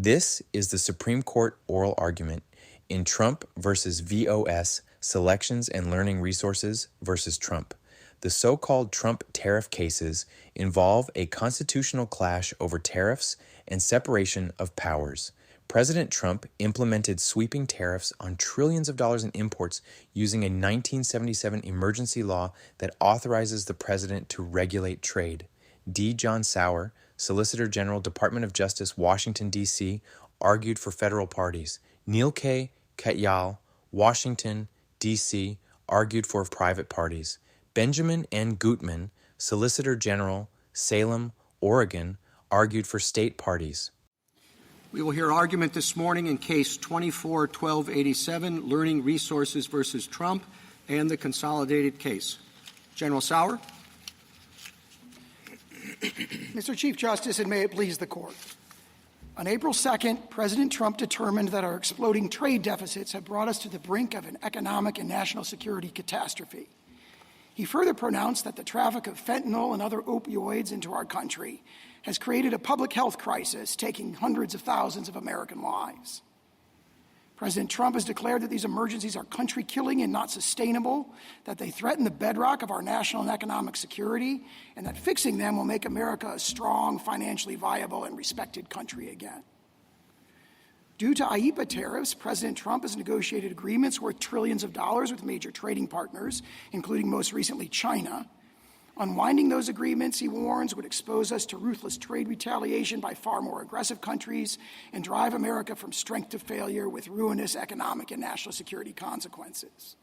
This is the Supreme Court oral argument in Trump versus V.O.S. Selections and Learning Resources versus Trump. The so-called Trump Tariff cases involve a constitutional clash over tariffs and separation of powers. President Trump implemented sweeping tariffs on trillions of dollars in imports using a 1977 emergency law that authorizes the president to regulate trade. D. John Sauer, Solicitor General, Department of Justice, Washington, D.C., argued for federal parties. Neal K. Katyal, Washington, D.C., argued for private parties. Benjamin N. Gutman, Solicitor General, Salem, Oregon, argued for state parties. We will hear argument this morning in Case 24-1287, Learning Resources versus Trump, and the consolidated case. General Sauer. Mr. Chief Justice, and may it please the Court. On April 2nd, President Trump determined that our exploding trade deficits had brought us to the brink of an economic and national security catastrophe. He further pronounced that the traffic of fentanyl and other opioids into our country has created a public health crisis, taking hundreds of thousands of American lives. President Trump has declared that these emergencies are country-killing and not sustainable, that they threaten the bedrock of our national and economic security, and that fixing them will make America a strong, financially viable, and respected country again. Due to IEEPA tariffs, President Trump has negotiated agreements worth trillions of dollars with major trading partners, including most recently China. Unwinding those agreements, he warns, would expose us to ruthless trade retaliation by far more aggressive countries and drive America from strength to failure with ruinous economic and national security consequences.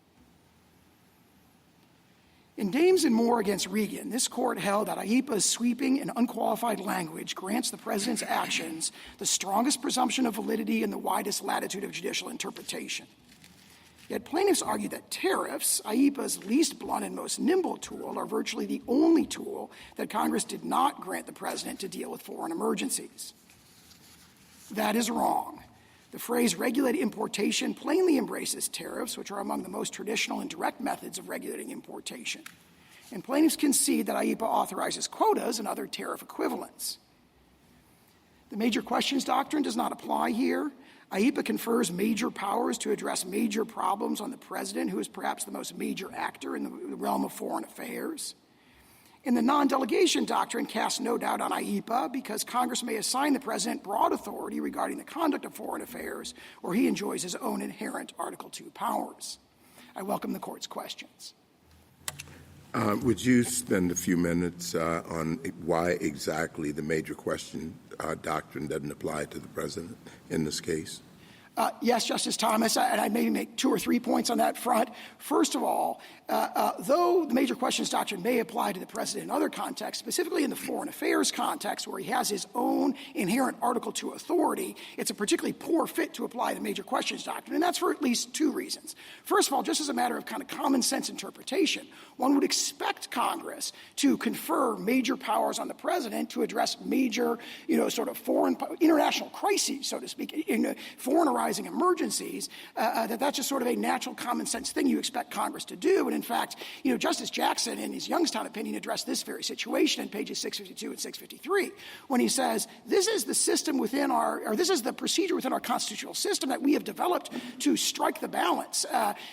In Dames and Moore against Regan, this court held that IEEPA's sweeping and unqualified language grants the president's actions the strongest presumption of validity and the widest latitude of judicial interpretation. Yet plaintiffs argue that tariffs, IEEPA's least blunt and most nimble tool, are virtually the only tool that Congress did not grant the president to deal with foreign emergencies. That is wrong. The phrase regulated importation plainly embraces tariffs, which are among the most traditional and direct methods of regulating importation. And plaintiffs concede that IEEPA authorizes quotas and other tariff equivalents. The major questions doctrine does not apply here. IEEPA confers major powers to address major problems on the president, who is perhaps the most major actor in the realm of foreign affairs. And the non-delegation doctrine casts no doubt on IEEPA because Congress may assign the president broad authority regarding the conduct of foreign affairs, where he enjoys his own inherent Article II powers. I welcome the Court's questions. Would you spend a few minutes on why exactly the major question doctrine doesn't apply to the president in this case? Yes, Justice Thomas, and I'd maybe make 2 or 3 points on that front. First of all, though the major questions doctrine may apply to the president in other contexts, specifically in the foreign affairs context where he has his own inherent Article II authority, it's a particularly poor fit to apply the major questions doctrine, and that's for at least 2 reasons. First of all, just as a matter of kind of common sense interpretation, one would expect Congress to confer major powers on the president to address major, sort of foreign, international crises, so to speak, in foreign arising emergencies, that's just sort of a natural common sense thing you expect Congress to do. And in fact, Justice Jackson in his Youngstown opinion addressed this very situation in pages 652 and 653 when he says, this is the system within this is the procedure within our constitutional system that we have developed to strike the balance.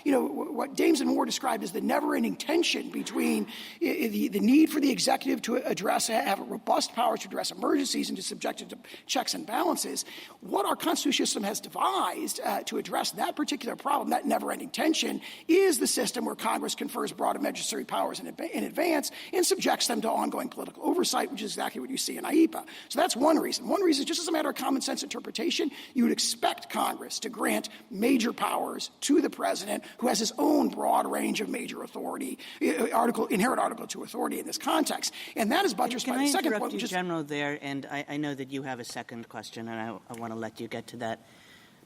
What Dames and Moore described as the never-ending tension between the need for the executive to have robust powers to address emergencies and to subject it to checks and balances. What our constitutional system has devised to address that particular problem, that never-ending tension, is the system where Congress confers broad and necessary powers in advance and subjects them to ongoing political oversight, which is exactly what you see in IEEPA. So that's one reason. One reason, just as a matter of common sense interpretation, you would expect Congress to grant major powers to the president, who has his own broad range of major authority, inherent Article II authority in this context. And that is buttressed by the second point, which is... General, there, and I know that you have a second question, and I want to let you get to that.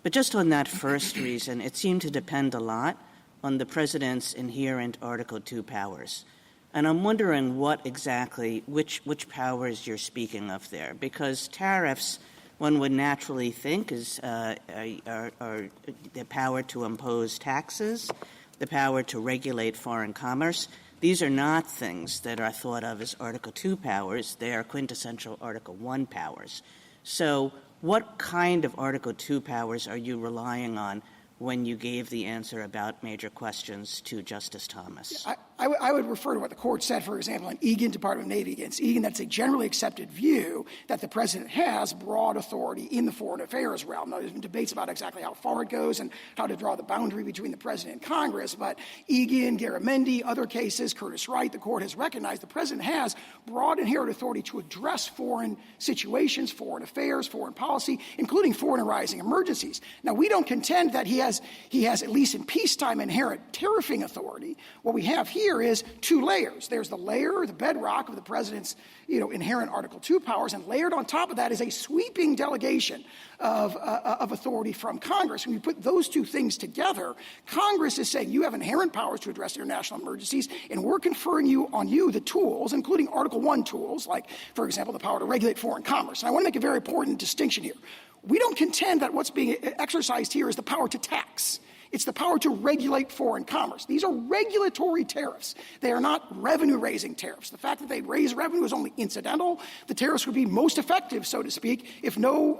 But just on that first reason, it seemed to depend a lot on the president's inherent Article II powers. And I'm wondering which powers you're speaking of there, because tariffs, one would naturally think, is are the power to impose taxes, the power to regulate foreign commerce. These are not things that are thought of as Article II powers. They are quintessential Article I powers. So what kind of Article II powers are you relying on when you gave the answer about major questions to Justice Thomas? I would refer to what the court said, for example, in Egan, Department of Navy against Egan. That's a generally accepted view that the president has broad authority in the foreign affairs realm. Now, there's been debates about exactly how far it goes and how to draw the boundary between the president and Congress. But Egan, Garamendi, other cases, Curtis Wright, the court has recognized the president has broad inherent authority to address foreign situations, foreign affairs, foreign policy, including foreign arising emergencies. Now, we don't contend that he has, at least in peacetime, inherent tariffing authority. What we have here is two layers. There's the layer, the bedrock of the president's, inherent Article II powers, and layered on top of that is a sweeping delegation of authority from Congress. When you put those two things together, Congress is saying you have inherent powers to address international emergencies, and we're conferring on you the tools, including Article I tools, like, for example, the power to regulate foreign commerce. And I want to make a very important distinction here. We don't contend that what's being exercised here is the power to tax. It's the power to regulate foreign commerce. These are regulatory tariffs. They are not revenue-raising tariffs. The fact that they raise revenue is only incidental. The tariffs would be most effective, so to speak, if no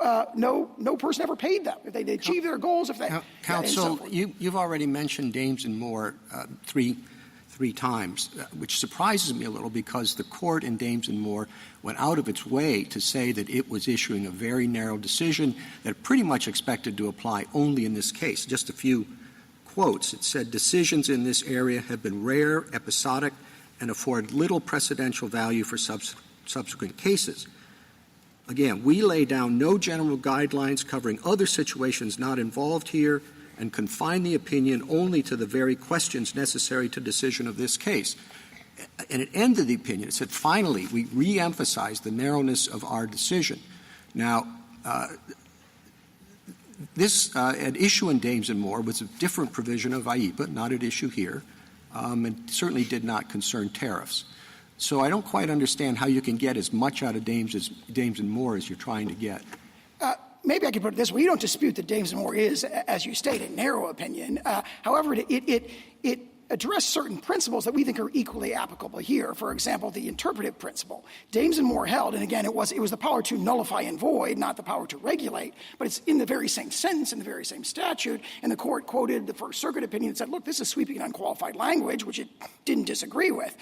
person ever paid them, if they achieve their goals. If they Counsel, you've already mentioned Dames and Moore three times, which surprises me a little because the court in Dames and Moore went out of its way to say that it was issuing a very narrow decision that pretty much expected to apply only in this case. Just a few quotes. It said, decisions in this area have been rare, episodic, and afford little precedential value for subsequent cases. Again, we lay down no general guidelines covering other situations not involved here and confine the opinion only to the very questions necessary to decision of this case. And it ended the opinion. It said, finally, we re-emphasize the narrowness of our decision. Now, this at issue in Dames and Moore was a different provision of IEPA, not at issue here, and certainly did not concern tariffs. So I don't quite understand how you can get as much out of Dames and Moore as you're trying to get. Maybe I could put it this way. We don't dispute that Dames and Moore is, as you state, a narrow opinion. However, it addressed certain principles that we think are equally applicable here. For example, the interpretive principle. Dames and Moore held, and again, it was the power to nullify and void, not the power to regulate, but it's in the very same sentence, in the very same statute, and the court quoted the First Circuit opinion and said, look, this is sweeping and unqualified language, which it didn't disagree with.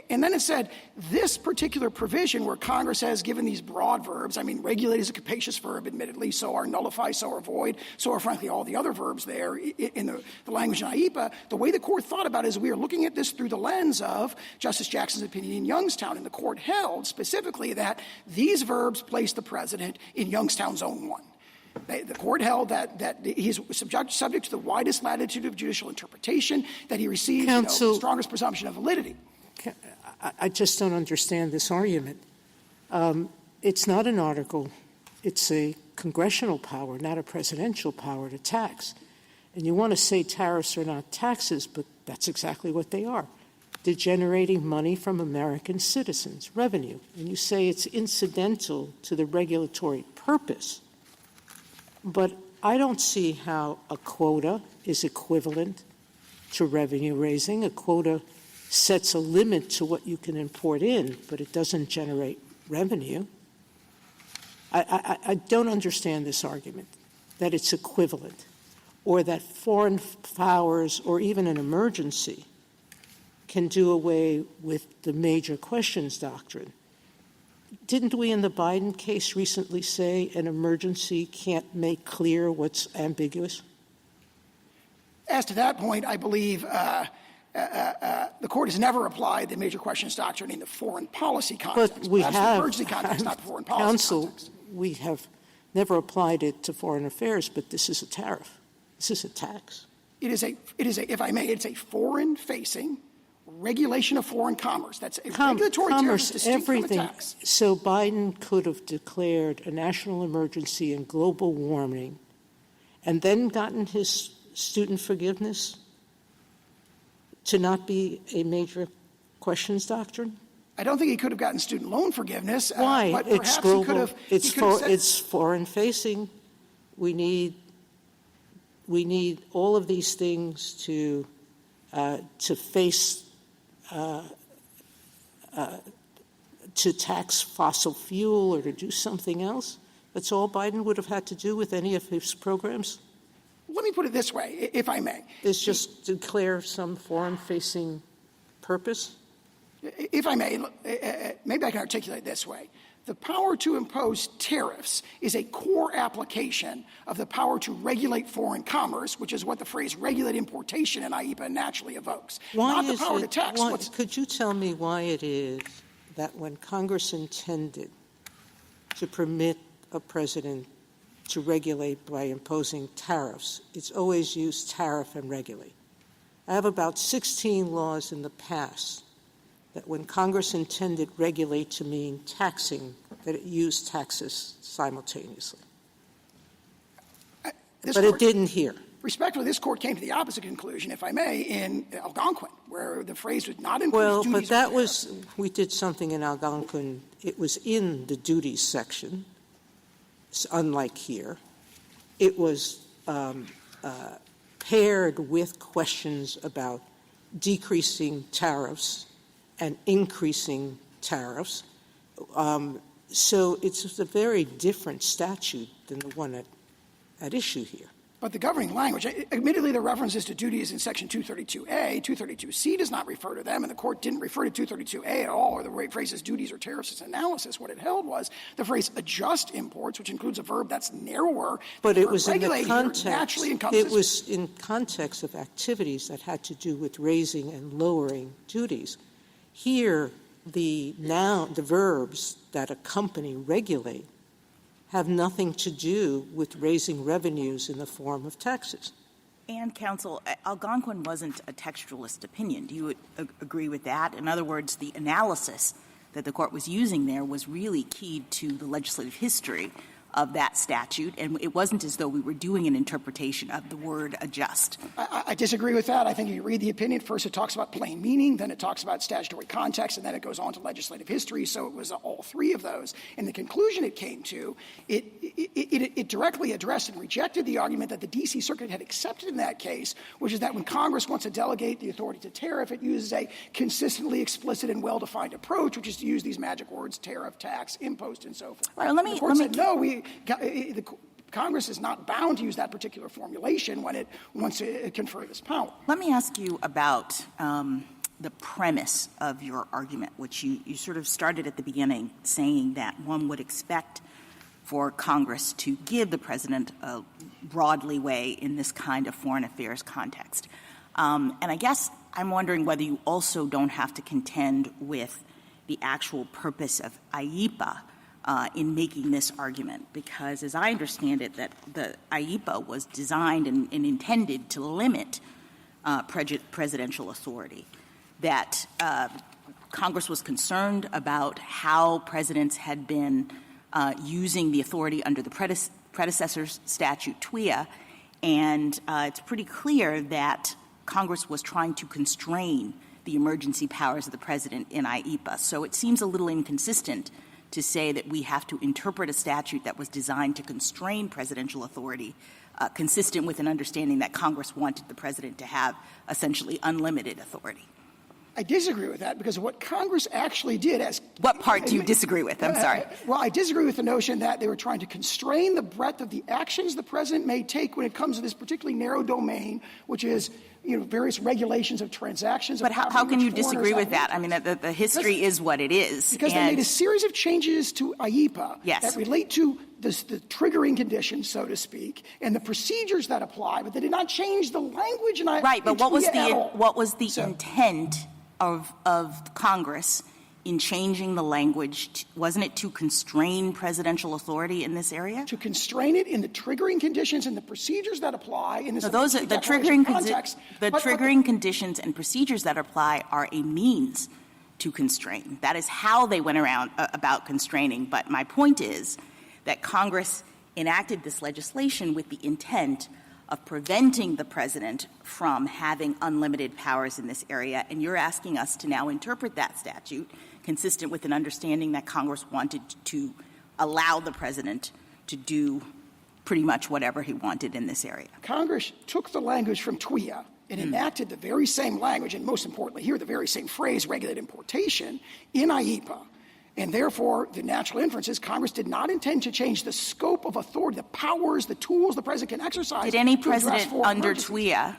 And then it said, this particular provision where Congress has given these broad verbs, regulate is a capacious verb, admittedly, so are nullify, so are void, so are, frankly, all the other verbs there in the language in IEPA. The way the court thought about it is we are looking at this through the lens of Justice Jackson's opinion in Youngstown, and the court held specifically that these verbs place the president in Youngstown Zone 1. The court held that he's subject to the widest latitude of judicial interpretation, that he receives the strongest presumption of validity. I just don't understand this argument. It's not an article. It's a congressional power, not a presidential power to tax. And you want to say tariffs are not taxes, but that's exactly what they are. They're generating money from American citizens, revenue. And you say it's incidental to the regulatory purpose. But I don't see how a quota is equivalent to revenue raising. A quota sets a limit to what you can import in, but it doesn't generate revenue. I don't understand this argument, that it's equivalent, or that foreign powers or even an emergency can do away with the major questions doctrine. Didn't we in the Biden case recently say an emergency can't make clear what's ambiguous? As to that point, I believe the court has never applied the major questions doctrine in the foreign policy context. But we That's have, the emergency context, not the foreign policy counsel, context. we have never applied it to foreign affairs, but this is a tariff. This is a tax. It is a, if I may, it's a foreign-facing regulation of foreign commerce. That's a regulatory tariff distinct from a tax. So Biden could have declared a national emergency and global warming and then gotten his student forgiveness to not be a major questions doctrine? I don't think he could have gotten student loan forgiveness. Why? But It's perhaps global. he could have. It's foreign-facing. We need all of these things to face to tax fossil fuel or to do something else. That's all Biden would have had to do with any of his programs? Let me put it this way, if I may. Is just declare some foreign-facing purpose? If I may, maybe I can articulate it this way. The power to impose tariffs is a core application of the power to regulate foreign commerce, which is what the phrase regulate importation in IEPA naturally evokes. Why not the power to tax. Could you tell me why it is that when Congress intended to permit a president to regulate by imposing tariffs, it's always used tariff and regulate? I have about 16 laws in the past that when Congress intended regulate to mean taxing, that it used taxes simultaneously. But it didn't here. Respectfully, this court came to the opposite conclusion, if I may, in Algonquin, where the phrase was not include duties. Well, but that was, we did something in Algonquin. It was in the duties section, unlike here. It was paired with questions about decreasing tariffs and increasing tariffs. So it's a very different statute than the one at issue here. But the governing language, admittedly, the references to duties in Section 232A, 232C does not refer to them, and the court didn't refer to 232A at all, or the phrases duties or tariffs as analysis. What it held was the phrase adjust imports, which includes a verb that's narrower. But it was in the context. It was in context of activities that had to do with raising and lowering duties. Here, the verbs that accompany regulate have nothing to do with raising revenues in the form of taxes. And, counsel, Algonquin wasn't a textualist opinion. Do you agree with that? In other words, the analysis that the court was using there was really keyed to the legislative history of that statute, and it wasn't as though we were doing an interpretation of the word adjust. I disagree with that. I think if you read the opinion, first it talks about plain meaning, then it talks about statutory context, and then it goes on to legislative history, so it was all three of those. And the conclusion it came to, it directly addressed and rejected the argument that the D.C. Circuit had accepted in that case, which is that when Congress wants to delegate the authority to tariff, it uses a consistently explicit and well-defined approach, which is to use these magic words, tariff, tax, impost, and so forth. Well, the court said, no, Congress is not bound to use that particular formulation when it wants to confer this power. Let me ask you about the premise of your argument, which you sort of started at the beginning saying that one would expect for Congress to give the president a broad leeway in this kind of foreign affairs context. And I guess I'm wondering whether you also don't have to contend with the actual purpose of IEPA in making this argument, because as I understand it, that the IEPA was designed and intended to limit presidential authority, that Congress was concerned about how presidents had been using the authority under the predecessor's statute, TWIA, and it's pretty clear that Congress was trying to constrain the emergency powers of the president in IEPA. So it seems a little inconsistent to say that we have to interpret a statute that was designed to constrain presidential authority, consistent with an understanding that Congress wanted the president to have essentially unlimited authority. I disagree with that because what Congress actually did as — What part do you disagree with? I'm sorry. Well, I disagree with the notion that they were trying to constrain the breadth of the actions the president may take when it comes to this particularly narrow domain, which is, various regulations of transactions. But how can you disagree with that? I mean, the history is what it is. Because they made a series of changes to IEPA that relate to the triggering conditions, so to speak, and the procedures that apply, but they did not change the language. Right, but what was the intent of Congress in changing the language? Wasn't it to constrain presidential authority in this area? To constrain it in the triggering conditions and the procedures that apply in this the triggering context. The triggering conditions and procedures that apply are a means to constrain. That is how they went around about constraining. But my point is that Congress enacted this legislation with the intent of preventing the president from having unlimited powers in this area, and you're asking us to now interpret that statute consistent with an understanding that Congress wanted to allow the president to do pretty much whatever he wanted in this area. Congress took the language from TWIA and enacted the very same language, and most importantly here, the very same phrase, regulate importation, in IEPA. And therefore, the natural inference is Congress did not intend to change the scope of authority, the powers, the tools the president can exercise. Did any president under TWIA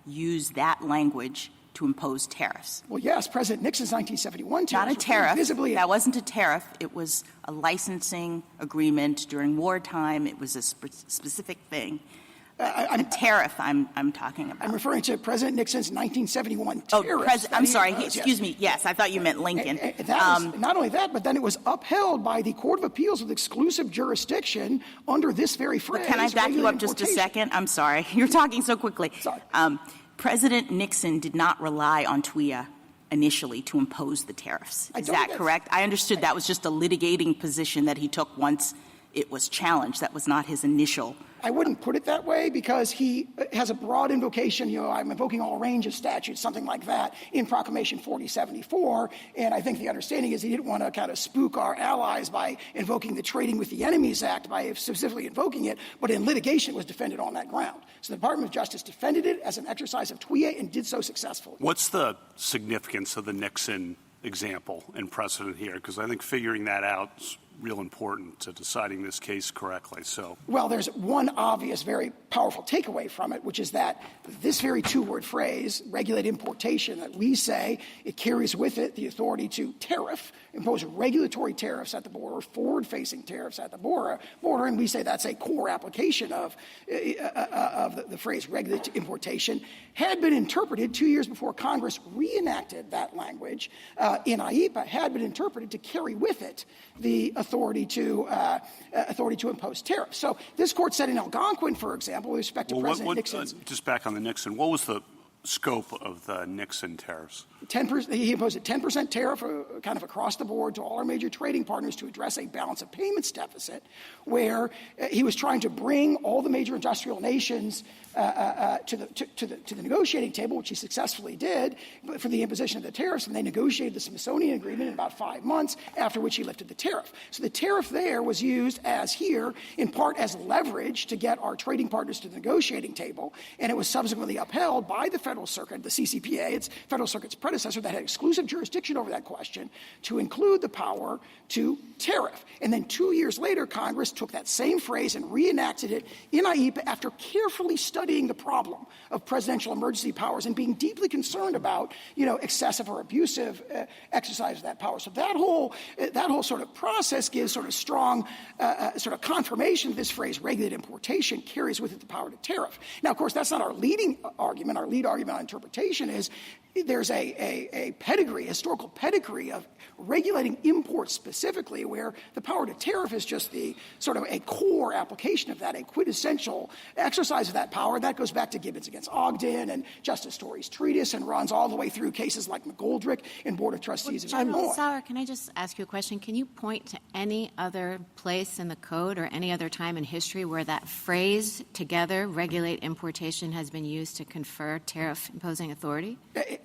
use that language to impose tariffs? Well, yes, President Nixon's 1971 tariff. Not a tariff. Visibly, that wasn't a tariff. It was a licensing agreement during wartime. It was a specific thing. A tariff I'm talking about. I'm referring to President Nixon's 1971 tariff. I'm sorry. Excuse me. Yes, I thought you meant Lincoln. Not only that, but then it was upheld by the Court of Appeals with exclusive jurisdiction under this very phrase. Can I back you up just a second? I'm sorry. You're talking so quickly. Sorry. President Nixon did not rely on TWIA initially to impose the tariffs. Is that correct? I understood that was just a litigating position that he took once it was challenged. That was not his initial. I wouldn't put it that way because he has a broad invocation. I'm invoking all range of statutes, something like that, in Proclamation 4074. And I think the understanding is he didn't want to kind of spook our allies by invoking the Trading with the Enemies Act, by specifically invoking it, but in litigation it was defended on that ground. So the Department of Justice defended it as an exercise of TWIA and did so successfully. What's the significance of the Nixon example and precedent here? Because I think figuring that out is real important to deciding this case correctly. Well, there's one obvious, very powerful takeaway from it, which is that this very two-word phrase, regulate importation, that we say it carries with it the authority to tariff, impose regulatory tariffs at the border, forward-facing tariffs at the border, and we say that's a core application of the phrase regulate importation, had been interpreted 2 years before Congress reenacted that language in IEPA, had been interpreted to carry with it the authority to impose tariffs. So this court said in Algonquin, for example, with respect to President Nixon's. Just back on the Nixon, what was the scope of the Nixon tariffs? 10%, he imposed a 10% tariff kind of across the board to all our major trading partners to address a balance of payments deficit, where he was trying to bring all the major industrial nations to the negotiating table, which he successfully did, for the imposition of the tariffs, and they negotiated the Smithsonian Agreement in about 5 months, after which he lifted the tariff. So the tariff there was used as here, in part as leverage to get our trading partners to the negotiating table, and it was subsequently upheld by the Federal Circuit, the CCPA, its Federal Circuit's predecessor, that had exclusive jurisdiction over that question, to include the power to tariff. And then 2 years later, Congress took that same phrase and reenacted it in IEPA after carefully studying the problem of presidential emergency powers and being deeply concerned about, excessive or abusive exercise of that power. So that whole sort of process gives sort of strong sort of confirmation that this phrase, regulate importation, carries with it the power to tariff. Now, of course, that's not our leading argument. Our lead argument on interpretation is there's a pedigree, historical pedigree of regulating imports specifically, where the power to tariff is just the sort of a core application of that, a quintessential exercise of that power. That goes back to Gibbons against Ogden and Justice Story's treatise and runs all the way through cases like McGoldrick and Board of Trustees. General Sauer, can I just ask you a question? Can you point to any other place in the code or any other time in history where that phrase together, regulate importation, has been used to confer tariff-imposing authority?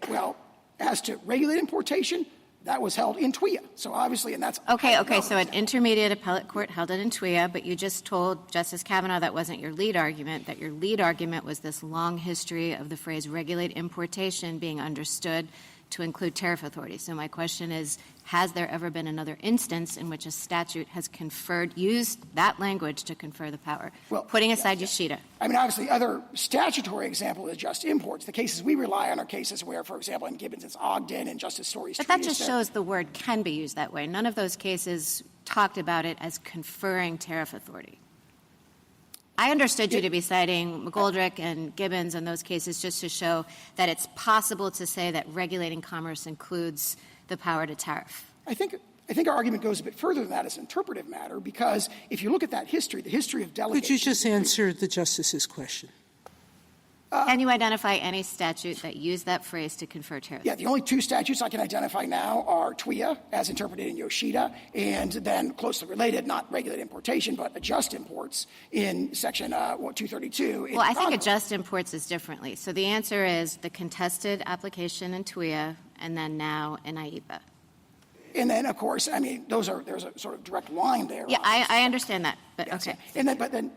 Well, as to regulate importation, that was held in TWIA. So obviously, and that's okay. So an intermediate appellate court held it in TWIA, but you just told Justice Kavanaugh that wasn't your lead argument. That your lead argument was this long history of the phrase regulate importation being understood to include tariff authority. So my question is, has there ever been another instance in which a statute has used that language to confer the power? Well, putting aside Yoshida. I mean, obviously, the other statutory example is just imports. The cases we rely on are cases where, for example, in Gibbons, it's Ogden and Justice Story's treatise. But that just shows the word can be used that way. None of those cases talked about it as conferring tariff authority. I understood you to be citing McGoldrick and Gibbons in those cases just to show that it's possible to say that regulating commerce includes the power to tariff. I think our argument goes a bit further than that as an interpretive matter, because if you look at that history, the history of delegation. Could you just answer the Justice's question? Can you identify any statute that used that phrase to confer tariff? Yeah, the only two statutes I can identify now are TWIA, as interpreted in Yoshida, and then closely related, not regulate importation, but adjust imports in Section 232. Well, I think adjust imports is differently. So the answer is the contested application in TWIA and then now in IEPA. And then, of course, I mean, there's a sort of direct line there. Yeah, I understand that, but yes. okay. But then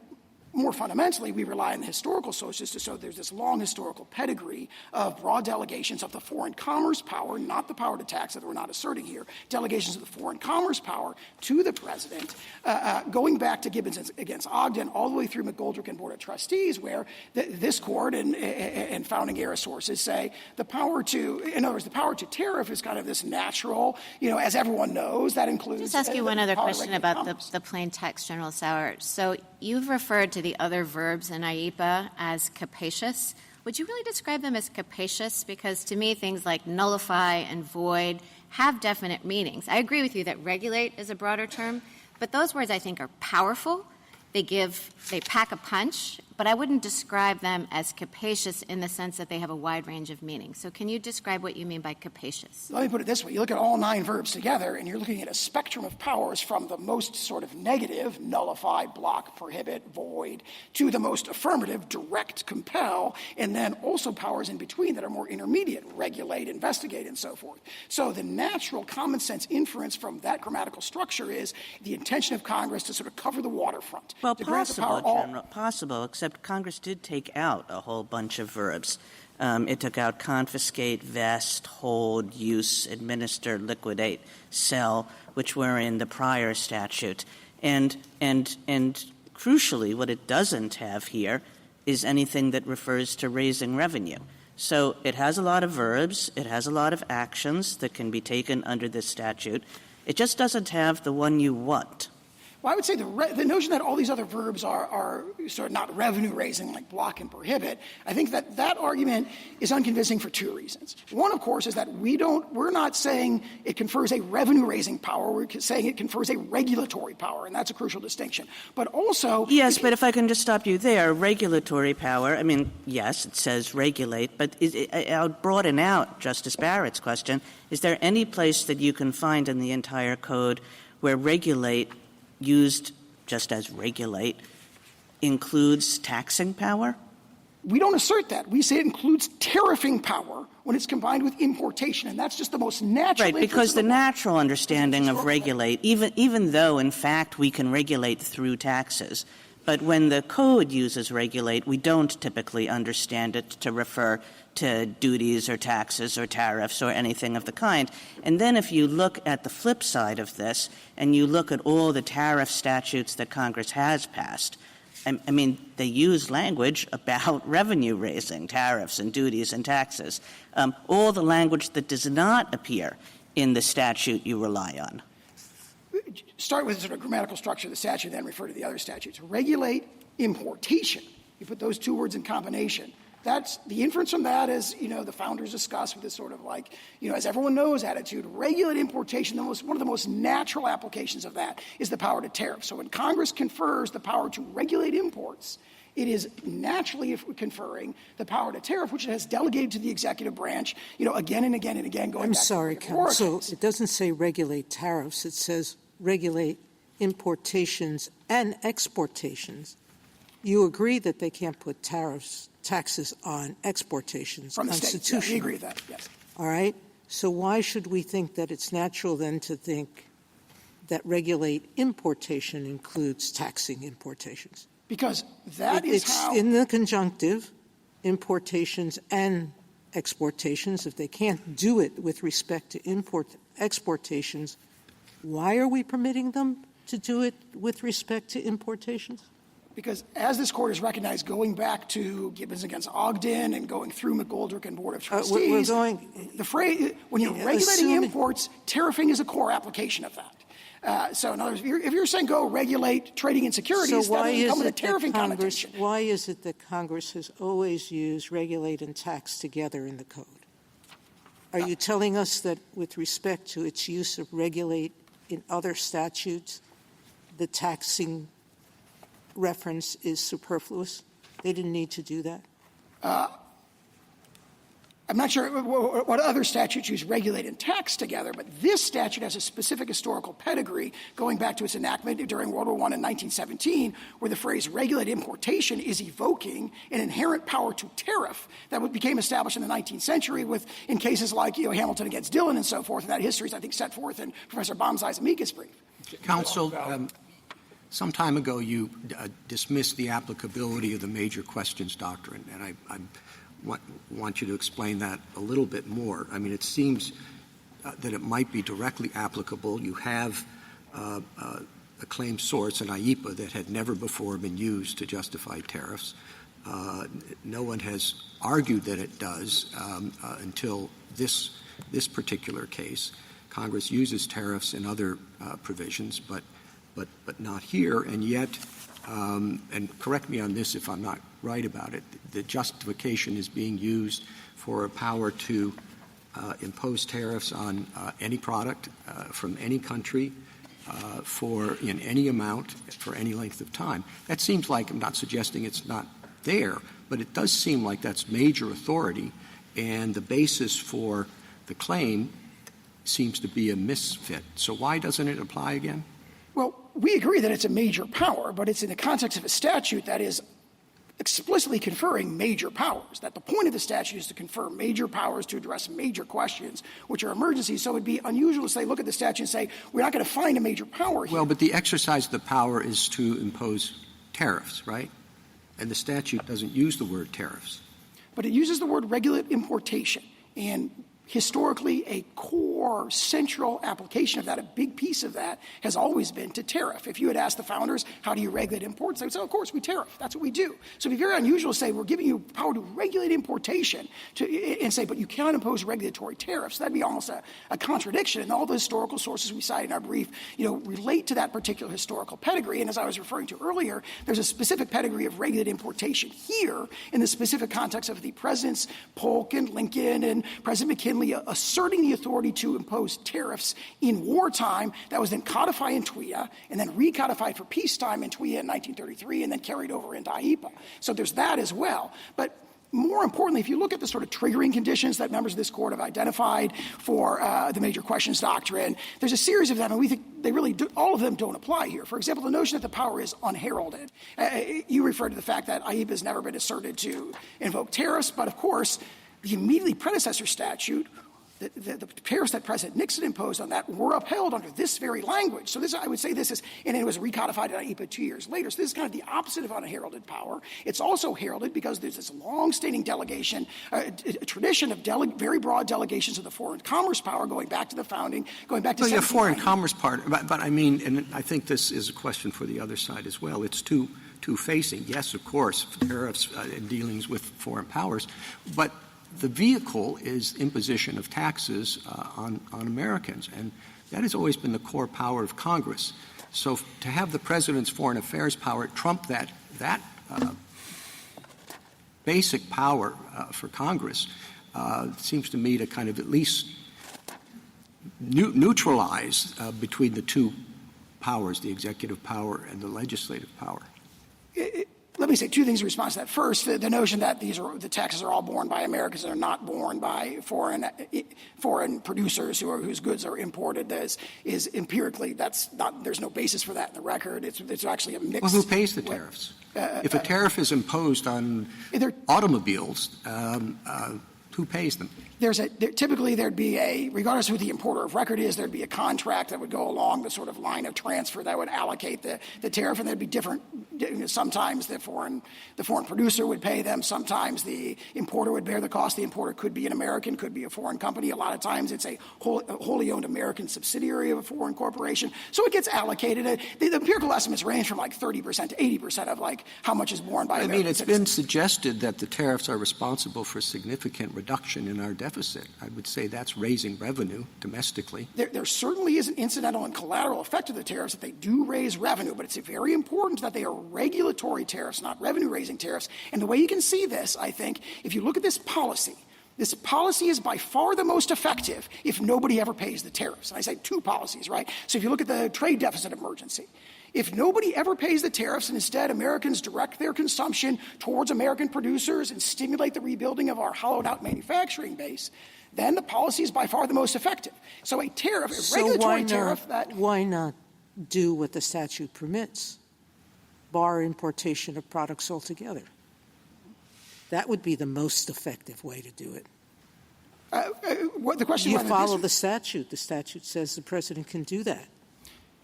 more fundamentally, we rely on the historical sources to show there's this long historical pedigree of broad delegations of the foreign commerce power, not the power to tax that we're not asserting here, delegations of the foreign commerce power to the president, going back to Gibbons against Ogden all the way through McGoldrick and Board of Trustees, where this court and founding era sources say the power to tariff is kind of this natural, as everyone knows, that includes. Just ask you one other question about the plain text, General Sauer. So you've referred to the other verbs in IEPA as capacious. Would you really describe them as capacious? Because to me, things like nullify and void have definite meanings. I agree with you that regulate is a broader term, but those words I think are powerful. They pack a punch, but I wouldn't describe them as capacious in the sense that they have a wide range of meanings. So can you describe what you mean by capacious? Let me put it this way. You look at all 9 verbs together, and you're looking at a spectrum of powers from the most sort of negative, nullify, block, prohibit, void, to the most affirmative, direct, compel, and then also powers in between that are more intermediate, regulate, investigate, and so forth. So the natural common sense inference from that grammatical structure is the intention of Congress to sort of cover the waterfront. Well, possible, except Congress did take out a whole bunch of verbs. It took out confiscate, vest, hold, use, administer, liquidate, sell, which were in the prior statute. And crucially, what it doesn't have here is anything that refers to raising revenue. So it has a lot of verbs. It has a lot of actions that can be taken under this statute. It just doesn't have the one you want. Well, I would say the notion that all these other verbs are sort of not revenue-raising like block and prohibit, I think that argument is unconvincing for 2 reasons. One, of course, is that we're not saying it confers a revenue-raising power. We're saying it confers a regulatory power, and that's a crucial distinction. But also— Yes, but if I can just stop you there, regulatory power, I mean, yes, it says regulate, but I'll broaden out Justice Barrett's question. Is there any place that you can find in the entire code where regulate used just as regulate includes taxing power? We don't assert that. We say it includes tariffing power when it's combined with importation, and that's just the most natural. Right, because the natural understanding of regulate, even though, in fact, we can regulate through taxes, but when the code uses regulate, we don't typically understand it to refer to duties or taxes or tariffs or anything of the kind. And then if you look at the flip side of this and you look at all the tariff statutes that Congress has passed, I mean, they use language about revenue raising, tariffs and duties and taxes, all the language that does not appear in the statute you rely on. Start with the sort of grammatical structure of the statute, then refer to the other statutes. Regulate importation. You put those 2 words in combination. That's the inference from that is, the founders discussed with this sort of like, as everyone knows attitude. Regulate importation, one of the most natural applications of that is the power to tariff. So when Congress confers the power to regulate imports, it is naturally conferring the power to tariff, which it has delegated to the executive branch, again and again and again. I'm sorry, counsel. It doesn't say regulate tariffs. It says regulate importations and exportations. You agree that they can't put taxes on exportations. From the states, yeah, we agree with that, yes. All right? So why should we think that it's natural then to think that regulate importation includes taxing importations? Because it's in the conjunctive, importations and exportations. If they can't do it with respect to exportations, why are we permitting them to do it with respect to importations? Because as this court has recognized, going back to Gibbons against Ogden and going through McGoldrick and Board of Trustees, the phrase, when you're regulating imports, tariffing is a core application of that. So in other words, if you're saying go regulate trading in securities, that doesn't come with a tariffing connotation. Why is it that Congress has always used regulate and tax together in the code? Are you telling us that with respect to its use of regulate in other statutes, the taxing reference is superfluous? They didn't need to do that? I'm not sure what other statutes use regulate and tax together, but this statute has a specific historical pedigree going back to its enactment during World War I in 1917, where the phrase regulate importation is evoking an inherent power to tariff that became established in the 19th century in cases like Hamilton against Dillon and so forth, and that history is, I think, set forth in Professor Baumsei's amicus brief. Counsel, Some time ago, you dismissed the applicability of the major questions doctrine, and I want you to explain that a little bit more. I mean, it seems that it might be directly applicable. You have a claim source, an IEPA, that had never before been used to justify tariffs. No one has argued that it does until this particular case. Congress uses tariffs in other provisions, but not here. And yet, and correct me on this if I'm not right about it, the justification is being used for a power to impose tariffs on any product from any country in any amount for any length of time. That seems like, I'm not suggesting it's not there, but it does seem like that's major authority, and the basis for the claim seems to be a misfit. So why doesn't it apply again? Well, we agree that it's a major power, but it's in the context of a statute that is explicitly conferring major powers, that the point of the statute is to confer major powers to address major questions, which are emergencies. So it would be unusual to say, look at the statute and say, we're not going to find a major power here. Well, but the exercise of the power is to impose tariffs, right? And the statute doesn't use the word tariffs. But it uses the word regulate importation. And historically, a core central application of that, a big piece of that, has always been to tariff. If you had asked the founders, how do you regulate imports? They would say, of course, we tariff. That's what we do. So it would be very unusual to say, we're giving you power to regulate importation and say, but you cannot impose regulatory tariffs. That'd be almost a contradiction. And all the historical sources we cite in our brief, relate to that particular historical pedigree. And as I was referring to earlier, there's a specific pedigree of regulated importation here in the specific context of the Presidents Polk and Lincoln and President McKinley asserting the authority to impose tariffs in wartime. That was then codified in TWIA and then recodified for peacetime in TWIA in 1933 and then carried over into IEPA. So there's that as well. But more importantly, if you look at the sort of triggering conditions that members of this court have identified for the major questions doctrine, there's a series of them, and we think they really do, all of them don't apply here. For example, the notion that the power is unheralded. You referred to the fact that IEPA has never been asserted to invoke tariffs, but of course, the immediately predecessor statute, the tariffs that President Nixon imposed on that were upheld under this very language. So this, I would say this is, and it was recodified in IEPA 2 years later. So this is kind of the opposite of unheralded power. It's also heralded because there's this long-standing delegation, a tradition of very broad delegations of the foreign commerce power going back to the founding, going back to foreign commerce part, but I mean, and I think this is a question for the other side as well. It's two-facing. Yes, of course, tariffs and dealings with foreign powers, but the vehicle is imposition of taxes on Americans, and that has always been the core power of Congress. So to have the president's foreign affairs power trump that basic power for Congress seems to me to kind of at least neutralize between the two powers, the executive power and the legislative power. Let me say two things in response to that. First, the notion that the taxes are all borne by Americans and are not borne by foreign producers whose goods are imported is empirically, there's no basis for that in the record. It's actually a mix. Well, who pays the tariffs? If a tariff is imposed on automobiles, who pays them? Typically there'd be regardless of who the importer of record is, there'd be a contract that would go along the sort of line of transfer that would allocate the tariff, and there'd be different. Sometimes the foreign producer would pay them. Sometimes the importer would bear the cost. The importer could be an American, could be a foreign company. A lot of times it's a wholly owned American subsidiary of a foreign corporation. So it gets allocated. The empirical estimates range from like 30% to 80% of like how much is borne by American it's been suggested that the tariffs are responsible for significant reduction in our deficit. I would say that's raising revenue domestically. There certainly is an incidental and collateral effect of the tariffs that they do raise revenue, but it's very important that they are regulatory tariffs, not revenue-raising tariffs. And the way you can see this, I think, if you look at this policy is by far the most effective if nobody ever pays the tariffs. And I say two policies, right? So if you look at the trade deficit emergency, if nobody ever pays the tariffs and instead Americans direct their consumption towards American producers and stimulate the rebuilding of our hollowed-out manufacturing base, then the policy is by far the most effective. So a tariff, a regulatory tariff that... Why not do what the statute permits? Bar importation of products altogether. That would be the most effective way to do it. The question you follow the statute. The statute says the president can do that.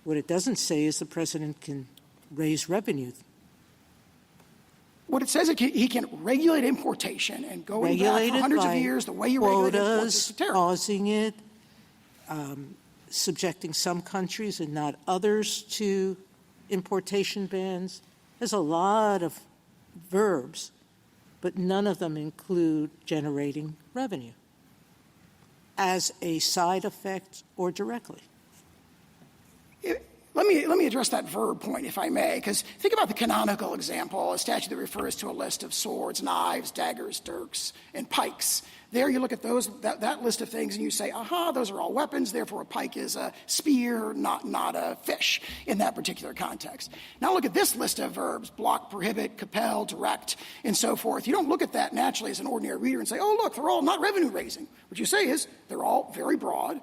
What it doesn't say is the president can raise revenue. What it says, he can regulate importation, and going back for hundreds of years, the way you regulate imports is a tariff. Causing it, subjecting some countries and not others to importation bans. There's a lot of verbs, but none of them include generating revenue as a side effect or directly. Let me address that verb point, if I may, because think about the canonical example, a statute that refers to a list of swords, knives, daggers, dirks, and pikes. There you look at that list of things and you say, aha, those are all weapons, therefore a pike is a spear, not a fish in that particular context. Now look at this list of verbs, block, prohibit, compel, direct, and so forth. You don't look at that naturally as an ordinary reader and say, oh, look, they're all not revenue raising. What you say is they're all very broad,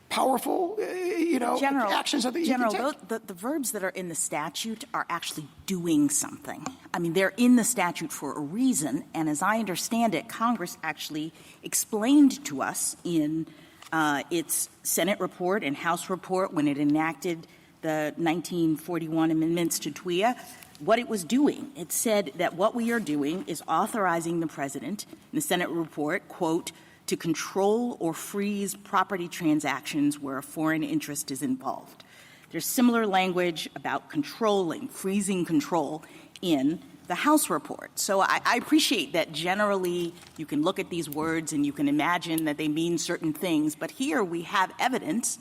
powerful, actions that you can take. The verbs that are in the statute are actually doing something. I mean, they're in the statute for a reason, and as I understand it, Congress actually explained to us in its Senate report and House report when it enacted the 1941 amendments to TWIA what it was doing. It said that what we are doing is authorizing the president, in the Senate report, quote, to control or freeze property transactions where a foreign interest is involved. There's similar language about controlling, freezing control in the House report. So I appreciate that generally you can look at these words and you can imagine that they mean certain things, but here we have evidence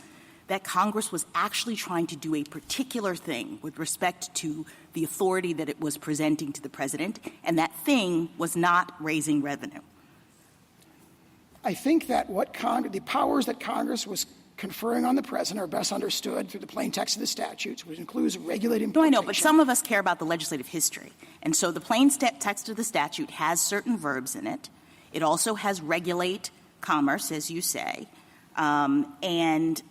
that Congress was actually trying to do a particular thing with respect to the authority that it was presenting to the president, and that thing was not raising revenue. I think that the powers that Congress was conferring on the president are best understood through the plain text of the statutes, which includes regulating importation. No, I know, but some of us care about the legislative history. And so the plain text of the statute has certain verbs in it. It also has regulate commerce, as you say. And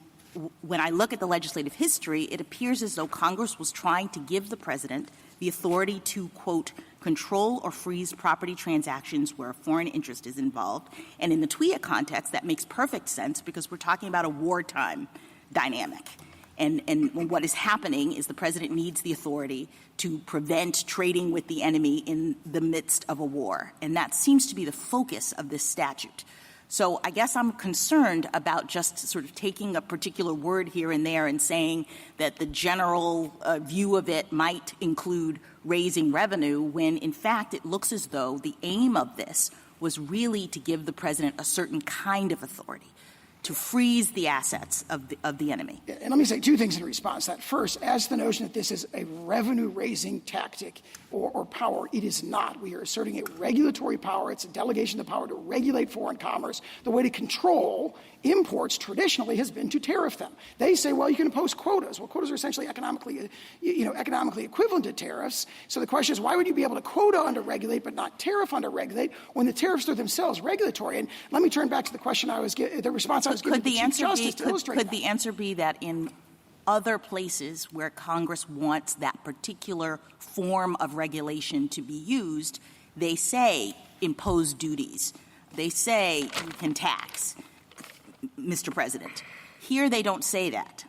when I look at the legislative history, it appears as though Congress was trying to give the president the authority to, quote, control or freeze property transactions where a foreign interest is involved. And in the TWIA context, that makes perfect sense because we're talking about a wartime dynamic. And what is happening is the president needs the authority to prevent trading with the enemy in the midst of a war. And that seems to be the focus of this statute. So I guess I'm concerned about just sort of taking a particular word here and there and saying that the general view of it might include raising revenue when, in fact, it looks as though the aim of this was really to give the president a certain kind of authority to freeze the assets of the enemy. And let me say two things in response to that. First, as the notion that this is a revenue-raising tactic or power, it is not. We are asserting a regulatory power. It's a delegation of the power to regulate foreign commerce. The way to control imports traditionally has been to tariff them. They say, well, you can impose quotas. Well, quotas are essentially economically equivalent to tariffs. So the question is, why would you be able to quota under regulate but not tariff under regulate when the tariffs are themselves regulatory? And let me turn back to the question the response I was giving to the Chief Justice to illustrate that. Could the answer be that in other places where Congress wants that particular form of regulation to be used, they say impose duties. They say you can tax, Mr. President. Here they don't say that.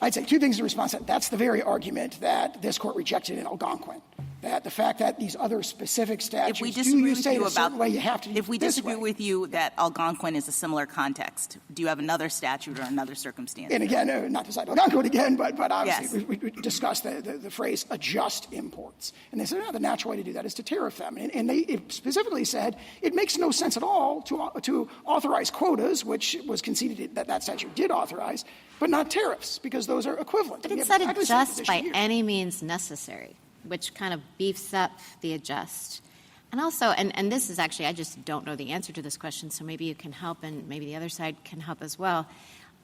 I'd say two things in response to that. That's the very argument that this court rejected in Algonquin, that the fact that these other specific statutes do you say a certain way, you have to do If we disagree with you that Algonquin is a similar context, do you have another statute or another circumstance? And again, not to cite Algonquin again, but obviously we discussed the phrase adjust imports. And they said, no, the natural way to do that is to tariff them. And they specifically said it makes no sense at all to authorize quotas, which was conceded that statute did authorize, but not tariffs, because those are equivalent. But it said adjust by any means necessary, which kind of beefs up the adjust. And also, and this is actually, I just don't know the answer to this question, so maybe you can help and maybe the other side can help as well.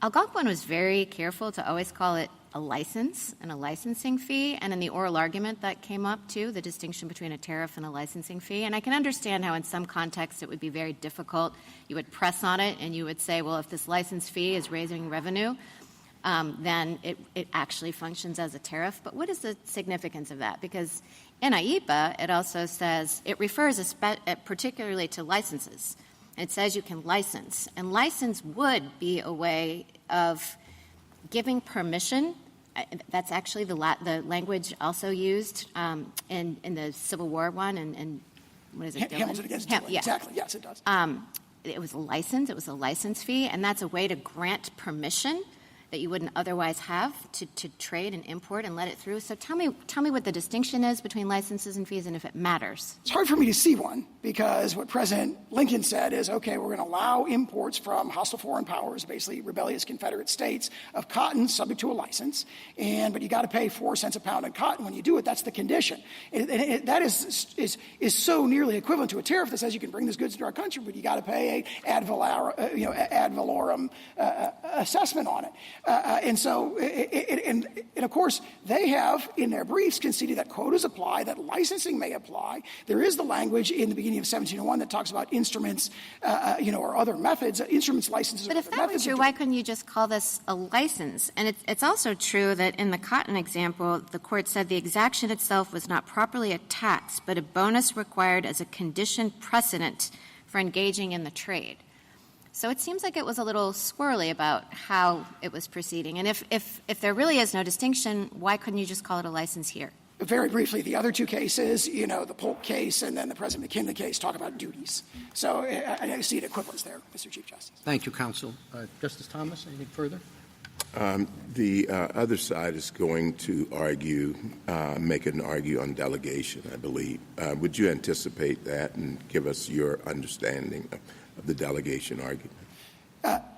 Algonquin was very careful to always call it a license and a licensing fee, and in the oral argument that came up too, the distinction between a tariff and a licensing fee. And I can understand how in some contexts it would be very difficult. You would press on it and you would say, well, if this license fee is raising revenue, then it actually functions as a tariff. But what is the significance of that? Because in IEPA, it also says, it refers particularly to licenses. It says you can license. And license would be a way of giving permission That's actually the language also used in the Civil War one, and what is it? Hamilton against Dillon. Yeah. Exactly. Yes, it does. It was a license. It was a license fee, and that's a way to grant permission that you wouldn't otherwise have to trade and import and let it through. So tell me what the distinction is between licenses and fees and if it matters. It's hard for me to see one because what President Lincoln said is, okay, we're going to allow imports from hostile foreign powers, basically rebellious Confederate states, of cotton subject to a license, but you got to pay 4 cents a pound on cotton. When you do it, that's the condition. That is so nearly equivalent to a tariff that says you can bring these goods into our country, but you got to pay a ad valorem assessment on it. And of course, they have, in their briefs, conceded that quotas apply, that licensing may apply. There is the language in the beginning of 1701 that talks about instruments, or other methods, instruments, licenses. But if that were true, why couldn't you just call this a license? And it's also true that in the cotton example, the court said the exaction itself was not properly a tax, but a bonus required as a condition precedent for engaging in the trade. So it seems like it was a little squirrely about how it was proceeding. And if there really is no distinction, why couldn't you just call it a license here? Very briefly, the other two cases, the Polk case and then the President McKinley case, talk about duties. So I see an equivalence there, Mr. Chief Justice. Thank you, counsel. Justice Thomas, anything further? The other side is going to make an argue on delegation, I believe. Would you anticipate that and give us your understanding of the delegation argument?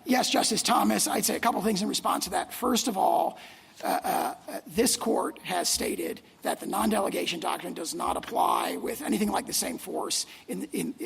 Yes, Justice Thomas. I'd say a couple things in response to that. First of all, this court has stated that the non-delegation doctrine does not apply with anything like the same force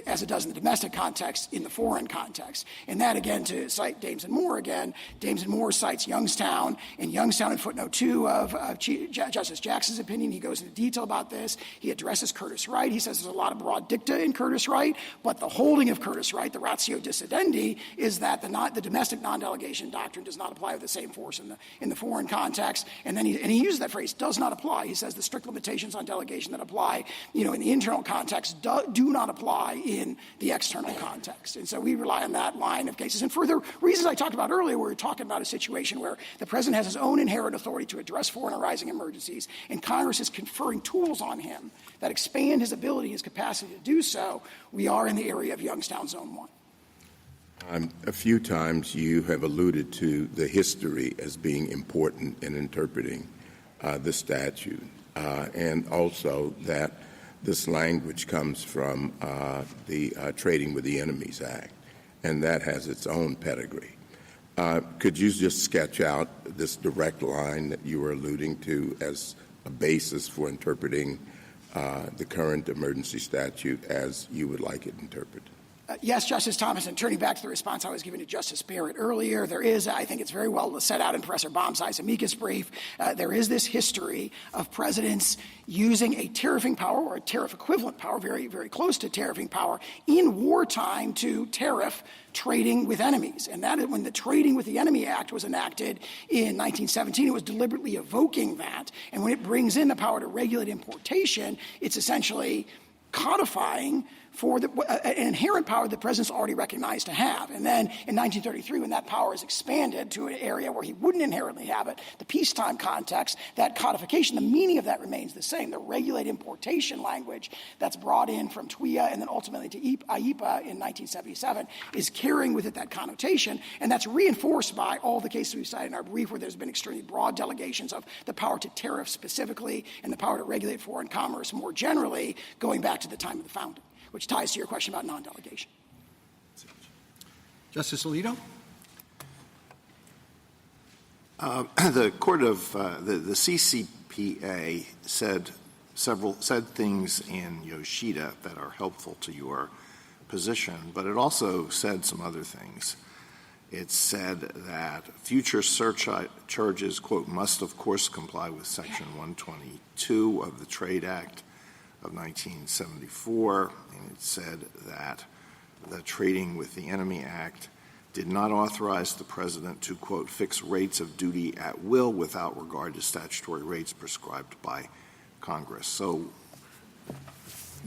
as it does in the domestic context in the foreign context. And that, again, to cite Dames and Moore again, Dames and Moore cites Youngstown. In Youngstown, in footnote 2 of Justice Jackson's opinion, he goes into detail about this. He addresses Curtis Wright. He says there's a lot of broad dicta in Curtis Wright, but the holding of Curtis Wright, the ratio dissidenti, is that the domestic non-delegation doctrine does not apply with the same force in the foreign context. And then he uses that phrase, does not apply. He says the strict limitations on delegation that apply, in the internal context do not apply in the external context. And so we rely on that line of cases. And for the reasons I talked about earlier, we're talking about a situation where the president has his own inherent authority to address foreign arising emergencies, and Congress is conferring tools on him that expand his ability, his capacity to do so. We are in the area of Youngstown Zone 1. A few times you have alluded to the history as being important in interpreting the statute, and also that this language comes from the Trading with the Enemies Act, and that has its own pedigree. Could you just sketch out this direct line that you were alluding to as a basis for interpreting the current emergency statute as you would like it interpreted? Yes, Justice Thomas, and turning back to the response I was giving to Justice Barrett earlier, there is, I think it's very well set out in Professor Baumsei's amicus brief, there is this history of presidents using a tariffing power or a tariff equivalent power, very, very close to tariffing power, in wartime to tariff trading with enemies. And that is when the Trading with the Enemy Act was enacted in 1917, it was deliberately evoking that. And when it brings in the power to regulate importation, it's essentially codifying for an inherent power the president's already recognized to have. And then in 1933, when that power is expanded to an area where he wouldn't inherently have it, the peacetime context, that codification, the meaning of that remains the same. The regulate importation language that's brought in from TWIA and then ultimately to IEPA in 1977 is carrying with it that connotation, and that's reinforced by all the cases we've cited in our brief where there's been extremely broad delegations of the power to tariff specifically and the power to regulate foreign commerce more generally, going back to the time of the founding, which ties to your question about non-delegation. Justice Alito? The court of the CCPA said things in Yoshida that are helpful to your position, but it also said some other things. It said that future surcharges, quote, must of course comply with Section 122 of the Trade Act of 1974, and it said that the Trading with the Enemy Act did not authorize the president to, quote, fix rates of duty at will without regard to statutory rates prescribed by Congress. So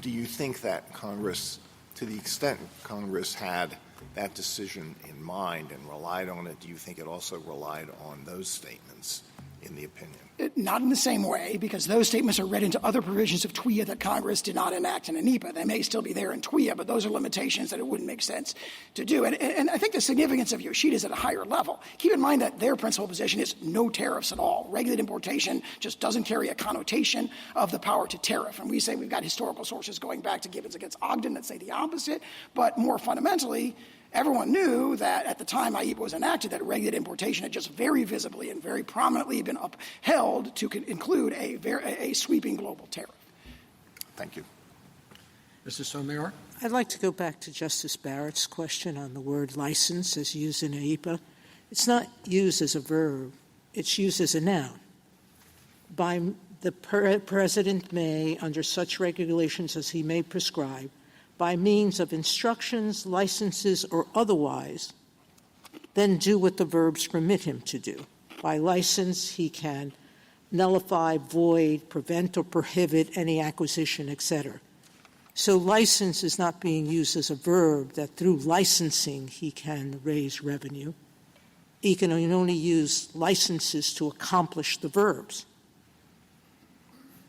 do you think that Congress, to the extent Congress had that decision in mind and relied on it, do you think it also relied on those statements in the opinion. Not in the same way, because those statements are read into other provisions of TWIA that Congress did not enact in ANIPA. They may still be there in TWIA, but those are limitations that it wouldn't make sense to do. And I think the significance of Yoshida is at a higher level. Keep in mind that their principal position is no tariffs at all. Regulated importation just doesn't carry a connotation of the power to tariff. And we say we've got historical sources going back to Gibbons against Ogden that say the opposite. But more fundamentally, everyone knew that at the time IEPA was enacted that regulated importation had just very visibly and very prominently been upheld to include a sweeping global tariff. Thank you. Mr. Sotomayor? I'd like to go back to Justice Barrett's question on the word license as used in IEPA. It's not used as a verb. It's used as a noun. By the President may, under such regulations as he may prescribe, by means of instructions, licenses, or otherwise, then do what the verbs permit him to do. By license, he can nullify, void, prevent, or prohibit any acquisition, etc. So license is not being used as a verb that through licensing he can raise revenue. He can only use licenses to accomplish the verbs.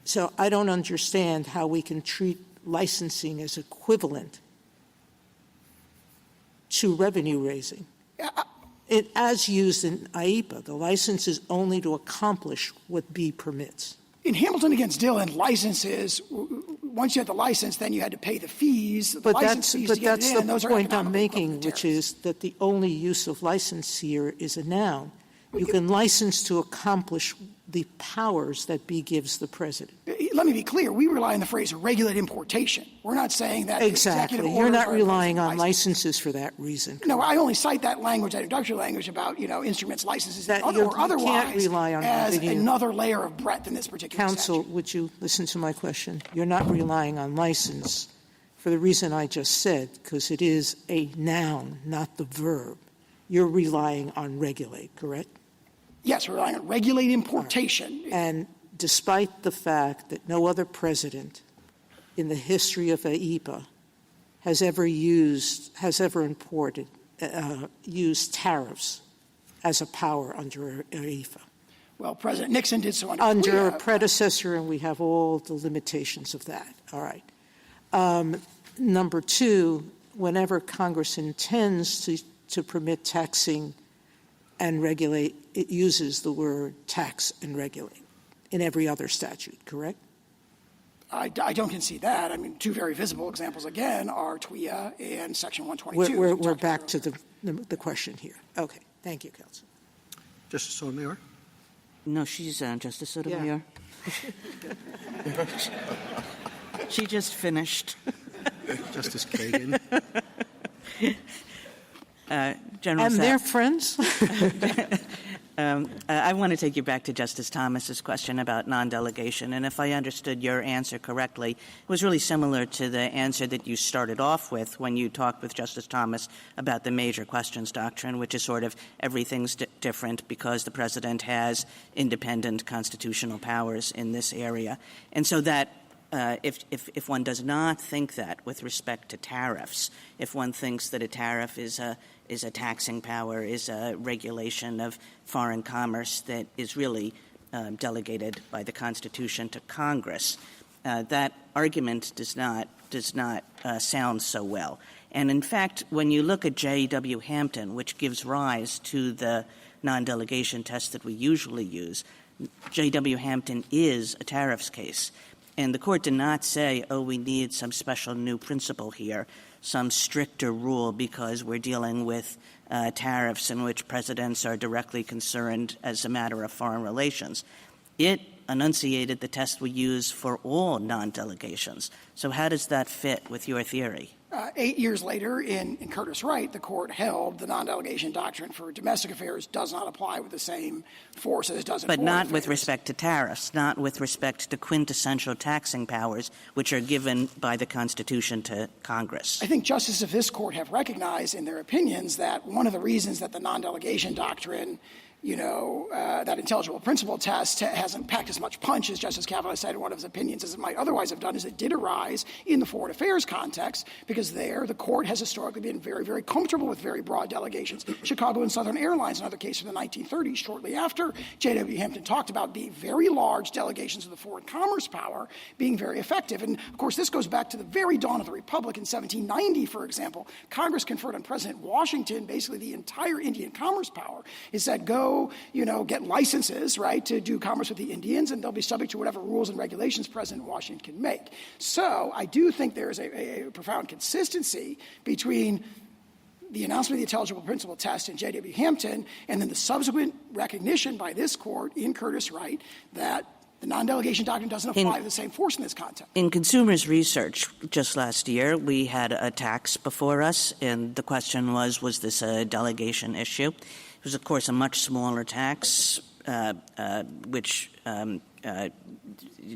So I don't understand how we can treat licensing as equivalent to revenue raising. It, as used in IEPA, the license is only to accomplish what B permits. In Hamilton against Dillon, licenses, once you had the license, then you had to pay the fees, But that's the point I'm making, which is that the only use of license here is a noun. You can license to accomplish the powers that B gives the President. Let me be clear. We rely on the phrase regulate importation. We're not saying that Exactly. You're not relying on licenses for that reason. No, I only cite that language, that introductory language about, instruments, licenses, that or otherwise can't rely on as revenue. another layer of breadth in this particular Counsel, statute. would you listen to my question? You're not relying on license for the reason I just said, because it is a noun, not the verb. You're relying on regulate, correct? Yes, we're relying on regulate importation. Right. And despite the fact that no other president in the history of IEPA has ever used tariffs as a power under IEPA. Well, President Nixon did so under a predecessor, and we have all the limitations of that. All right. Number two, whenever Congress intends to permit taxing and regulate, it uses the word tax and regulate in every other statute, correct? I don't concede that. I mean, two very visible examples, again, are TWIA and Section 122. We're back to the question here. Okay. Thank you, Counsel. Justice Sotomayor? No, she's Justice Sotomayor. Yeah. She just finished. Justice Kagan. General and they're friends? I want to take you back to Justice Thomas's question about non-delegation. And if I understood your answer correctly, it was really similar to the answer that you started off with when you talked with Justice Thomas about the major questions doctrine, which is sort of everything's different because the president has independent constitutional powers in this area. And so that if one does not think that with respect to tariffs, if one thinks that a tariff is a taxing power, is a regulation of foreign commerce that is really delegated by the Constitution to Congress, that argument does not sound so well. And in fact, when you look at J.W. Hampton, which gives rise to the non-delegation test that we usually use, J.W. Hampton is a tariffs case. And the court did not say, we need some special new principle here, some stricter rule because we're dealing with tariffs in which presidents are directly concerned as a matter of foreign relations. It enunciated the test we use for all non-delegations. So how does that fit with your theory? 8 years later, in Curtis Wright, the court held the non-delegation doctrine for domestic affairs does not apply with the same force as it does in foreign affairs. But not with respect to tariffs, not with respect to quintessential taxing powers, which are given by the Constitution to Congress. I think justices of this court have recognized in their opinions that one of the reasons that the non-delegation doctrine that intelligible principle test hasn't packed as much punch, as Justice Kavanaugh said in one of his opinions, as it might otherwise have done, is it did arise in the foreign affairs context, because there the court has historically been very, very comfortable with very broad delegations. Chicago and Southern Airlines, another case from the 1930s, shortly after J.W. Hampton talked about being very large delegations of the foreign commerce power being very effective. And, of course, this goes back to the very dawn of the Republic in 1790, for example. Congress conferred on President Washington basically the entire Indian commerce power. It said, go, get licenses, right, to do commerce with the Indians, and they'll be subject to whatever rules and regulations President Washington can make. So I do think there's a profound consistency between the announcement of the intelligible principle test in J.W. Hampton and then the subsequent recognition by this court in Curtis Wright that the non-delegation doctrine doesn't apply to the same force in this context. In Consumers Research just last year, we had a tax before us, and the question was this a delegation issue? It was, of course, a much smaller tax, which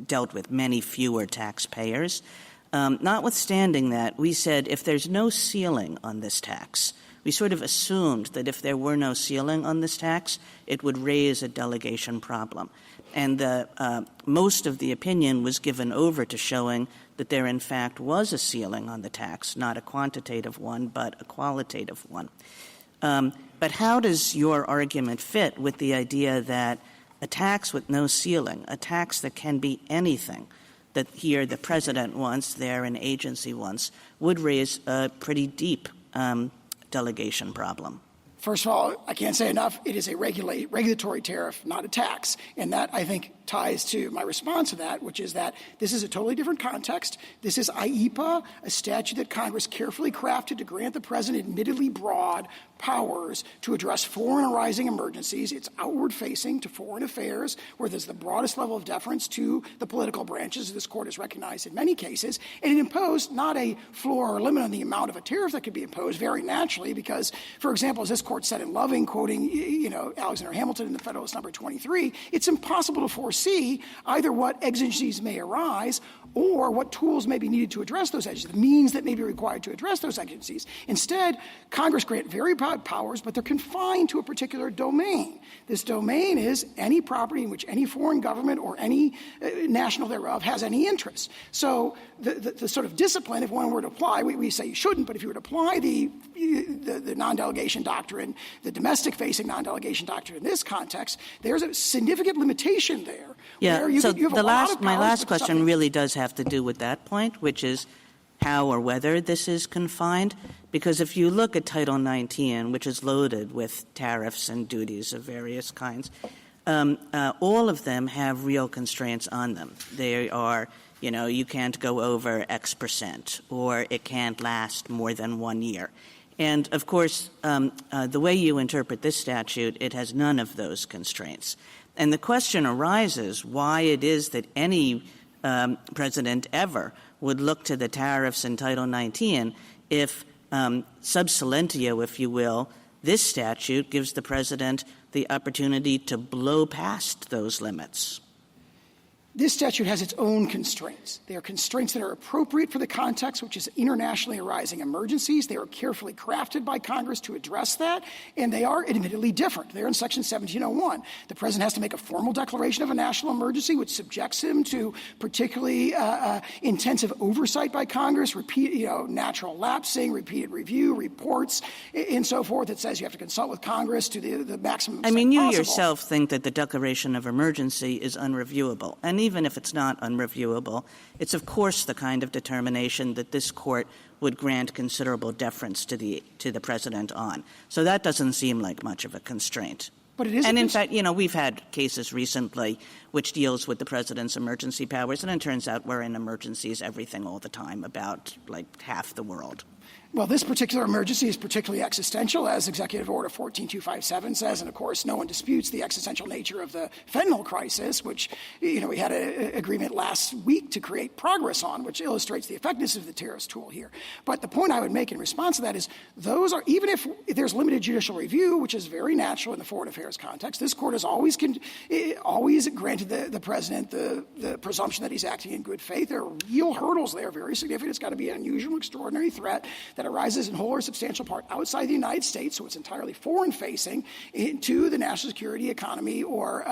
dealt with many fewer taxpayers. Notwithstanding that, we said if there's no ceiling on this tax, we sort of assumed that if there were no ceiling on this tax, it would raise a delegation problem. And most of the opinion was given over to showing that there, in fact, was a ceiling on the tax, not a quantitative one, but a qualitative one. But how does your argument fit with the idea that a tax with no ceiling, a tax that can be anything, that here the president wants, there an agency wants, would raise a pretty deep delegation problem? First of all, I can't say enough. It is a regulatory tariff, not a tax. And that, I think, ties to my response to that, which is that this is a totally different context. This is IEPA, a statute that Congress carefully crafted to grant the president admittedly broad powers to address foreign arising emergencies. It's outward-facing to foreign affairs, where there's the broadest level of deference to the political branches, this court has recognized in many cases. And it imposed not a floor or limit on the amount of a tariff that could be imposed very naturally, because, for example, as this court said in Loving, quoting Alexander Hamilton in the Federalist Number 23, it's impossible to foresee either what exigencies may arise or what tools may be needed to address those exigencies, the means that may be required to address those exigencies. Instead, Congress grant very broad powers, but they're confined to a particular domain. This domain is any property in which any foreign government or any national thereof has any interest. So the sort of discipline, if one were to apply, we say you shouldn't, but if you were to apply the non-delegation doctrine, the domestic-facing non-delegation doctrine in this context, there's a significant limitation there. Yeah, where you so have my last question really does have to do with that point, which is how or whether this is confined. Because if you look at Title 19, which is loaded with tariffs and duties of various kinds, all of them have real constraints on them. They are, you can't go over X percent, or it can't last more than 1 year. And, of course, the way you interpret this statute, it has none of those constraints. And the question arises why it is that any president ever would look to the tariffs in Title 19 if sub silentio, if you will, this statute gives the president the opportunity to blow past those limits. This statute has its own constraints. They are constraints that are appropriate for the context, which is internationally arising emergencies. They are carefully crafted by Congress to address that, and they are admittedly different. They're in Section 1701. The president has to make a formal declaration of a national emergency, which subjects him to particularly intensive oversight by Congress, natural lapsing, repeated review, reports, and so forth. It says you have to consult with Congress to the maximum extent you possible. yourself think that the declaration of emergency is unreviewable. And even if it's not unreviewable, it's of course the kind of determination that this court would grant considerable deference to the president on. So that doesn't seem like much of a constraint. But it is. And in fact, we've had cases recently which deals with the president's emergency powers, and it turns out we're in emergencies everything all the time about like half the world. Well, this particular emergency is particularly existential, as Executive Order 14257 says, and of course no one disputes the existential nature of the fentanyl crisis, which, we had an agreement last week to create progress on, which illustrates the effectiveness of the tariffs tool here. But the point I would make in response to that is those are, even if there's limited judicial review, which is very natural in the foreign affairs context, this court has always granted the president the presumption that he's acting in good faith. There are real hurdles there, very significant. It's got to be an unusual, extraordinary threat. that arises in whole or substantial part outside the United States, so it's entirely foreign-facing, to the national security, economy, or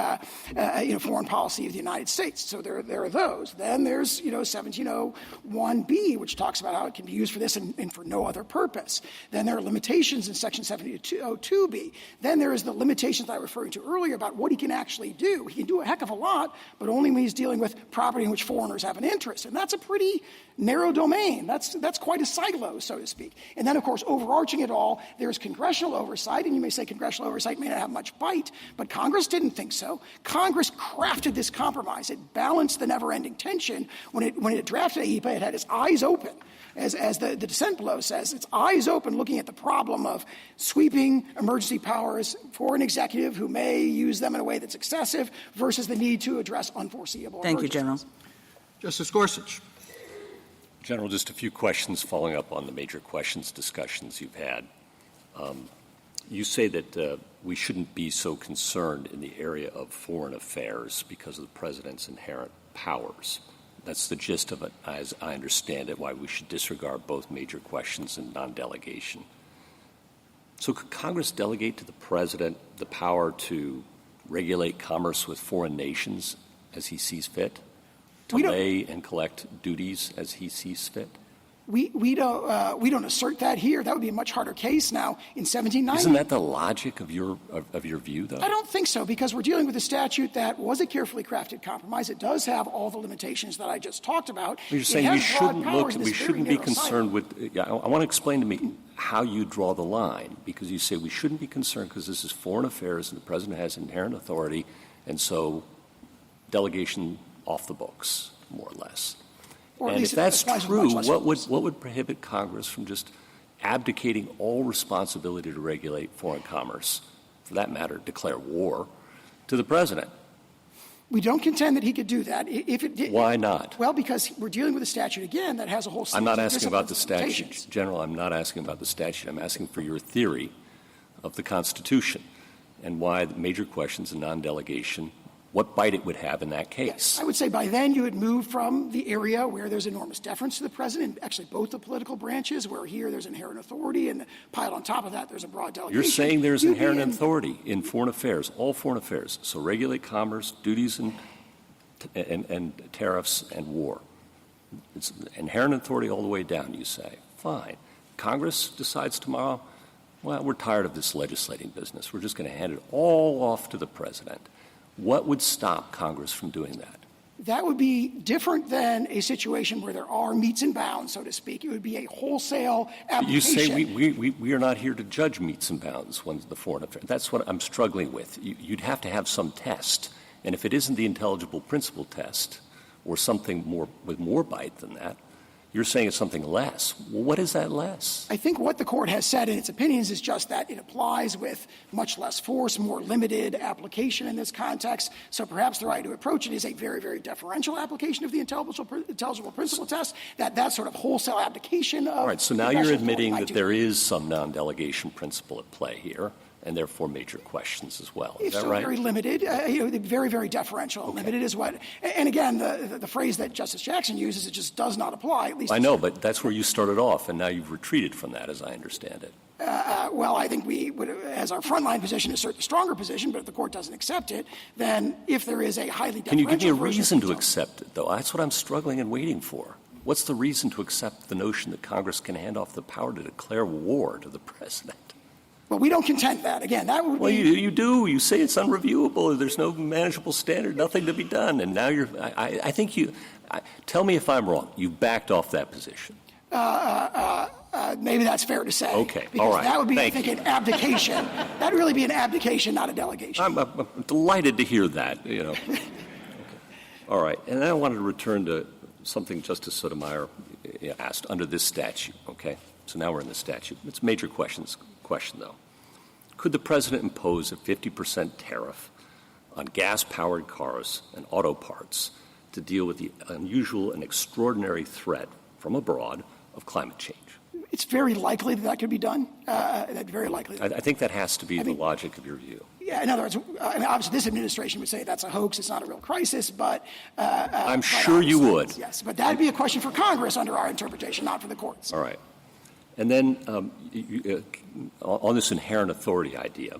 foreign policy of the United States. So there are those. Then there's 1701B, which talks about how it can be used for this and for no other purpose. Then there are limitations in Section 1702B. Then there is the limitations that I was referring to earlier about what he can actually do. He can do a heck of a lot, but only when he's dealing with property in which foreigners have an interest. And that's a pretty narrow domain. That's quite a silo, so to speak. And then, of course, overarching it all, there's congressional oversight. And you may say congressional oversight may not have much bite, but Congress didn't think so. Congress crafted this compromise. It balanced the never-ending tension. When it drafted AEPA, it had its eyes open. As the dissent below says, its eyes open looking at the problem of sweeping emergency powers for an executive who may use them in a way that's excessive versus the need to address unforeseeable Thank you, emergencies. General. Justice Gorsuch. General, just a few questions following up on the major questions discussions you've had. You say that we shouldn't be so concerned in the area of foreign affairs because of the president's inherent powers. That's the gist of it, as I understand it, why we should disregard both major questions and non-delegation. So could Congress delegate to the president the power to regulate commerce with foreign nations as he sees fit, to lay and collect duties as he sees fit? We don't assert that here. That would be a much harder case now in 1790. Isn't that the logic of your view, though? I don't think so, because we're dealing with a statute that was a carefully crafted compromise. It does have all the limitations that I just talked about. You're saying we shouldn't be concerned with. I want to explain to me how you draw the line, because you say we shouldn't be concerned because this is foreign affairs and the president has inherent authority, and so delegation off the books, more or less. And if that's true, what would prohibit Congress from just abdicating all responsibility to regulate foreign commerce, for that matter, declare war, to the president? We don't contend that he could do that. Why not? Well, because we're dealing with a statute, again, that has a whole series I'm not of asking about the limitations. statute. General, I'm not asking about the statute. I'm asking for your theory of the Constitution and why the major questions and non-delegation, what bite it would have in that case. Yes. I would say by then you would move from the area where there's enormous deference to the president, actually both the political branches, where here there's inherent authority, and piled on top of that there's a broad delegation. You're saying there's inherent authority in foreign affairs, all foreign affairs. So regulate commerce, duties and tariffs and war. It's inherent authority all the way down, you say. Fine. Congress decides tomorrow, well, we're tired of this legislating business. We're just going to hand it all off to the president. What would stop Congress from doing that? That would be different than a situation where there are metes and bounds, so to speak. It would be a wholesale application. You say we are not here to judge metes and bounds when the foreign affairs. That's what I'm struggling with. You'd have to have some test. And if it isn't the intelligible principle test or something more with more bite than that, you're saying it's something less. Well, what is that less? I think what the Court has said in its opinions is just that it applies with much less force, more limited application in this context. So perhaps the right to approach it is a very, very deferential application of the intelligible principle test, that sort of wholesale application of. All right, so now you're admitting that there is some non-delegation principle at play here, and therefore major questions as well. Is that right? Very limited, very, very deferential. Okay. Limited is what, and again, the phrase that Justice Jackson uses, it just does not apply. At least I know, but that's where you started off, and now you've retreated from that, as I understand it. Well, I think we would, as our frontline position, assert the stronger position, but if the Court doesn't accept it, then if there is a highly deferential. Can you give me a reason to accept it, though? That's what I'm struggling and waiting for. What's the reason to accept the notion that Congress can hand off the power to declare war to the president? Well, we don't contend that. Again, that would well, be. You do. You say it's unreviewable. There's no manageable standard, nothing to be done. And now you're – I think you – tell me if I'm wrong. You backed off that position. Maybe that's fair to say. Okay. Because all right. that would be, Thank I think, you. an abdication. That would really be an abdication, not a delegation. I'm delighted to hear that, you know. Okay. All right. And then I wanted to return to something Justice Sotomayor asked under this statute, okay? So now we're in the statute. It's a major question, though. Could the president impose a 50% tariff on gas-powered cars and auto parts to deal with the unusual and extraordinary threat from abroad of climate change? It's very likely that could be done. Very likely. I think that has to be the logic of your view. Yeah, in other words, obviously this administration would say that's a hoax, it's not a real crisis, but I'm sure you would. Yes, but that would be a question for Congress under our interpretation, not for the courts. All right. And then on this inherent authority idea,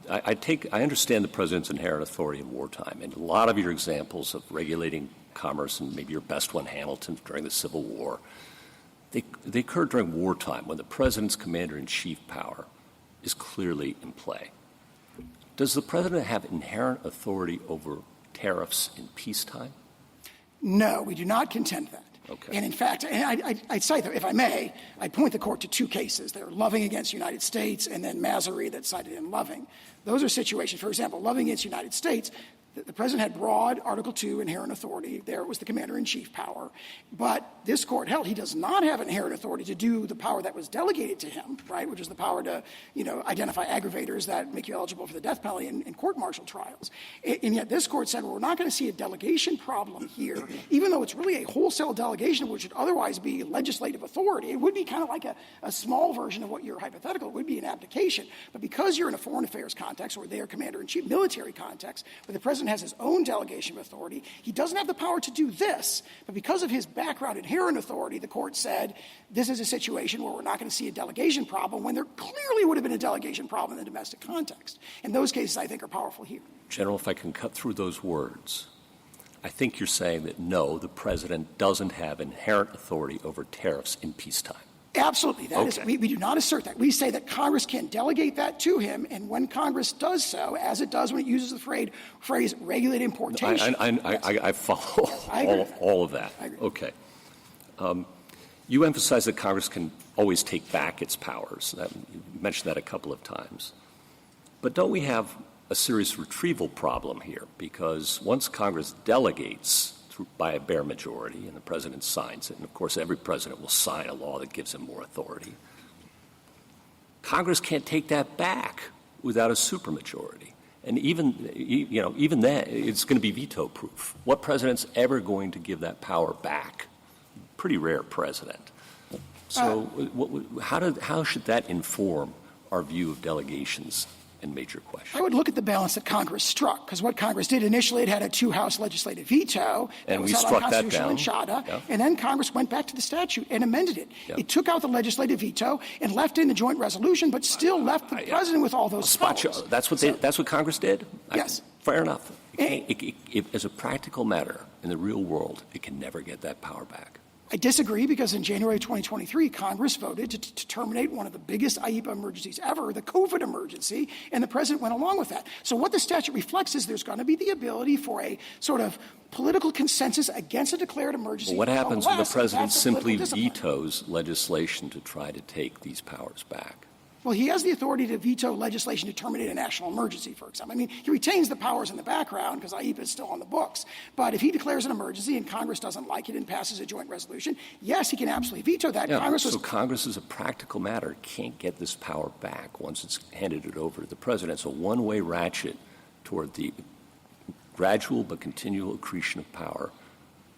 I understand the president's inherent authority in wartime, and a lot of your examples of regulating commerce, and maybe your best one, Hamilton, during the Civil War, they occurred during wartime when the president's commander-in-chief power is clearly in play. Does the president have inherent authority over tariffs in peacetime? No, we do not contend that. Okay. And in fact, I'd cite, if I may, I'd point the court to two cases. They're Loving against United States and then Masery that's cited in Loving. Those are situations, for example, Loving against United States, the president had broad Article II inherent authority. There was the commander-in-chief power. But this court held he does not have inherent authority to do the power that was delegated to him, right, which is the power to, identify aggravators that make you eligible for the death penalty in court-martial trials. And yet this court said, well, we're not going to see a delegation problem here, even though it's really a wholesale delegation which would otherwise be legislative authority. It would be kind of like a small version of what you're hypothetical. It would be an abdication. But because you're in a foreign affairs context or their commander-in-chief military context, where the president has his own delegation of authority, he doesn't have the power to do this. But because of his background inherent authority, the court said this is a situation where we're not going to see a delegation problem when there clearly would have been a delegation problem in the domestic context. And those cases, I think, are powerful here. General, if I can cut through those words, I think you're saying that no, the president doesn't have inherent authority over tariffs in peacetime. Absolutely. That is, Okay. we do not assert that. We say that Congress can delegate that to him, and when Congress does so, as it does when it uses the phrase regulate importation. I follow all of that. I agree. Okay. You emphasize that Congress can always take back its powers. You mentioned that a couple of times. But don't we have a serious retrieval problem here? Because once Congress delegates by a bare majority, and the president signs it, and of course every president will sign a law that gives him more authority, Congress can't take that back without a supermajority. And even then, it's going to be veto-proof. What president's ever going to give that power back? Pretty rare president. So how should that inform our view of delegations and major questions? I would look at the balance that Congress struck, because what Congress did initially, it had a two-house legislative veto. And we was struck that unconstitutional down. in Chadha, Yeah. and then Congress went back to the statute and amended it. Yeah. It took out the legislative veto and left in the joint resolution, but still left the president with all those powers. That's what Congress did? Yes. Fair enough. As a practical matter, in the real world, it can never get that power back. I disagree, because in January 2023, Congress voted to terminate one of the biggest IEPA emergencies ever, the COVID emergency, and the president went along with that. So what the statute reflects is there's going to be the ability for a sort of political consensus against a declared emergency. Well, what happens when the president That's a simply political discipline. vetoes legislation to try to take these powers back? Well, he has the authority to veto legislation to terminate a national emergency, for example. I mean, he retains the powers in the background because IEPA is still on the books. But if he declares an emergency and Congress doesn't like it and passes a joint resolution, yes, he can absolutely veto that. Yeah, Congress Congress, as a practical matter, can't get this power back once it's handed it over to the president. It's a one-way ratchet toward the gradual but continual accretion of power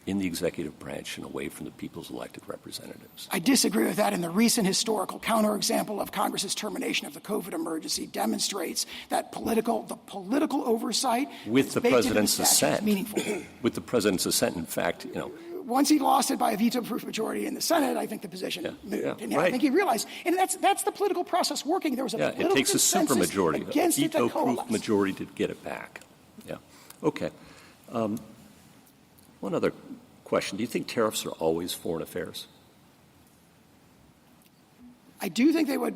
in the executive branch and away from the people's elected representatives. I disagree with that, and the recent historical counterexample of Congress's termination of the COVID emergency demonstrates that the political oversight With the president's assent. is meaningful. With the president's assent, in fact, Once he lost it by a veto-proof majority in the Senate, I think the position moved. And I think he realized, and that's the political process working. There was a political it takes a consensus supermajority, against a it that veto-proof coalesced. majority to get it back. Yeah. Okay. One other question. Do you think tariffs are always foreign affairs? I do think they would.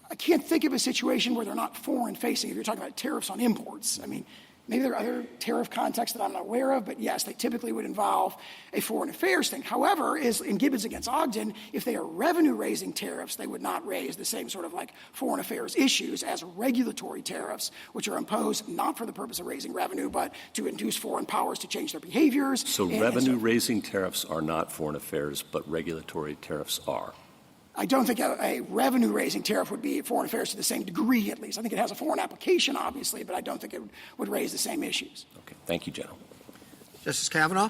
I can't think of a situation where they're not foreign-facing. If you're talking about tariffs on imports, I mean, maybe there are other tariff contexts that I'm not aware of, but yes, they typically would involve a foreign affairs thing. However, in Gibbons against Ogden, if they are revenue-raising tariffs, they would not raise the same sort of like foreign affairs issues as regulatory tariffs, which are imposed not for the purpose of raising revenue, but to induce foreign powers to change their behaviors. So revenue-raising tariffs are not foreign affairs, but regulatory tariffs are. I don't think a revenue-raising tariff would be foreign affairs to the same degree, at least. I think it has a foreign application, obviously, but I don't think it would raise the same issues. Okay. Thank you, General. Justice Kavanaugh?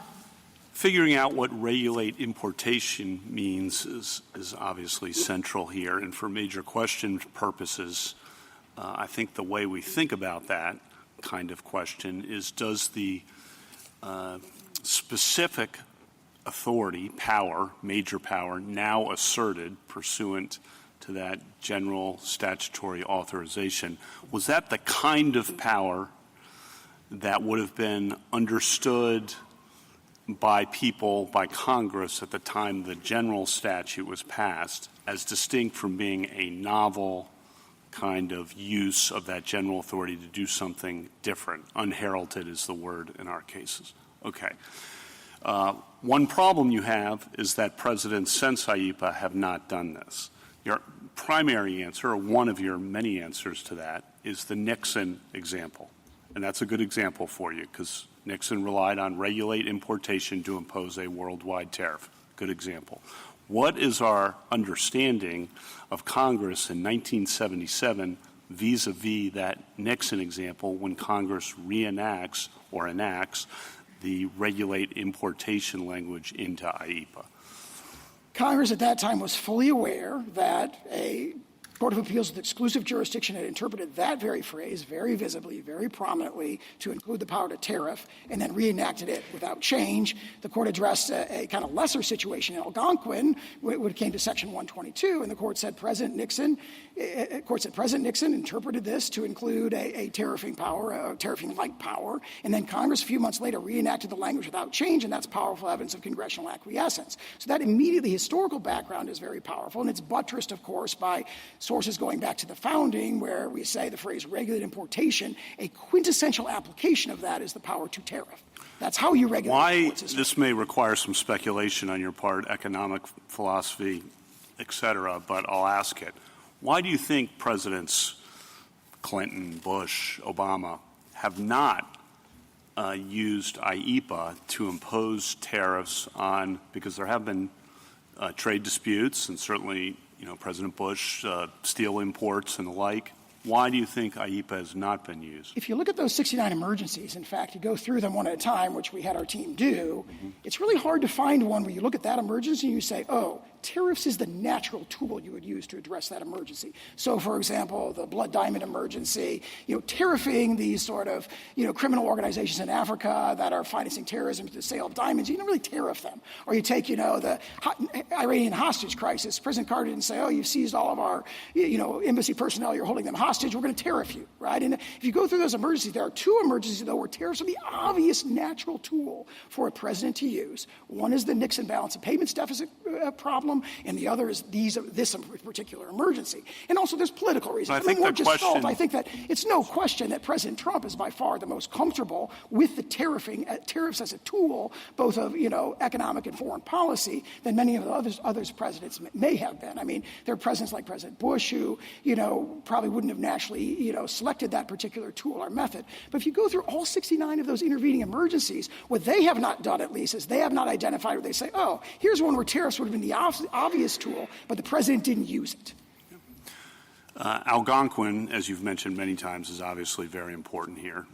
Figuring out what regulate importation means is obviously central here. And for major question purposes, I think the way we think about that kind of question is, does the specific authority, power, major power, now asserted pursuant to that general statutory authorization, was that the kind of power that would have been understood by people, by Congress at the time the general statute was passed, as distinct from being a novel kind of use of that general authority to do something different? Unheralded is the word in our cases. Okay. One problem you have is that presidents since IEPA have not done this. Your primary answer, or one of your many answers to that, is the Nixon example. And that's a good example for you because Nixon relied on regulate importation to impose a worldwide tariff. Good example. What is our understanding of Congress in 1977 vis-a-vis that Nixon example when Congress reenacts or enacts the regulate importation language into IEPA? Congress at that time was fully aware that a Court of Appeals with exclusive jurisdiction had interpreted that very phrase very visibly, very prominently to include the power to tariff, and then reenacted it without change. The court addressed a kind of lesser situation in Algonquin when it came to Section 122, and the court said President Nixon interpreted this to include a tariffing power, a tariffing-like power, and then Congress a few months later reenacted the language without change, and that's powerful evidence of congressional acquiescence. So that immediately historical background is very powerful, and it's buttressed, of course, by sources going back to the founding, where we say the phrase regulate importation, a quintessential application of that is the power to tariff. That's how you regulate. Why this may require some speculation on your part, economic philosophy, et cetera, but I'll ask it. Why do you think Presidents Clinton, Bush, Obama have not used IEPA to impose tariffs on, because there have been trade disputes, and certainly President Bush, steel imports and the like. Why do you think IEPA has not been used? If you look at those 69 emergencies, in fact, you go through them one at a time, which we had our team do, it's really hard to find one where you look at that emergency and you say, oh, tariffs is the natural tool you would use to address that emergency. So, for example, the Blood Diamond emergency, tariffing these sort of, criminal organizations in Africa that are financing terrorism to the sale of diamonds, you don't really tariff them. Or you take, the Iranian hostage crisis. President Carter didn't say, oh, you've seized all of our, embassy personnel, you're holding them hostage, we're going to tariff you, right? And if you go through those emergencies, there are two emergencies, though, where tariffs are the obvious natural tool for a president to use. One is the Nixon balance of payments deficit problem, and the other is this particular emergency. And also there's political reasons. I think I think that it's no question that President Trump is by far the most comfortable with the tariffs as a tool, both of, economic and foreign policy, than many of the others presidents may have been. I mean, there are presidents like President Bush who, probably wouldn't have naturally, selected that particular tool or method. But if you go through all 69 of those intervening emergencies, what they have not done, at least, is they have not identified where they say, oh, here's one where tariffs would have been the obvious tool, but the president didn't use it. Algonquin, as you've mentioned many times, is obviously very important here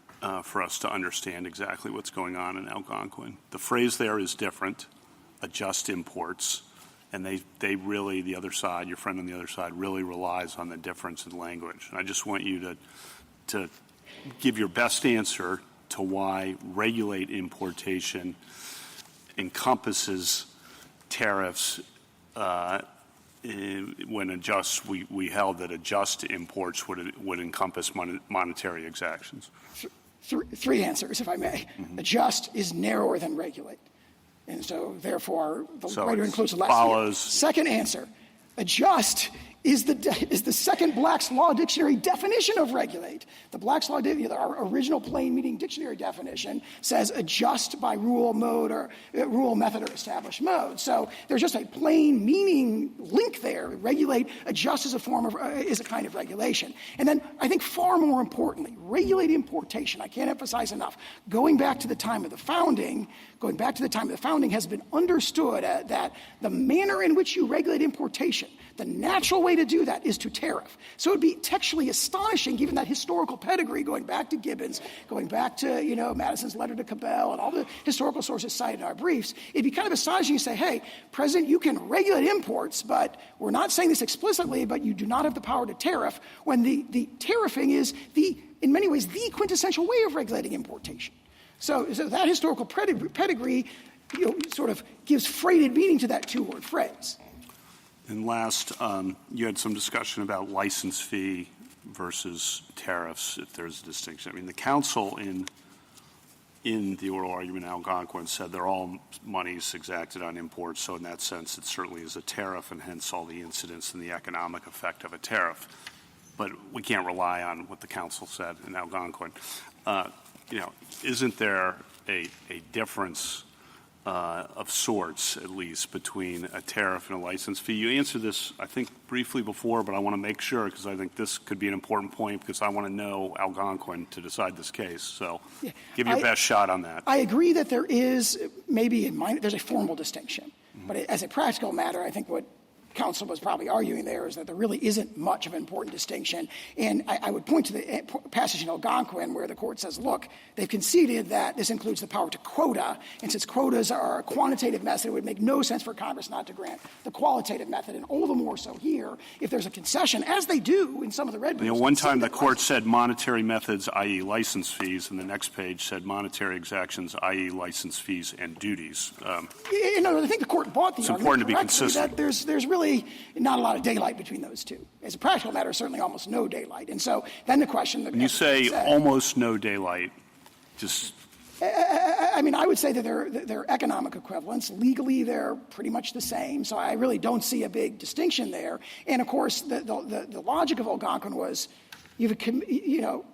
for us to understand exactly what's going on in Algonquin. The phrase there is different, adjust imports, and they really, the other side, your friend on the other side, really relies on the difference in language. And I just want you to give your best answer to why regulate importation encompasses tariffs when we held that adjust imports would encompass monetary exactions. Three answers, if I may. Adjust is narrower than regulate. And so, therefore, the greater includes less. Follows. Second answer, adjust is the second Black's Law Dictionary definition of regulate. The Black's Law Dictionary, our original plain meaning dictionary definition, says adjust by rule, mode, or rule, method, or established mode. So there's just a plain meaning link there. Regulate, adjust is a kind of regulation. And then I think far more importantly, regulate importation. I can't emphasize enough. Going back to the time of the founding has been understood that the manner in which you regulate importation, the natural way to do that is to tariff. So it would be textually astonishing, given that historical pedigree, going back to Gibbons, going back to, Madison's letter to Cabell, and all the historical sources cited in our briefs. It'd be kind of astonishing to say, hey, President, you can regulate imports, but we're not saying this explicitly, but you do not have the power to tariff, when the tariffing is in many ways, the quintessential way of regulating importation. So that historical pedigree sort of gives freighted meaning to that two-word phrase. And last, you had some discussion about license fee versus tariffs, if there's a distinction. I mean, the counsel in the oral argument in Algonquin said they're all monies exacted on imports, so in that sense it certainly is a tariff and hence all the incidents and the economic effect of a tariff. But we can't rely on what the counsel said in Algonquin. Isn't there a difference of sorts, at least, between a tariff and a license fee? You answered this, I think, briefly before, but I want to make sure because I think this could be an important point because I want to know Algonquin to decide this case. So give your best shot on that. I agree that there is maybe there's a formal distinction. But as a practical matter, I think what counsel was probably arguing there is that there really isn't much of an important distinction. And I would point to the passage in Algonquin where the court says, look, they've conceded that this includes the power to quota, and since quotas are a quantitative method, it would make no sense for Congress not to grant the qualitative method, and all the more so here if there's a concession, as they do in some of the red briefs. One time the court said monetary methods, i.e. license fees, and the next page said monetary exactions, i.e. license fees and duties. I think the court bought the it's argument important to be consistent. That there's really not a lot of daylight between those two. As a practical matter, certainly almost no daylight. And so then the question... When you say almost no daylight, just... I would say that they're economic equivalents. Legally, they're pretty much the same. So I really don't see a big distinction there. And, of course, the logic of Algonquin was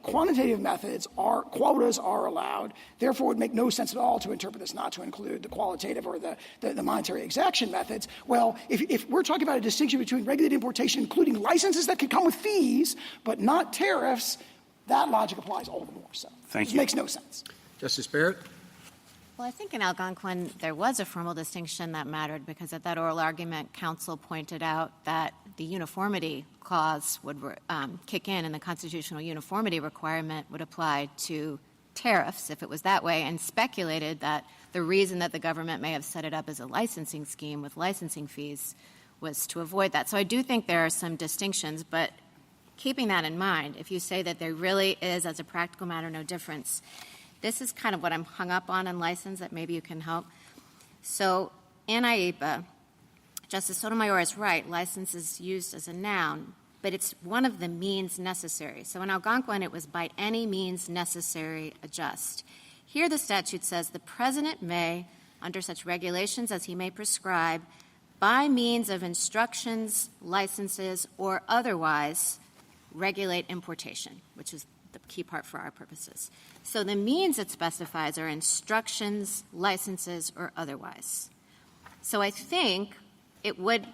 quantitative methods quotas are allowed. Therefore, it would make no sense at all to interpret this not to include the qualitative or the monetary exaction methods. Well, if we're talking about a distinction between regulated importation, including licenses that could come with fees, but not tariffs, that logic applies all the more so. Thank you. It makes no sense. Justice Barrett? Well, I think in Algonquin there was a formal distinction that mattered because at that oral argument, counsel pointed out that the uniformity clause would kick in and the constitutional uniformity requirement would apply to tariffs if it was that way, and speculated that the reason that the government may have set it up as a licensing scheme with licensing fees was to avoid that. So I do think there are some distinctions, but keeping that in mind, if you say that there really is, as a practical matter, no difference, this is kind of what I'm hung up on in license that maybe you can help. So in IEPA, Justice Sotomayor is right, license is used as a noun, but it's one of the means necessary. So in Algonquin, it was by any means necessary adjust. Here the statute says the president may, under such regulations as he may prescribe, by means of instructions, licenses, or otherwise regulate importation, which is the key part for our purposes. So the means it specifies are instructions, licenses, or otherwise. So I think it would,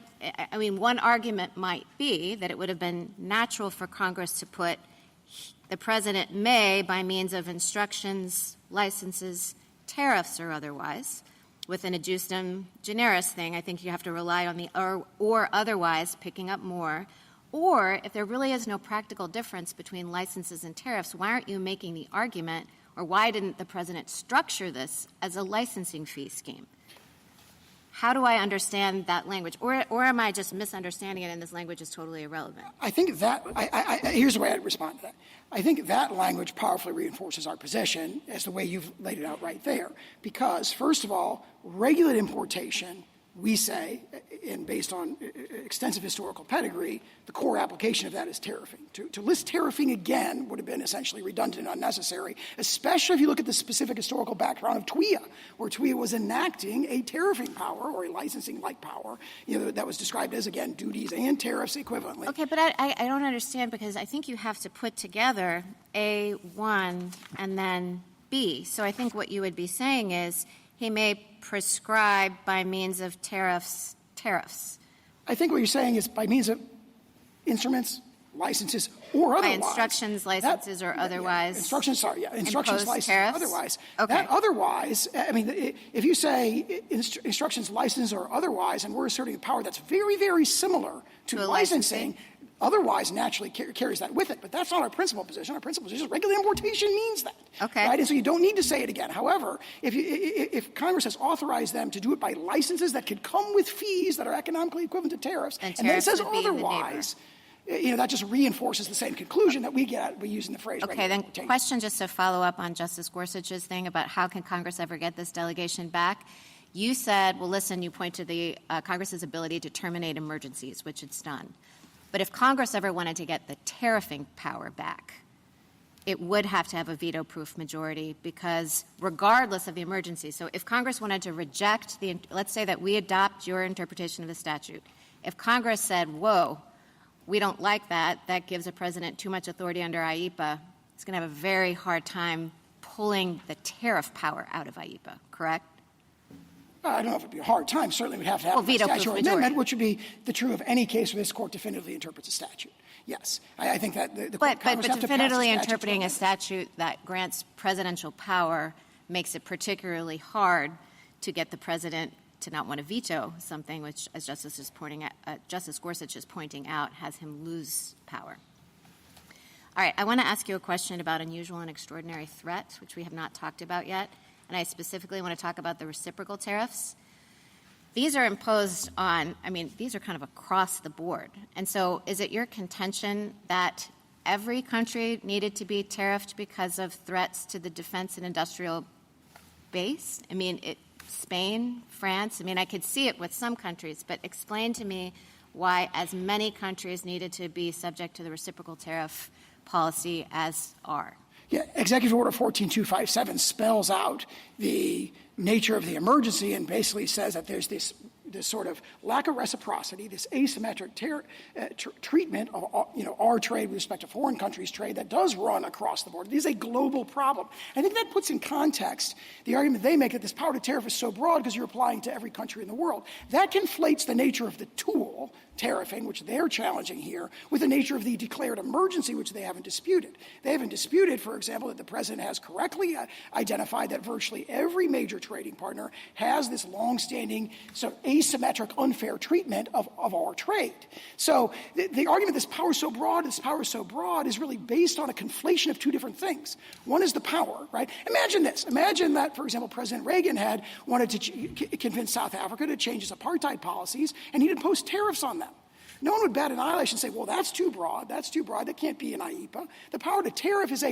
one argument might be that it would have been natural for Congress to put the president may, by means of instructions, licenses, tariffs, or otherwise. With an adjustum generis thing, I think you have to rely on the or otherwise, picking up more. Or if there really is no practical difference between licenses and tariffs, why aren't you making the argument, or why didn't the president structure this as a licensing fee scheme? How do I understand that language? Or am I just misunderstanding it and this language is totally irrelevant? I think that here's the way I'd respond to that. I think that language powerfully reinforces our position as the way you've laid it out right there. Because, first of all, regulated importation, we say, and based on extensive historical pedigree, the core application of that is tariffing. To list tariffing again would have been essentially redundant and unnecessary, especially if you look at the specific historical background of TWIA, where TWIA was enacting a tariffing power or a licensing-like power, that was described as, again, duties and tariffs equivalently. Okay, but I don't understand, because I think you have to put together A1 and then B. So I think what you would be saying is he may prescribe by means of tariffs. I think what you're saying is by means of instruments, licenses, or otherwise. By instructions, licenses, or otherwise. Instructions, licenses, tariffs? or otherwise. Okay. That otherwise, if you say instructions, license, or otherwise, and we're asserting a power that's very, very similar to licensing, otherwise naturally carries that with it. But that's not our principal position. Our principal position is regular importation means that. Okay. Right? And so you don't need to say it again. However, if Congress has authorized them to do it by licenses that could come with fees that are economically equivalent to tariffs, and then it says otherwise, that just reinforces the same conclusion that we get out by using the phrase regular importation. Question just to follow up on Justice Gorsuch's thing about how can Congress ever get this delegation back. You said, well, listen, you point to the Congress's ability to terminate emergencies, which it's done. But if Congress ever wanted to get the tariffing power back, it would have to have a veto-proof majority because regardless of the emergency, so if Congress wanted to reject let's say that we adopt your interpretation of the statute. If Congress said, whoa, we don't like that, that gives a president too much authority under IEPA, it's going to have a very hard time pulling the tariff power out of IEPA, correct? I don't know if it would be a hard time. Certainly we'd have to have a statutory amendment, which would be true of any case where this court definitively interprets a statute. Yes. I think that the But Congress have to definitively pass interpreting a statute that grants presidential power makes it particularly hard to get the president to not want to veto something which, as Justice Gorsuch is pointing out, has him lose power. All right. I want to ask you a question about unusual and extraordinary threat, which we have not talked about yet. And I specifically want to talk about the reciprocal tariffs. These are imposed on, these are kind of across the board. And so is it your contention that every country needed to be tariffed because of threats to the defense and industrial base? Spain, France, I could see it with some countries, but explain to me why as many countries needed to be subject to the reciprocal tariff policy as are. Yeah, Executive Order 14257 spells out the nature of the emergency and basically says that there's this sort of lack of reciprocity, this asymmetric treatment of our trade with respect to foreign countries' trade that does run across the board. This is a global problem. I think that puts in context the argument they make that this power to tariff is so broad because you're applying to every country in the world. That conflates the nature of the tool, tariffing, which they're challenging here, with the nature of the declared emergency, which they haven't disputed. They haven't disputed, for example, that the president has correctly identified that virtually every major trading partner has this longstanding sort of asymmetric, unfair treatment of our trade. So the argument this power is so broad is really based on a conflation of two different things. One is the power, right? Imagine this. Imagine that, for example, President Reagan had wanted to convince South Africa to change its apartheid policies, and he'd impose tariffs on them. No one would bat an eyelash and say, well, that's too broad, that can't be an IEPA. The power to tariff is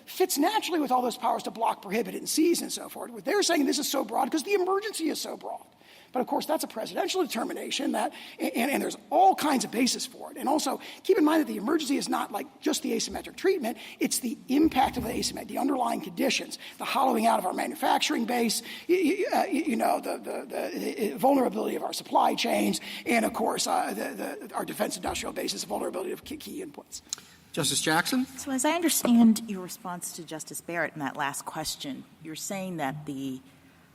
fits naturally with all those powers to block, prohibit, and seize and so forth. What they're saying this is so broad because the emergency is so broad. But, of course, that's a presidential determination, and there's all kinds of basis for it. And also, keep in mind that the emergency is not like just the asymmetric treatment. It's the impact of the asymmetric, the underlying conditions, the hollowing out of our manufacturing base, the vulnerability of our supply chains, and, of course, our defense industrial basis, vulnerability of key inputs. Justice Jackson? So as I understand your response to Justice Barrett in that last question, you're saying that the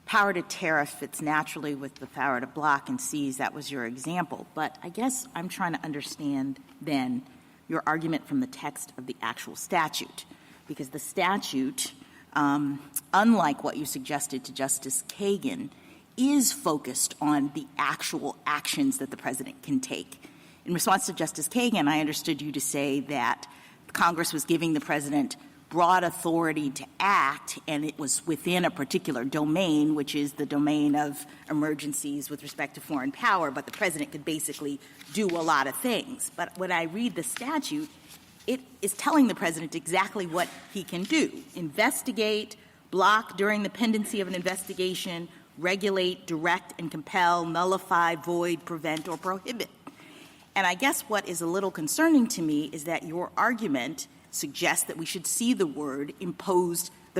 power to tariff fits naturally with the power to block and seize. That was your example. But I guess I'm trying to understand then your argument from the text of the actual statute. Because the statute, unlike what you suggested to Justice Kagan, is focused on the actual actions that the president can take. In response to Justice Kagan, I understood you to say that Congress was giving the president broad authority to act, and it was within a particular domain, which is the domain of emergencies with respect to foreign power, but the president could basically do a lot of things. But when I read the statute, it is telling the president exactly what he can do: investigate, block during the pendency of an investigation, regulate, direct and compel, nullify, void, prevent, or prohibit. And I guess what is a little concerning to me is that your argument suggests that we should see the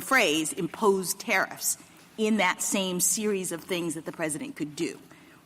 phrase imposed tariffs in that same series of things that the president could do.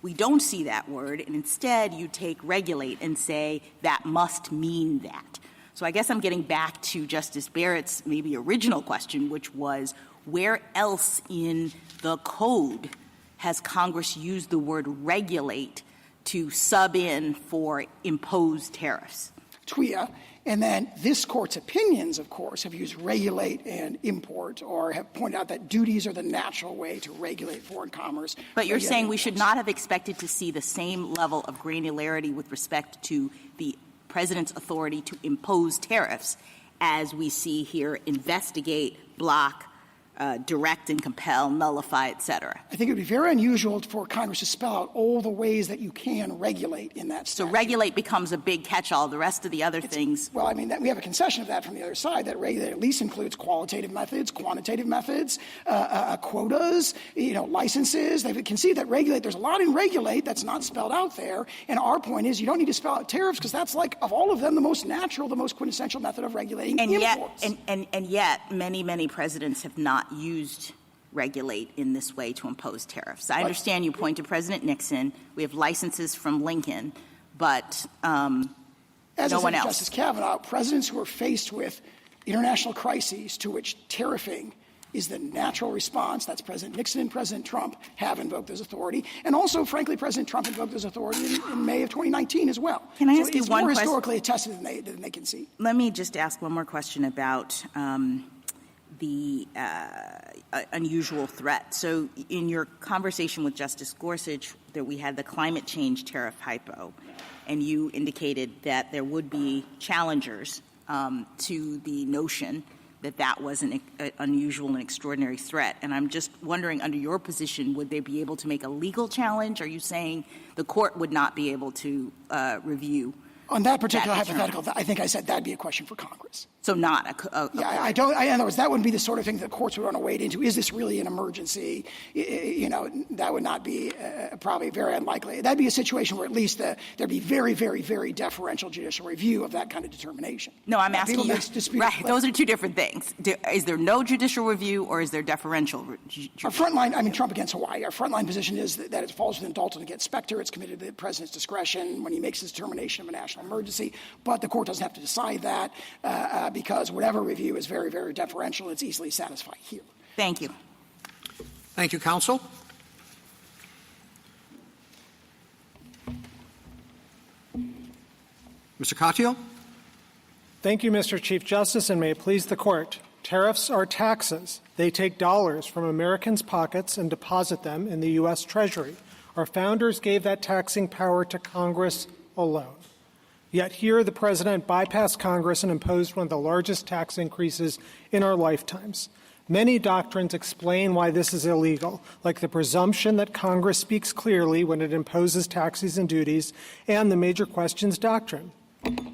We don't see that word, and instead you take regulate and say that must mean that. So I guess I'm getting back to Justice Barrett's maybe original question, which was, where else in the code has Congress used the word regulate to sub in for imposed tariffs? TWIA. And then this Court's opinions, of course, have used regulate and import, or have pointed out that duties are the natural way to regulate foreign commerce. But you're saying we should not have expected to see the same level of granularity with respect to the president's authority to impose tariffs as we see here investigate, block, direct and compel, nullify, et cetera. I think it would be very unusual for Congress to spell out all the ways that you can regulate in that statute. So regulate becomes a big catch-all. The rest of the other things. Well, I mean, we have a concession of that from the other side, that regulate at least includes qualitative methods, quantitative methods, quotas, licenses. They concede that regulate, there's a lot in regulate that's not spelled out there. And our point is you don't need to spell out tariffs because that's, like, of all of them, the most natural, the most quintessential method of regulating imports. And yet, many presidents have not used regulate in this way to impose tariffs. I understand you point to President Nixon. We have licenses from Lincoln, but As no I one said, else. Justice Kavanaugh, presidents who are faced with international crises to which tariffing is the natural response, that's President Nixon and President Trump, have invoked this authority. And also, frankly, President Trump invoked this authority in May of 2019 as well. Can I so ask you it's one more question? historically attested than they can see. Let me just ask one more question about the unusual threat. So in your conversation with Justice Gorsuch, that we had the climate change tariff hypo, and you indicated that there would be challengers to the notion that was an unusual and extraordinary threat. And I'm just wondering, under your position, would they be able to make a legal challenge? Are you saying the court would not be able to review? On that particular hypothetical, I think I said that'd be a question for Congress. So not I don't. In other words, that wouldn't be the sort of thing that courts would want to wade into. Is this really an emergency? That would not be probably very unlikely. That'd be a situation where at least there'd be very, very, very deferential judicial review of that kind of determination. No, I'm asking you. Right, those are two different things. Is there no judicial review, or is there deferential? Our frontline, Trump against Hawaii. Our frontline position is that it falls within Dalton against Specter. It's committed to the president's discretion when he makes his determination of a national emergency. But the court doesn't have to decide that because whatever review is very, very deferential. It's easily satisfied here. Thank you. Thank you, counsel. Mr. Katyal. Thank you, Mr. Chief Justice, and may it please the Court. Tariffs are taxes. They take dollars from Americans' pockets and deposit them in the U.S. Treasury. Our founders gave that taxing power to Congress alone. Yet here the President bypassed Congress and imposed one of the largest tax increases in our lifetimes. Many doctrines explain why this is illegal, like the presumption that Congress speaks clearly when it imposes taxes and duties, and the major questions doctrine.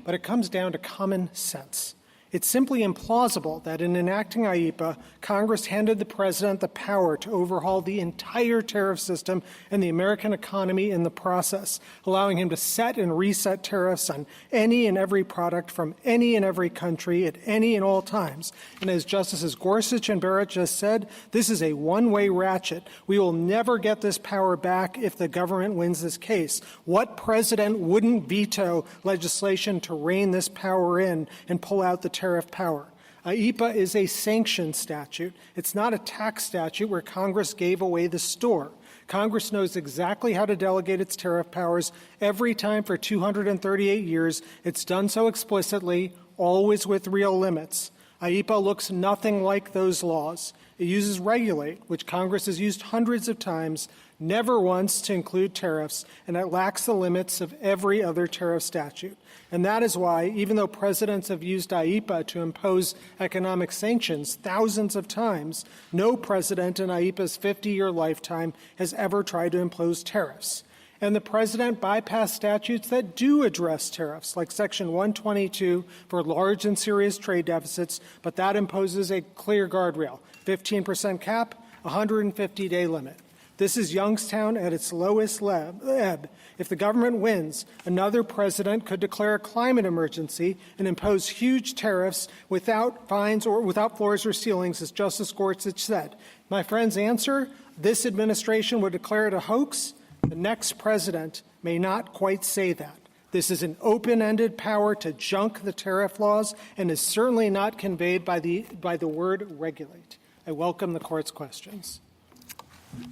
But it comes down to common sense. It's simply implausible that in enacting IEEPA, Congress handed the President the power to overhaul the entire tariff system and the American economy in the process, allowing him to set and reset tariffs on any and every product from any and every country at any and all times. And as Justices Gorsuch and Barrett just said, this is a one-way ratchet. We will never get this power back if the government wins this case. What president wouldn't veto legislation to rein this power in and pull out the tariff power? IEEPA is a sanction statute. It's not a tax statute where Congress gave away the store. Congress knows exactly how to delegate its tariff powers every time for 238 years. It's done so explicitly, always with real limits. IEEPA looks nothing like those laws. It uses regulate, which Congress has used hundreds of times, never once to include tariffs, and it lacks the limits of every other tariff statute. And that is why, even though presidents have used IEEPA to impose economic sanctions thousands of times, no president in IEEPA's 50-year lifetime has ever tried to impose tariffs. And the president bypassed statutes that do address tariffs, like Section 122 for large and serious trade deficits, but that imposes a clear guardrail, 15% cap, 150-day limit. This is Youngstown at its lowest ebb. If the government wins, another president could declare a climate emergency and impose huge tariffs without fines or without floors or ceilings, as Justice Gorsuch said. My friend's answer, this administration would declare it a hoax. The next president may not quite say that. This is an open-ended power to junk the tariff laws and is certainly not conveyed by the word regulate. I welcome the Court's questions.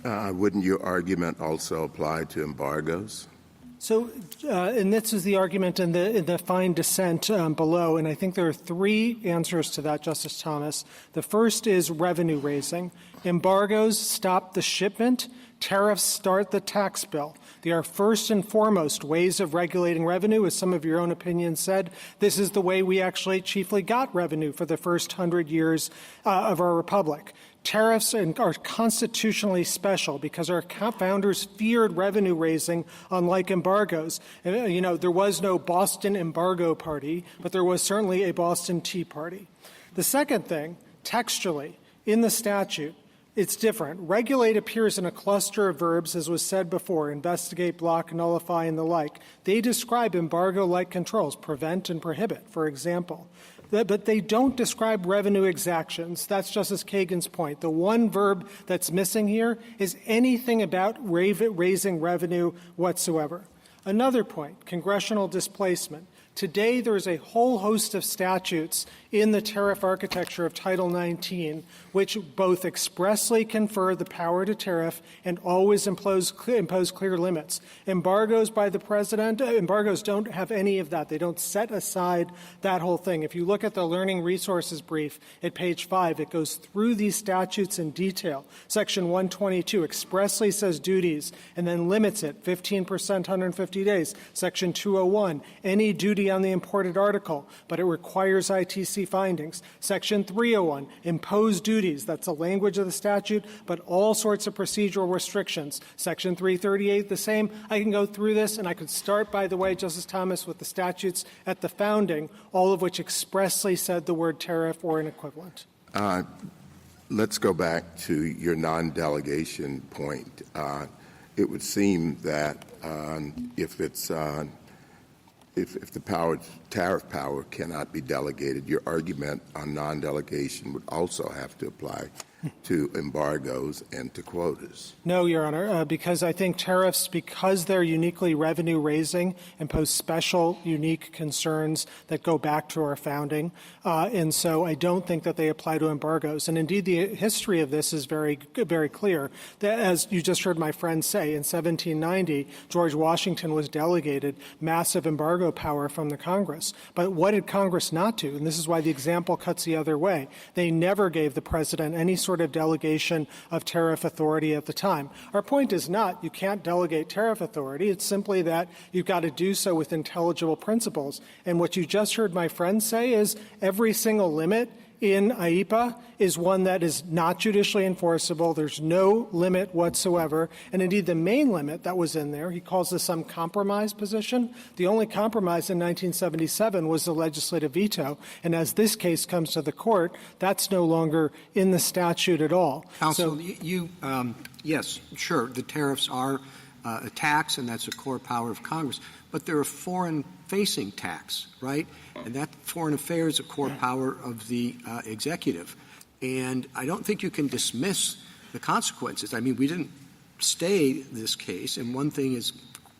Wouldn't your argument also apply to embargoes? So, and this is the argument in the fine dissent below, and I think there are three answers to that, Justice Thomas. The first is revenue raising. Embargoes stop the shipment Tariffs start the tax bill. They are first and foremost ways of regulating revenue. As some of your own opinions said, this is the way we actually chiefly got revenue for the first 100 years of our republic. Tariffs are constitutionally special because our founders feared revenue raising, unlike embargoes. There was no Boston Embargo Party, but there was certainly a Boston Tea Party. The second thing, textually, in the statute, it's different. Regulate appears in a cluster of verbs, as was said before, investigate, block, nullify, and the like. They describe embargo-like controls, prevent and prohibit, for example. But they don't describe revenue exactions. That's Justice Kagan's point. The one verb that's missing here is anything about raising revenue whatsoever. Another point, congressional displacement. Today, there is a whole host of statutes in the tariff architecture of Title 19, which both expressly confer the power to tariff and always impose clear limits. Embargoes by the president, embargoes don't have any of that. They don't set aside that whole thing. If you look at the Learning Resources brief at page 5, it goes through these statutes in detail. Section 122 expressly says duties and then limits it, 15%, 150 days. Section 201, any duty on the imported article, but it requires ITC findings. Section 301, impose duties. That's the language of the statute, but all sorts of procedural restrictions. Section 338, the same. I can go through this, and I could start, by the way, Justice Thomas, with the statutes at the founding, all of which expressly said the word tariff or an equivalent. Let's go back to your non-delegation point. It would seem that if the tariff power cannot be delegated, your argument on non-delegation would also have to apply to embargoes and to quotas. No, Your Honor, because I think tariffs, because they're uniquely revenue-raising, impose special, unique concerns that go back to our founding. And so I don't think that they apply to embargoes. And indeed, the history of this is very, very clear. That, as you just heard my friend say, in 1790, George Washington was delegated massive embargo power from the Congress. But what did Congress not do? And this is why the example cuts the other way. They never gave the president any sort of delegation of tariff authority at the time. Our point is not you can't delegate tariff authority. It's simply that you've got to do so with intelligible principles. And what you just heard my friend say is every single limit in IEPA is one that is not judicially enforceable. There's no limit whatsoever. And indeed, the main limit that was in there, he calls this some compromise position. The only compromise in 1977 was the legislative veto. And as this case comes to the court, that's no longer in the statute at all. Counsel, yes, sure, the tariffs are a tax, and that's a core power of Congress. But they're a foreign-facing tax, right? And that foreign affairs is a core power of the executive. And I don't think you can dismiss the consequences. I mean, we didn't stay this case, and one thing is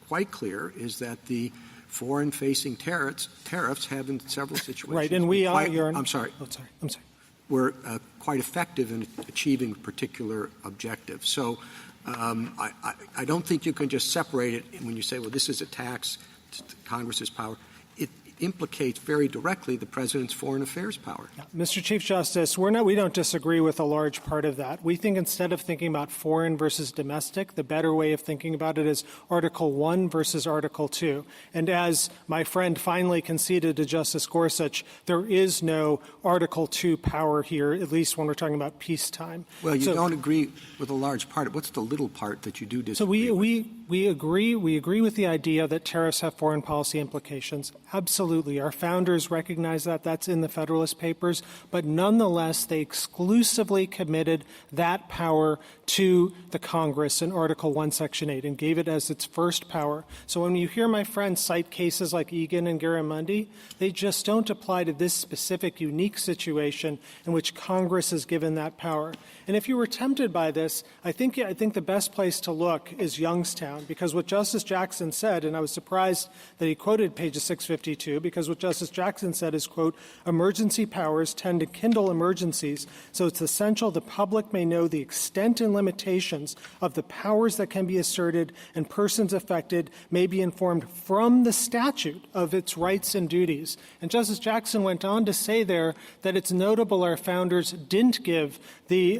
quite clear is that the foreign-facing tariffs have in several situations. Right, and we are. I'm sorry. Oh, sorry. I'm sorry. Were quite effective in achieving a particular objective. So I don't think you can just separate it when you say, well, this is a tax to Congress's power. It implicates very directly the president's foreign affairs power. Yeah. Mr. Chief Justice, we don't disagree with a large part of that. We think instead of thinking about foreign versus domestic, the better way of thinking about it is Article 1 versus Article 2. And as my friend finally conceded to Justice Gorsuch, there is no Article 2 power here, at least when we're talking about peacetime. Well, you don't agree with a large part. What's the little part that you do disagree with? So we agree with the idea that tariffs have foreign policy implications. Absolutely. Our founders recognize that. That's in the Federalist Papers. But nonetheless, they exclusively committed that power to the Congress in Article 1, Section 8 and gave it as its first power. So when you hear my friends cite cases like Egan and Garamendi, they just don't apply to this specific unique situation in which Congress is given that power. And if you were tempted by this, I think the best place to look is Youngstown, because what Justice Jackson said, and I was surprised that he quoted pages 652, because what Justice Jackson said is, quote, emergency powers tend to kindle emergencies, so it's essential the public may know the extent and limitations of the powers that can be asserted, and persons affected may be informed from the statute of its rights and duties. And Justice Jackson went on to say there that it's notable our founders didn't give the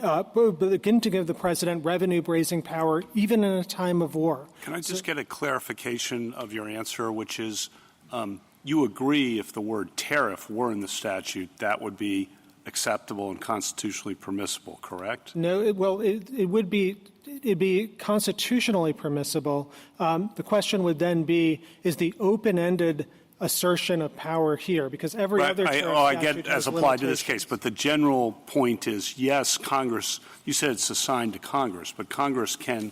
president revenue-raising power even in a time of war. Can I just get a clarification of your answer, which is you agree if the word tariff were in the statute, that would be acceptable and constitutionally permissible, correct? No, it would be it'd be constitutionally permissible. The question would then be, is the open-ended assertion of power here? Because every other I get as applied to this case, but the general point is, yes, Congress, you said it's assigned to Congress, but Congress can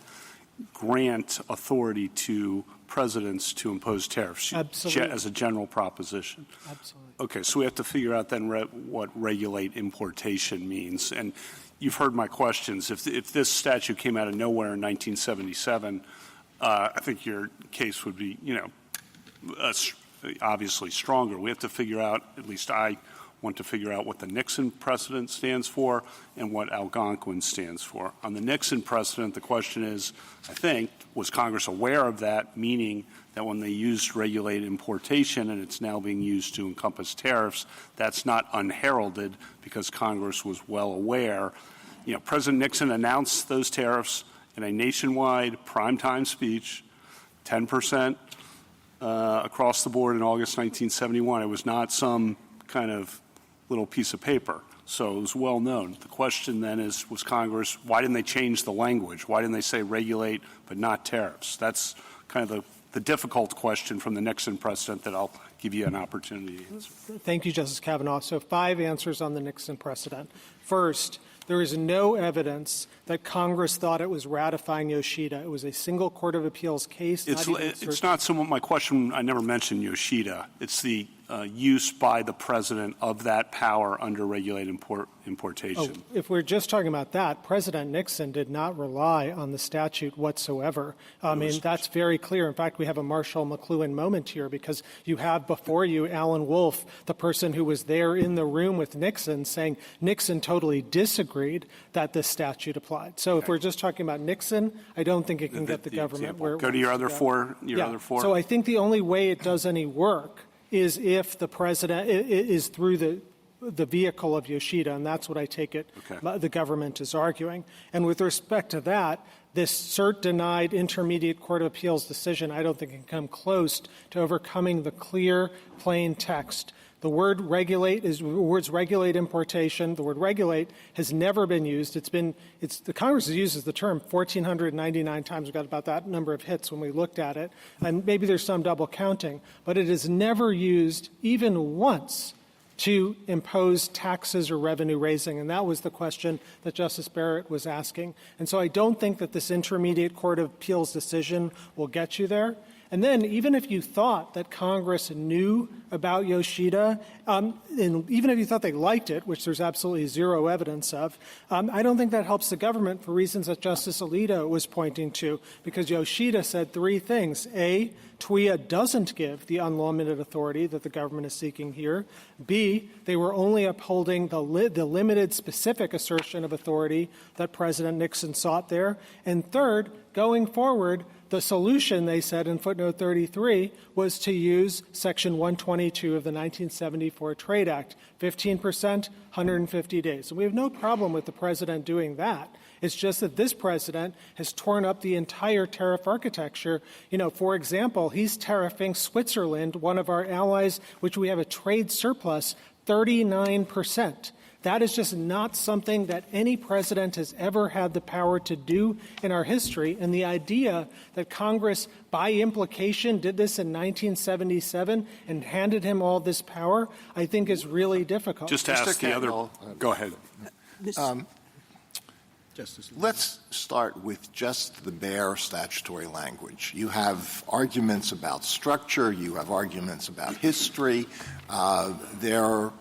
grant authority to presidents to impose tariffs. Absolutely. As a general proposition. Absolutely. Okay, so we have to figure out then what regulate importation means. And you've heard my questions. If this statute came out of nowhere in 1977, I think your case would be, obviously stronger. We have to figure out, at least I want to figure out, what the Nixon precedent stands for and what Algonquin stands for. On the Nixon precedent, the question is, I think, was Congress aware of that, meaning that when they used regulate importation and it's now being used to encompass tariffs, that's not unheralded because Congress was well aware. President Nixon announced those tariffs in a nationwide primetime speech, 10% across the board in August 1971. It was not some kind of little piece of paper. So it was well known. The question then is, was Congress, why didn't they change the language? Why didn't they say regulate but not tariffs? That's kind of the difficult question from the Nixon precedent that I'll give you an opportunity to answer. Thank you, Justice Kavanaugh. So 5 answers on the Nixon precedent. First, there is no evidence that Congress thought it was ratifying Yoshida. It was a single court of appeals case. It's not somewhat my question. I never mentioned Yoshida. It's the use by the president of that power under regulated importation. If we're just talking about that, President Nixon did not rely on the statute whatsoever. I mean, that's very clear. In fact, we have a Marshall McLuhan moment here because you have before you Alan Wolf, the person who was there in the room with Nixon, saying Nixon totally disagreed that this statute applied. So if we're just talking about Nixon, I don't think it can get the government where it Go to your other four. Other four. So I think the only way it does any work is if the president is through the vehicle of Yoshida, and that's what I take it the government is arguing. And with respect to that, this cert-denied intermediate court of appeals decision, I don't think can come close to overcoming the clear, plain text. The word regulate words regulate importation. The word regulate has never been used. The Congress uses the term 1,499 times. We got about that number of hits when we looked at it. And maybe there's some double counting, but it is never used even once to impose taxes or revenue raising. And that was the question that Justice Barrett was asking. And so I don't think that this intermediate court of appeals decision will get you there. And then even if you thought that Congress knew about Yoshida, and even if you thought they liked it, which there's absolutely zero evidence of, I don't think that helps the government for reasons that Justice Alito was pointing to, because Yoshida said 3 things. A, TWIA doesn't give the unlimited authority that the government is seeking here. B, they were only upholding the limited specific assertion of authority that President Nixon sought there. And third, going forward, the solution, they said in footnote 33, was to use Section 122 of the 1974 Trade Act, 15%, 150 days. So we have no problem with the president doing that. It's just that this president has torn up the entire tariff architecture. For example, he's tariffing Switzerland, one of our allies, which we have a trade surplus, 39%. That is just not something that any president has ever had the power to do in our history. And the idea that Congress, by implication, did this in 1977 and handed him all this power, I think is really difficult. Just to ask the other. Go ahead. Let's start with just the bare statutory language. You have arguments about structure. You have arguments about history. They're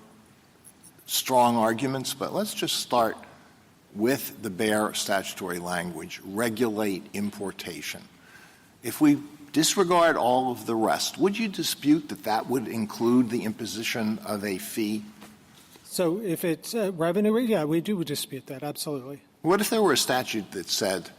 strong arguments, but let's just start with the bare statutory language, regulate importation. If we disregard all of the rest, would you dispute that that would include the imposition of a fee? So if it's revenue, yeah, we do dispute that, absolutely. What if there were a statute that said,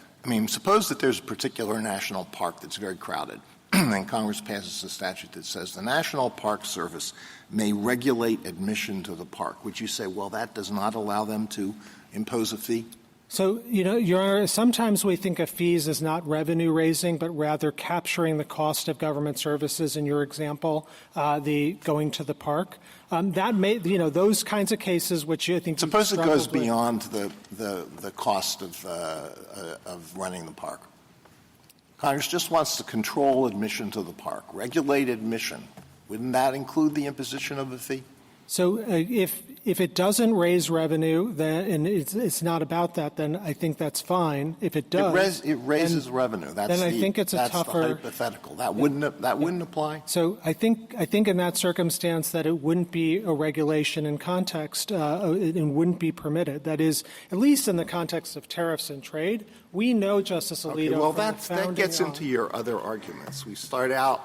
suppose that there's a particular national park that's very crowded, and Congress passes a statute that says the National Park Service may regulate admission to the park. Would you say, well, that does not allow them to impose a fee? So, Your Honor, sometimes we think of fees as not revenue raising, but rather capturing the cost of government services. In your example, the going to the park, that may, those kinds of cases, which I think. Suppose it goes beyond the cost of running the park. Congress just wants to control admission to the park, regulate admission. Wouldn't that include the imposition of a fee? So if it doesn't raise revenue, then and it's not about that, then I think that's fine. If it does, it raises revenue. Then I think it's that's tougher the hypothetical. That wouldn't apply. So I think in that circumstance that it wouldn't be a regulation in context. It wouldn't be permitted. That is, at least in the context of tariffs and trade, we know, Justice Alito. Okay, well, that gets into your other arguments. We start out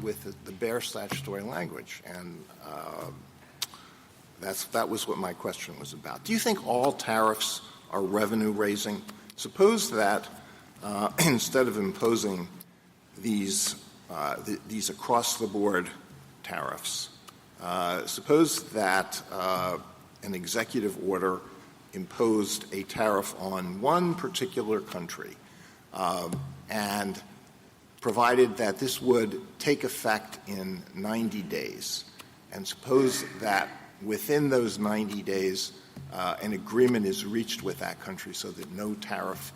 with the bare statutory language, and that was what my question was about. Do you think all tariffs are revenue-raising? Suppose that instead of imposing these across-the-board tariffs, suppose that an executive order imposed a tariff on one particular country and provided that this would take effect in 90 days. And suppose that within those 90 days, an agreement is reached with that country so that no tariff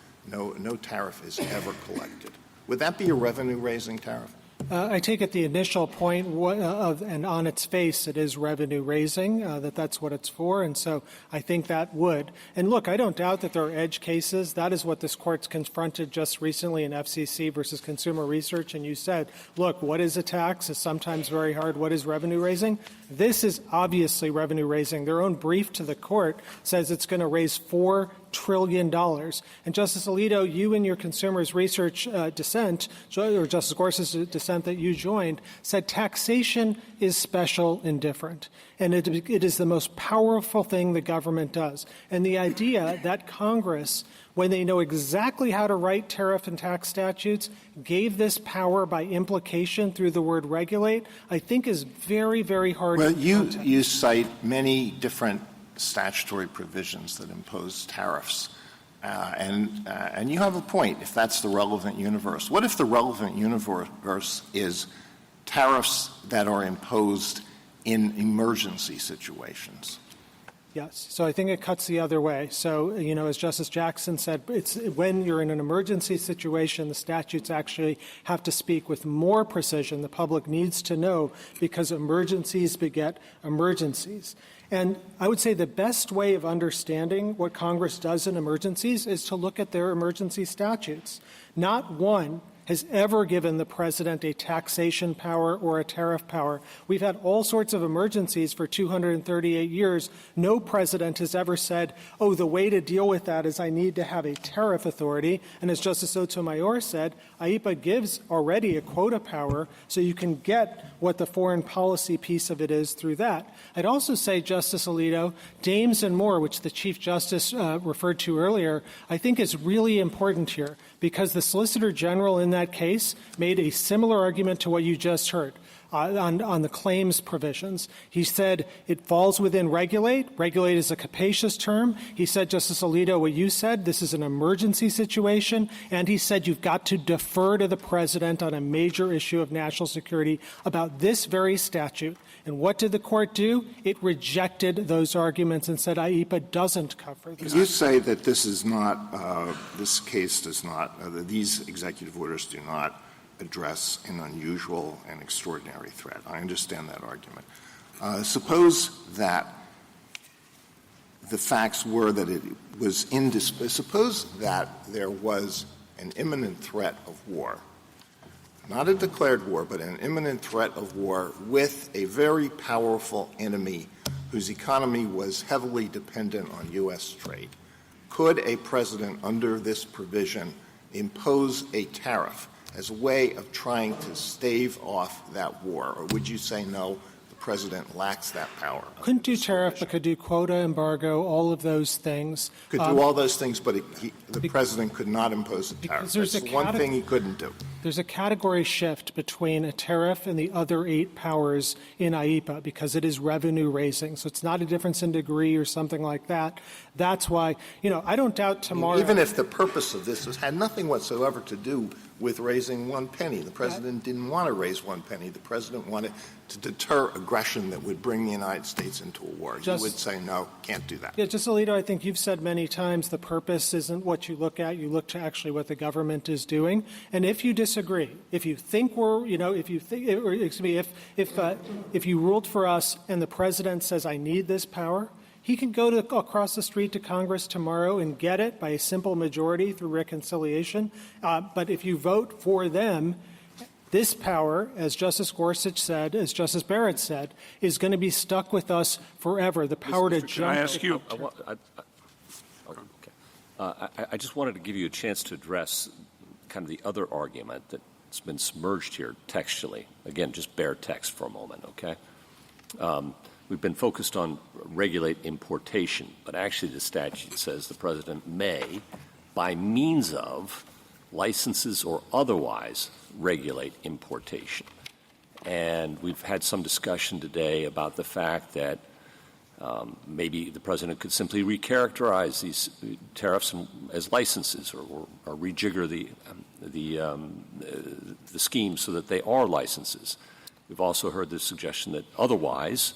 is ever collected. Would that be a revenue-raising tariff? I take it the initial point and on its face it is revenue-raising, that's what it's for, and so I think that would. And look, I don't doubt that there are edge cases. That is what this Court's confronted just recently in FCC versus Consumer Research, and you said, look, what is a tax is sometimes very hard. What is revenue-raising? This is obviously revenue-raising. Their own brief to the Court says it's going to raise $4 trillion. And Justice Alito, you in your Consumers Research dissent, or Justice Gorsuch's dissent that you joined, said taxation is special and different. And it is the most powerful thing the government does. And the idea that Congress, when they know exactly how to write tariff and tax statutes, gave this power by implication through the word regulate, I think is very, very hard to context. You cite many different statutory provisions that impose tariffs. And you have a point, if that's the relevant universe. What if the relevant universe is tariffs that are imposed in emergency situations? Yes. So I think it cuts the other way. So, as Justice Jackson said, it's when you're in an emergency situation, the statutes actually have to speak with more precision. The public needs to know because emergencies beget emergencies. And I would say the best way of understanding what Congress does in emergencies is to look at their emergency statutes. Not one has ever given the president a taxation power or a tariff power. We've had all sorts of emergencies for 238 years. No president has ever said, oh, the way to deal with that is I need to have a tariff authority. And as Justice Sotomayor said, IEPA gives already a quota power, so you can get what the foreign policy piece of it is through that. I'd also say, Justice Alito, Dames and Moore, which the Chief Justice referred to earlier, I think is really important here because the Solicitor General in that case made a similar argument to what you just heard on the claims provisions. He said it falls within regulate. Regulate is a capacious term. He said, Justice Alito, what you said, this is an emergency situation. And he said you've got to defer to the president on a major issue of national security about this very statute. And what did the Court do? It rejected those arguments and said IEPA doesn't cover this. You say that this is not, this case does not, these executive orders do not address an unusual and extraordinary threat. I understand that argument. Suppose that the facts were that it was suppose that there was an imminent threat of war, not a declared war, but an imminent threat of war with a very powerful enemy whose economy was heavily dependent on U.S. trade. Could a president under this provision impose a tariff as a way of trying to stave off that war? Or would you say no, the president lacks that power? Couldn't do tariff, but could do quota, embargo, all of those things. Could do all those things, but the president could not impose a tariff. There's That's one thing he couldn't do. There's a category shift between a tariff and the other 8 powers in IEPA because it is revenue raising. So it's not a difference in degree or something like that. That's why, I don't doubt tomorrow. Even if the purpose of this had nothing whatsoever to do with raising 1 penny. The president didn't want to raise 1 penny. The president wanted to deter aggression that would bring the United States into a war. You would say, no, can't do that. Yeah, Justice Alito, I think you've said many times the purpose isn't what you look at. You look to actually what the government is doing. And if you disagree, if you think if you ruled for us and the president says, I need this power, he can go across the street to Congress tomorrow and get it by a simple majority through reconciliation. But if you vote for them, this power, as Justice Gorsuch said, as Justice Barrett said, is going to be stuck with us forever. The power to jump. Can I ask you? I just wanted to give you a chance to address kind of the other argument that's been submerged here textually. Again, just bare text for a moment, okay? We've been focused on regulate importation, but actually the statute says the president may, by means of licenses or otherwise, regulate importation. And we've had some discussion today about the fact that maybe the president could simply recharacterize these tariffs as licenses or rejigger the scheme so that they are licenses. We've also heard the suggestion that otherwise,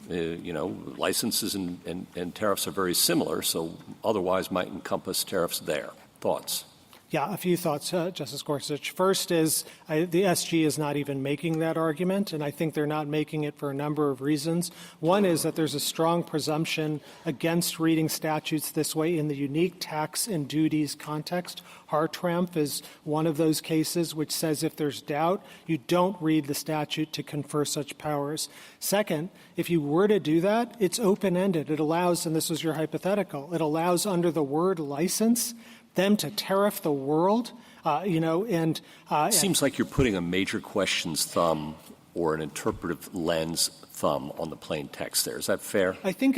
licenses and tariffs are very similar, so otherwise might encompass tariffs there. Thoughts? Yeah, a few thoughts, Justice Gorsuch. First is the SG is not even making that argument, and I think they're not making it for a number of reasons. One is that there's a strong presumption against reading statutes this way in the unique tax and duties context. Hartramp is one of those cases which says if there's doubt, you don't read the statute to confer such powers. Second, if you were to do that, it's open-ended. It allows, and this was your hypothetical, it allows under the word license them to tariff the world, It seems like you're putting a major questions thumb or an interpretive lens thumb on the plain text there. Is that fair? I think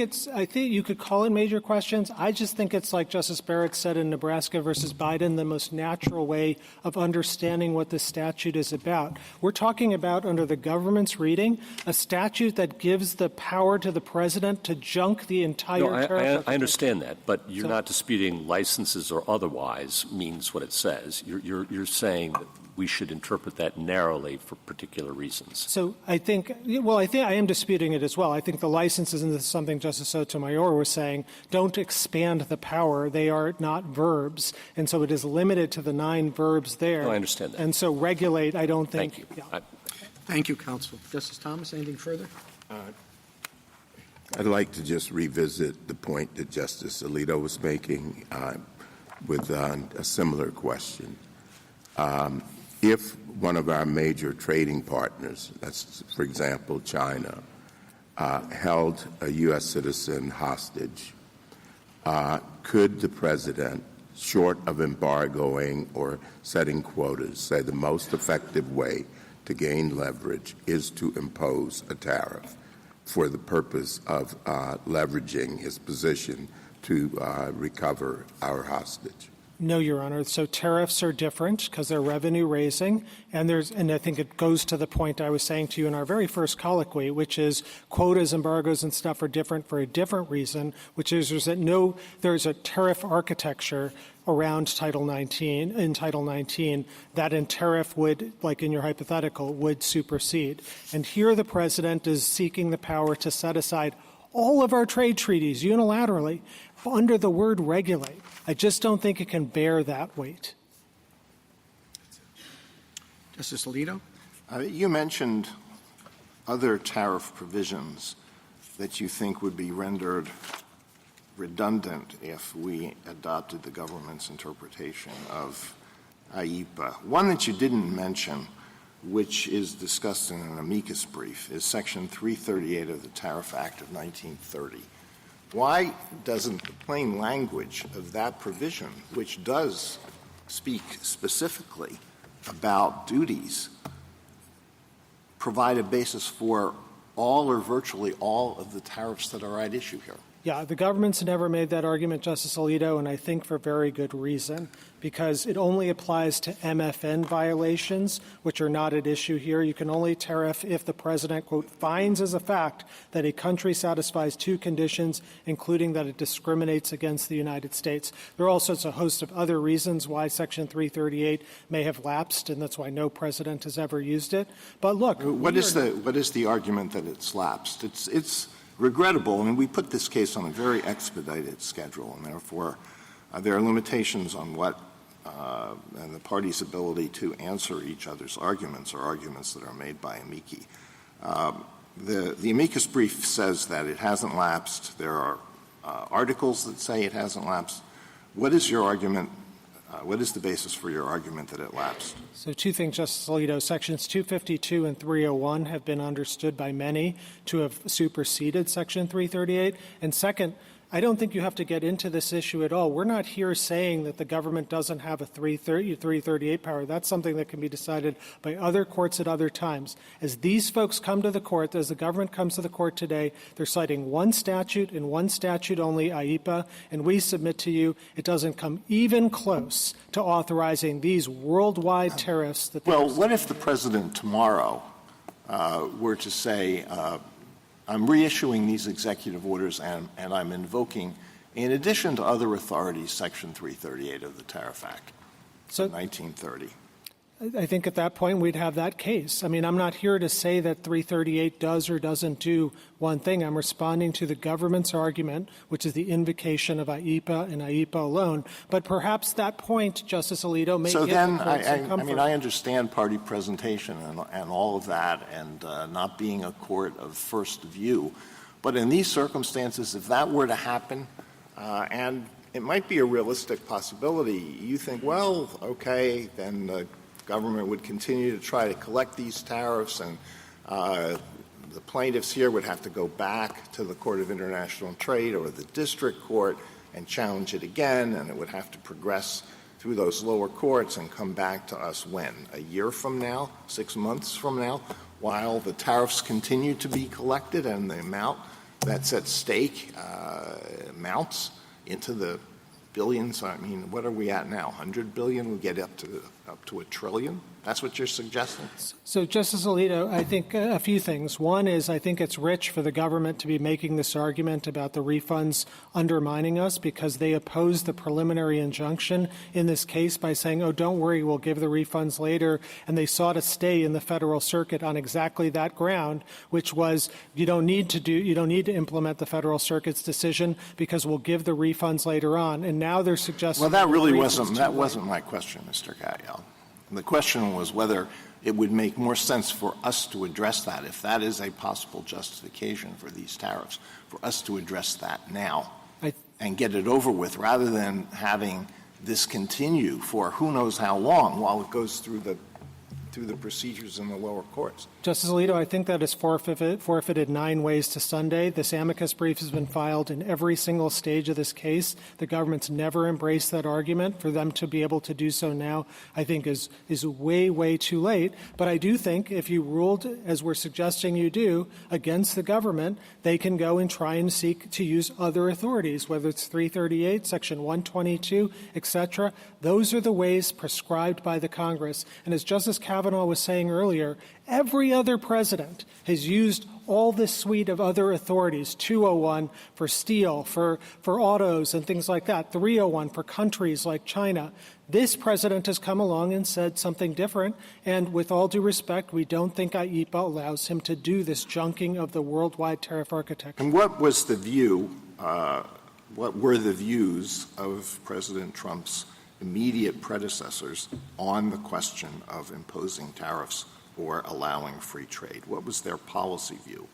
you could call it major questions. I just think it's like Justice Barrett said in Nebraska versus Biden, the most natural way of understanding what the statute is about. We're talking about, under the government's reading, a statute that gives the power to the president to junk the entire tariff. I understand that, but you're not disputing licenses or otherwise means what it says. You're saying that we should interpret that narrowly for particular reasons. So I think I am disputing it as well. I think the licenses, and this is something Justice Sotomayor was saying, don't expand the power. They are not verbs. And so it is limited to the 9 verbs there. No, I understand that. And so regulate, I don't think. Thank you. Yeah. Thank you, counsel. Justice Thomas, anything further? I'd like to just revisit the point that Justice Alito was making with a similar question. If one of our major trading partners, that's, for example, China, held a U.S. citizen hostage, could the president, short of embargoing or setting quotas, say the most effective way to gain leverage is to impose a tariff for the purpose of leveraging his position to recover our hostage? No, Your Honor. So tariffs are different because they're revenue raising, and I think it goes to the point I was saying to you in our very first colloquy, which is quotas, embargoes, and stuff are different for a different reason, which is that there's a tariff architecture around Title 19 that in tariff would, like in your hypothetical, would supersede. And here the president is seeking the power to set aside all of our trade treaties unilaterally under the word regulate. I just don't think it can bear that weight. Justice Alito? You mentioned other tariff provisions that you think would be rendered redundant if we adopted the government's interpretation of IEPA. One that you didn't mention, which is discussed in an amicus brief, is Section 338 of the Tariff Act of 1930. Why doesn't the plain language of that provision, which does speak specifically about duties provide a basis for all or virtually all of the tariffs that are at issue here? Yeah, the government's never made that argument, Justice Alito, and I think for very good reason, because it only applies to MFN violations, which are not at issue here. You can only tariff if the president, quote, finds as a fact that a country satisfies two conditions, including that it discriminates against the United States. There are also a host of other reasons why Section 338 may have lapsed, and that's why no president has ever used it. But look, what is the argument that it's lapsed? It's regrettable. I mean, we put this case on a very expedited schedule, and therefore there are limitations on what and the parties' ability to answer each other's arguments or arguments that are made by amici. The amicus brief says that it hasn't lapsed. There are articles that say it hasn't lapsed. What is your argument? What is the basis for your argument that it lapsed? So two things, Justice Alito. Sections 252 and 301 have been understood by many to have superseded Section 338. And second, I don't think you have to get into this issue at all. We're not here saying that the government doesn't have a 338 power. That's something that can be decided by other courts at other times. As these folks come to the court, as the government comes to the court today, they're citing one statute and one statute only, IEPA, and we submit to you it doesn't come even close to authorizing these worldwide tariffs. Well, what if the president tomorrow were to say, I'm reissuing these executive orders and I'm invoking, in addition to other authorities, Section 338 of the Tariff Act of 1930? I think at that point we'd have that case. I mean, I'm not here to say that 338 does or doesn't do one thing. I'm responding to the government's argument, which is the invocation of IEPA and IEPA alone. But perhaps that point, Justice Alito, may so give then, the court some comfort. I understand party presentation and all of that and not being a court of first view. But in these circumstances, if that were to happen, and it might be a realistic possibility, you think, well, okay, then the government would continue to try to collect these tariffs, and the plaintiffs here would have to go back to the Court of International Trade or the district court and challenge it again, and it would have to progress through those lower courts and come back to us when? A year from now? 6 months from now? While the tariffs continue to be collected and the amount that's at stake mounts into the billions. I mean, what are we at now? 100 billion? We get up to $1 trillion? That's what you're suggesting? So, Justice Alito, I think a few things. One is I think it's rich for the government to be making this argument about the refunds undermining us because they opposed the preliminary injunction in this case by saying, oh, don't worry, we'll give the refunds later. And they sought a stay in the Federal Circuit on exactly that ground, which was you don't need to implement the Federal Circuit's decision because we'll give the refunds later on. And now they're suggesting Well, that really wasn't my question, Mr. Katyal. The question was whether it would make more sense for us to address that, if that is a possible justification for these tariffs, for us to address that now and get it over with rather than having this continue for who knows how long while it goes through the procedures in the lower courts. Justice Alito, I think that is forfeited 9 ways to Sunday. This amicus brief has been filed in every single stage of this case. The government's never embraced that argument. For them to be able to do so now, I think, is way, way too late. But I do think if you ruled, as we're suggesting you do, against the government, they can go and try and seek to use other authorities, whether it's 338, Section 122, et cetera. Those are the ways prescribed by the Congress. And as Justice Kavanaugh was saying earlier, every other president has used all this suite of other authorities, 201 for steel, for autos and things like that, 301 for countries like China. This president has come along and said something different, and with all due respect, we don't think IEPA allows him to do this junking of the worldwide tariff architecture. And what was the view, what were the views of President Trump's immediate predecessors on the question of imposing tariffs or allowing free trade? What was their policy view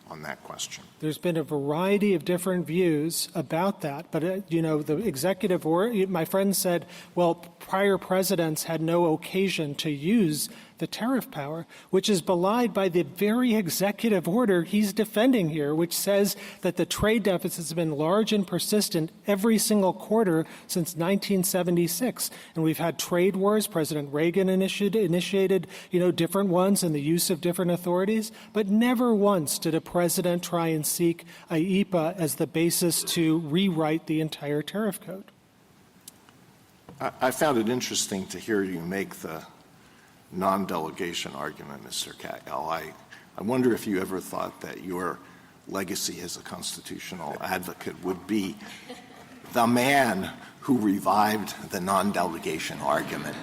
on that question? There's been a variety of different views about that, but, the executive order, my friend said, well, prior presidents had no occasion to use the tariff power, which is belied by the very executive order he's defending here, which says that the trade deficits have been large and persistent every single quarter since 1976. And we've had trade wars. President Reagan initiated different ones and the use of different authorities, but never once did a president try and seek IEEPA as the basis to rewrite the entire tariff code. I found it interesting to hear you make the non-delegation argument, Mr. Katyal. I wonder if you ever thought that your legacy as a constitutional advocate would be the man who revived the non-delegation argument.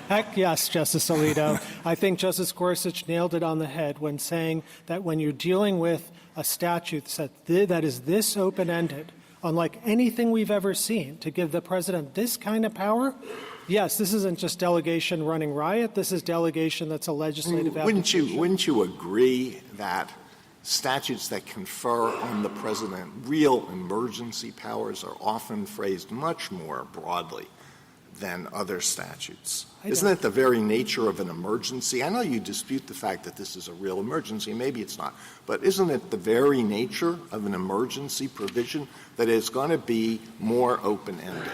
Heck yes, Justice Alito. I think Justice Gorsuch nailed it on the head when saying that when you're dealing with a statute that is this open-ended, unlike anything we've ever seen, to give the president this kind of power, yes, this isn't just delegation running riot. This is delegation that's a legislative application. Wouldn't you agree that statutes that confer on the president real emergency powers are often phrased much more broadly than other statutes? Isn't that the very nature of an emergency? I know you dispute the fact that this is a real emergency. Maybe it's not. But isn't it the very nature of an emergency provision that is going to be more open-ended?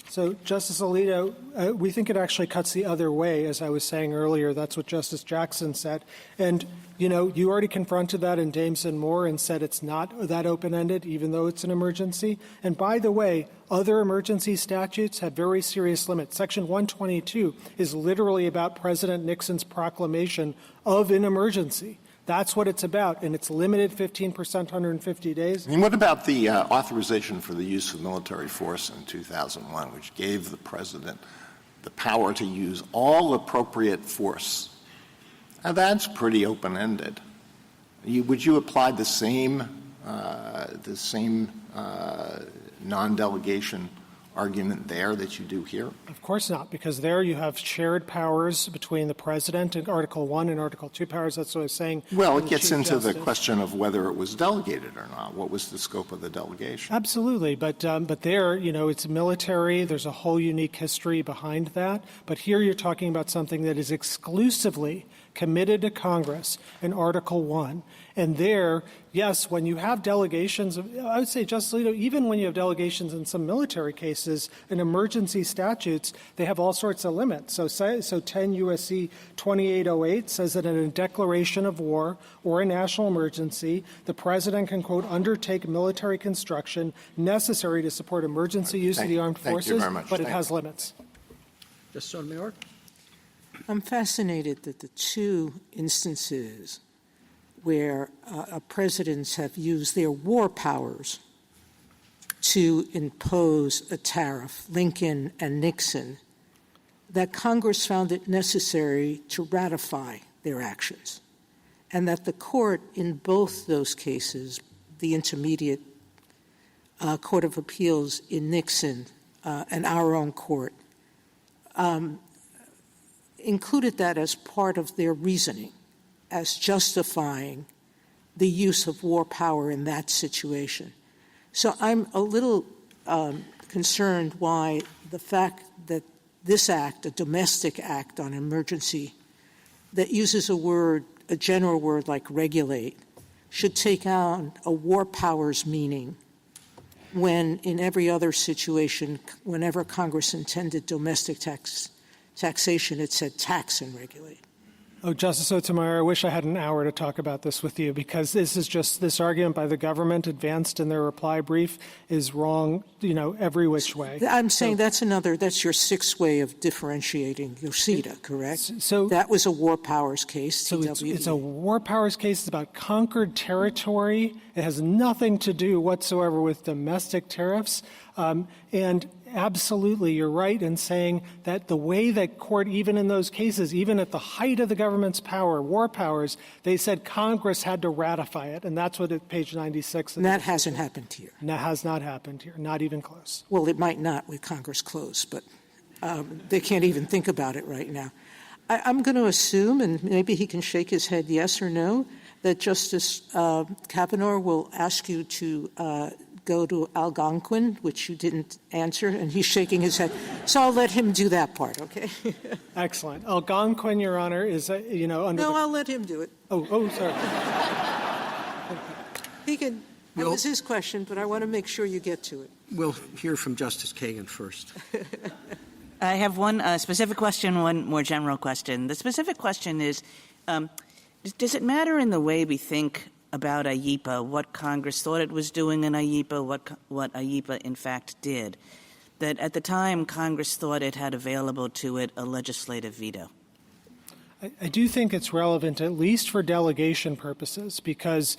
So, Justice Alito, we think it actually cuts the other way, as I was saying earlier. That's what Justice Jackson said. And, you already confronted that in Dames and Moore and said it's not that open-ended, even though it's an emergency. And by the way, other emergency statutes have very serious limits. Section 122 is literally about President Nixon's proclamation of an emergency. That's what it's about, and it's limited 15%, 150 days. And what about the authorization for the use of military force in 2001, which gave the president the power to use all appropriate force? Now, that's pretty open-ended. Would you apply the same non-delegation argument there that you do here? Of course not, because there you have shared powers between the president in Article 1 and Article 2 powers. That's what I was saying. Well, it gets into the question of whether it was delegated or not. What was the scope of the delegation? Absolutely. But there, it's military. There's a whole unique history behind that. But here you're talking about something that is exclusively committed to Congress in Article 1. And there, yes, when you have delegations, I would say, Justice Alito, even when you have delegations in some military cases, in emergency statutes, they have all sorts of limits. So 10 U.S.C. 2808 says that in a declaration of war or a national emergency, the president can, quote, undertake military construction necessary to support emergency use of the armed forces, you very much. but it has limits. Justice Sotomayor? I'm fascinated that the two instances where presidents have used their war powers to impose a tariff, Lincoln and Nixon, that Congress found it necessary to ratify their actions, and that the court in both those cases, the Intermediate Court of Appeals in Nixon and our own court, included that as part of their reasoning, as justifying the use of war power in that situation. So I'm a little concerned why the fact that this act, a domestic act on emergency, that uses a general word like regulate, should take on a war powers meaning when in every other situation, whenever Congress intended domestic taxation, it said tax and regulate. Oh, Justice Sotomayor, I wish I had an hour to talk about this with you, because this argument by the government advanced in their reply brief is wrong, every which way. I'm saying that's your sixth way of differentiating Yoshida, correct? So that was a war powers case. So it's a war powers case. It's about conquered territory. It has nothing to do whatsoever with domestic tariffs. And absolutely, you're right in saying that the way that court, even in those cases, even at the height of the government's power, war powers, they said Congress had to ratify it, and that's what at page 96. And that hasn't happened here. And that has not happened here, not even close. Well, it might not with Congress closed, but they can't even think about it right now. I'm going to assume, and maybe he can shake his head yes or no, that Justice Kavanaugh will ask you to go to Algonquin, which you didn't answer, and he's shaking his head. So I'll let him do that part, okay? Excellent. Algonquin, Your Honor, is, under No, I'll let him do it. Oh, sorry. He can. That was his question, but I want to make sure you get to it. We'll hear from Justice Kagan first. I have one specific question, one more general question. The specific question is, does it matter in the way we think about IEEPA, what Congress thought it was doing in IEEPA, what IEEPA in fact did, that at the time Congress thought it had available to it a legislative veto? I do think it's relevant, at least for delegation purposes, because,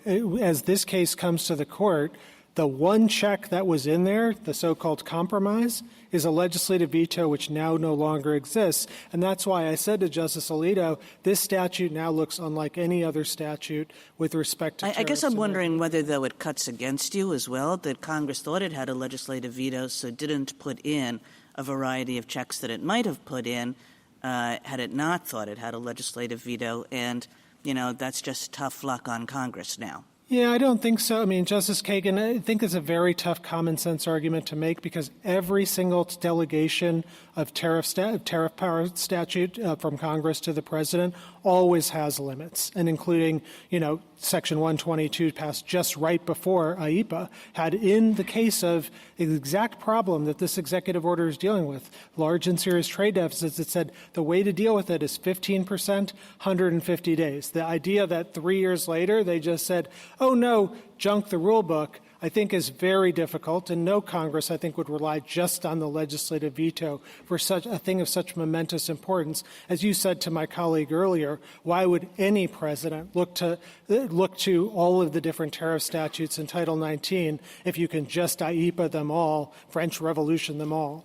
as this case comes to the court, the one check that was in there, the so-called compromise, is a legislative veto which now no longer exists. And that's why I said to Justice Alito, this statute now looks unlike any other statute with respect to I guess I'm wondering whether, though, it cuts against you as well, that Congress thought it had a legislative veto, so didn't put in a variety of checks that it might have put in had it not thought it had a legislative veto. And, that's just tough luck on Congress now. Yeah, I don't think so. I mean, Justice Kagan, I think it's a very tough common sense argument to make because every single delegation of tariff power statute from Congress to the president always has limits, and including, Section 122 passed just right before IEEPA had, in the case of the exact problem that this executive order is dealing with, large and serious trade deficits, it said the way to deal with it is 15%, 150 days. The idea that 3 years later they just said, oh, no, junk the rule book, I think is very difficult, and no Congress, I think, would rely just on the legislative veto for such a thing of such momentous importance. As you said to my colleague earlier, why would any president look to all of the different tariff statutes in Title 19 if you can just IEEPA them all, French Revolution them all?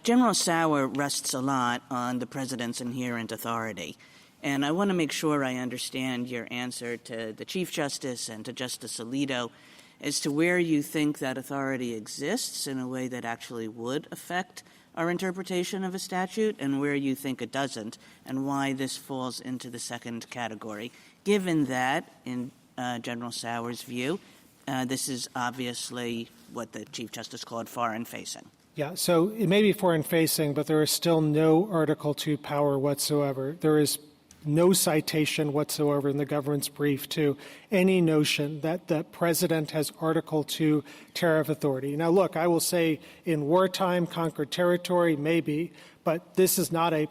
General Sauer rests a lot on the president's inherent authority. And I want to make sure I understand your answer to the Chief Justice and to Justice Alito as to where you think that authority exists in a way that actually would affect our interpretation of a statute and where you think it doesn't, and why this falls into the second category, given that, in General Sauer's view, this is obviously what the Chief Justice called foreign-facing. Yeah, so it may be foreign-facing, but there is still no Article II power whatsoever. There is no citation whatsoever in the government's brief to any notion that the president has Article II tariff authority. Now, look, I will say in wartime, conquered territory, maybe, but this is not a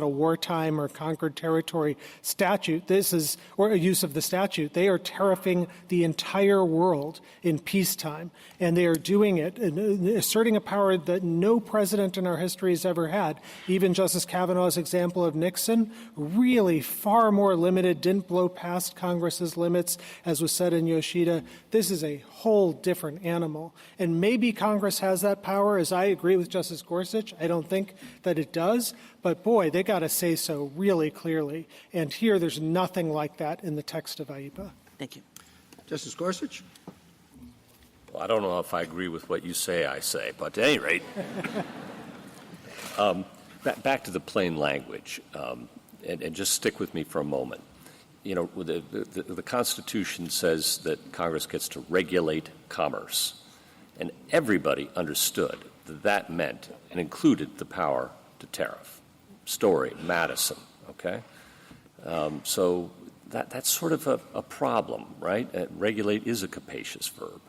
wartime or conquered territory statute. This is, or a use of the statute. They are tariffing the entire world in peacetime, and they are doing it, asserting a power that no president in our history has ever had. Even Justice Kavanaugh's example of Nixon, really far more limited, didn't blow past Congress's limits, as was said in Yoshida. This is a whole different animal. And maybe Congress has that power, as I agree with Justice Gorsuch. I don't think that it does, but boy, they got to say so really clearly. And here, there's nothing like that in the text of IEEPA. Thank you. Justice Gorsuch? Well, I don't know if I agree with what you say, but at any rate, back to the plain language, and just stick with me for a moment. The Constitution says that Congress gets to regulate commerce, and everybody understood that meant and included the power to tariff. Story, Madison, okay? So that's sort of a problem, right? Regulate is a capacious verb.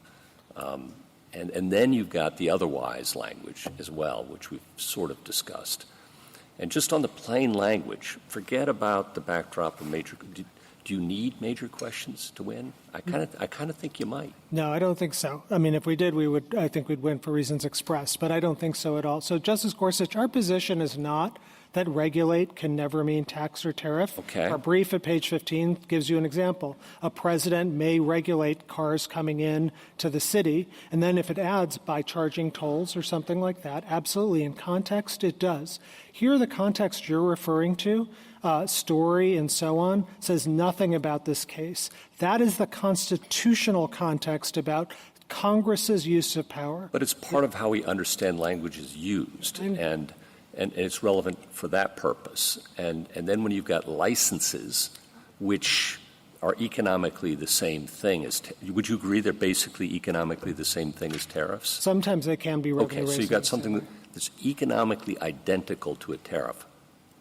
And then you've got the otherwise language as well, which we've sort of discussed. And just on the plain language, forget about the backdrop of major. Do you need major questions to win? I kind of think you might. No, I don't think so. I mean, if we did, I think we'd win for reasons expressed, but I don't think so at all. So, Justice Gorsuch, our position is not that regulate can never mean tax or tariff. Okay. Our brief at page 15 gives you an example. A president may regulate cars coming in to the city, and then if it adds by charging tolls or something like that, absolutely, in context, it does. Here, the context you're referring to, Story and so on, says nothing about this case. That is the constitutional context about Congress's use of power. But it's part of how we understand language is used, and it's relevant for that purpose. And then when you've got licenses, which are economically the same thing as would you agree they're basically economically the same thing as tariffs? Sometimes they can be revenue Okay, so you've got something that's economically identical to a tariff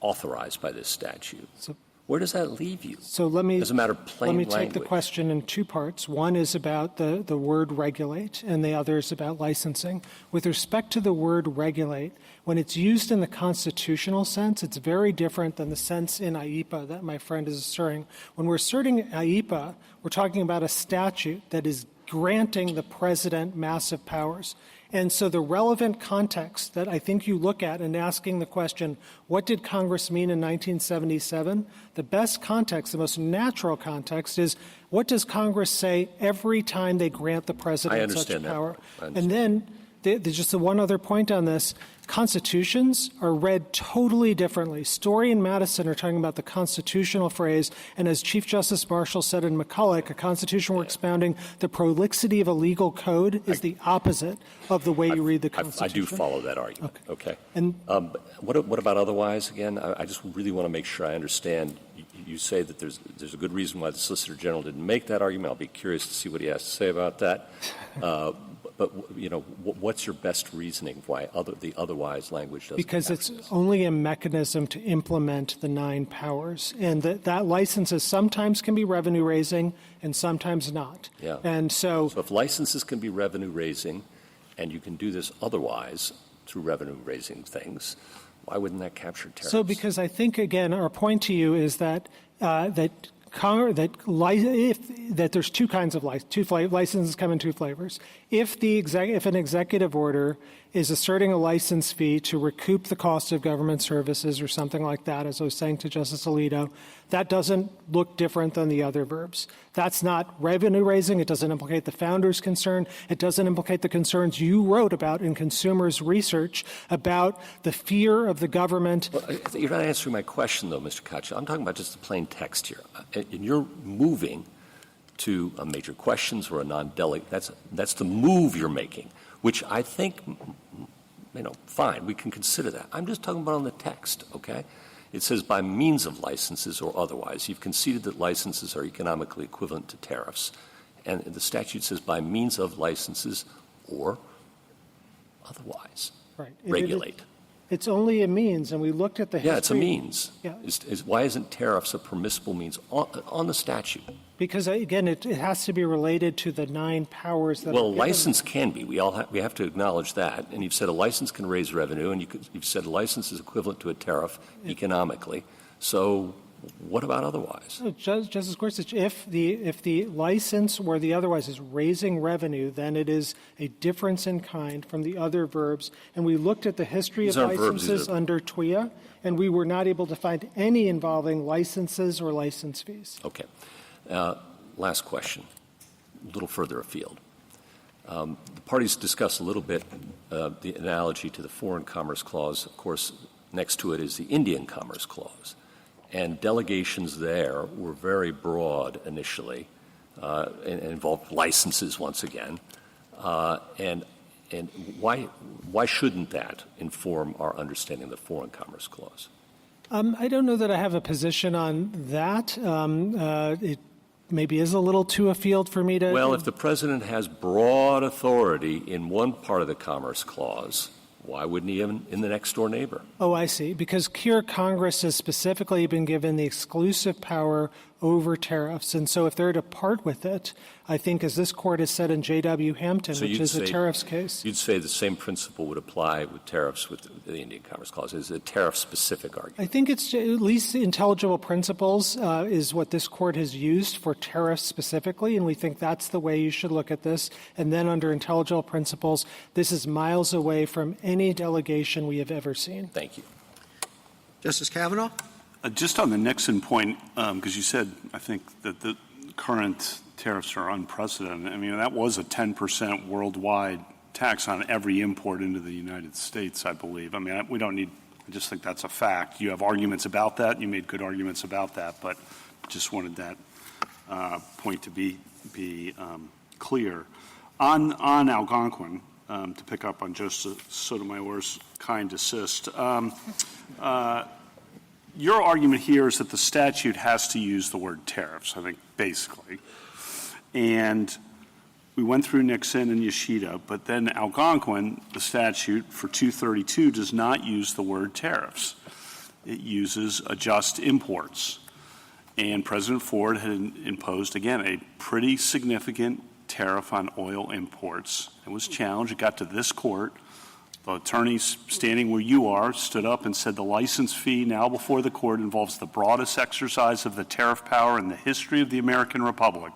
authorized by this statute. So, where does that leave you? So let me, as a matter of plain language? Take the question in two parts. One is about the word regulate, and the other is about licensing. With respect to the word regulate, when it's used in the constitutional sense, it's very different than the sense in IEPA that my friend is asserting. When we're asserting IEPA, we're talking about a statute that is granting the president massive powers. And so the relevant context that I think you look at in asking the question, what did Congress mean in 1977? The best context, the most natural context is, what does Congress say every time they grant the president such a power? And then there's just one other point on this. Constitutions are read totally differently. Story and Madison are talking about the constitutional phrase, and as Chief Justice Marshall said in McCulloch, a constitution we're expounding, the prolixity of a legal code is the opposite of the way you read the Constitution. I do follow that argument. Okay. And what about otherwise? Again, I just really want to make sure I understand. You say that there's a good reason why the Solicitor General didn't make that argument. I'll be curious to see what he has to say about that. But, what's your best reasoning why the otherwise language doesn't Because it's only a mechanism to implement the 9 powers. And that licenses sometimes can be revenue-raising and sometimes not. Yeah. And so if licenses can be revenue-raising and you can do this otherwise through revenue-raising things, why wouldn't that capture tariffs? So because I think, again, our point to you is that there's two kinds of licenses come in 2 flavors. If an executive order is asserting a license fee to recoup the cost of government services or something like that, as I was saying to Justice Alito, that doesn't look different than the other verbs. That's not revenue raising. It doesn't implicate the founder's concern. It doesn't implicate the concerns you wrote about in Consumers Research about the fear of the government. Well, you're not answering my question, though, Mr. Katyal. I'm talking about just the plain text here. And you're moving to a major questions or a non-delegate. That's the move you're making, which I think, fine, we can consider that. I'm just talking about on the text, okay? It says by means of licenses or otherwise. You've conceded that licenses are economically equivalent to tariffs. And the statute says by means of licenses or otherwise. Right. Regulate. It's only a means, and we looked at the history. Yeah, it's a means. Yeah. Why isn't tariffs a permissible means on the statute? Because, again, it has to be related to the 9 powers that Well, are a license can be. We have to acknowledge that. And you've said a license can raise revenue, and you've said a license is equivalent to a tariff economically. So what about otherwise? Justice Gorsuch, if the license or the otherwise is raising revenue, then it is a difference in kind from the other verbs. And we looked at the history of licenses under TWIA, and we were not able to find any involving licenses or license fees. Okay. Last question, a little further afield. The parties discussed a little bit the analogy to the Foreign Commerce Clause. Of course, next to it is the Indian Commerce Clause. And delegations there were very broad initially and involved licenses once again. And why shouldn't that inform our understanding of the Foreign Commerce Clause? I don't know that I have a position on that. It maybe is a little too afield for me to... Well, if the president has broad authority in one part of the Commerce Clause, why wouldn't he in the next-door neighbor? Oh, I see. Because here Congress has specifically been given the exclusive power over tariffs. And so if they're to part with it, I think, as this Court has said in J.W. Hampton, which is a tariffs case. You'd say the same principle would apply with tariffs with the Indian Commerce Clause. It's a tariff-specific argument. I think it's at least intelligible principles is what this Court has used for tariffs specifically, and we think that's the way you should look at this. And then under intelligible principles, this is miles away from any delegation we have ever seen. Thank you. Justice Kavanaugh? Just on the Nixon point, because you said, I think, that the current tariffs are unprecedented. I mean, that was a 10% worldwide tax on every import into the United States, I believe. I mean, we don't need – I just think that's a fact. You have arguments about that. You made good arguments about that, but just wanted that point to be clear. On Algonquin, to pick up on Justice Sotomayor's kind assist, your argument here is that the statute has to use the word tariffs, I think, basically. And we went through Nixon and Yoshida, but then Algonquin, the statute for 232, does not use the word tariffs. It uses adjust imports. And President Ford had imposed, again, a pretty significant tariff on oil imports. It was challenged. It got to this court. The attorneys standing where you are stood up and said the license fee now before the court involves the broadest exercise of the tariff power in the history of the American Republic.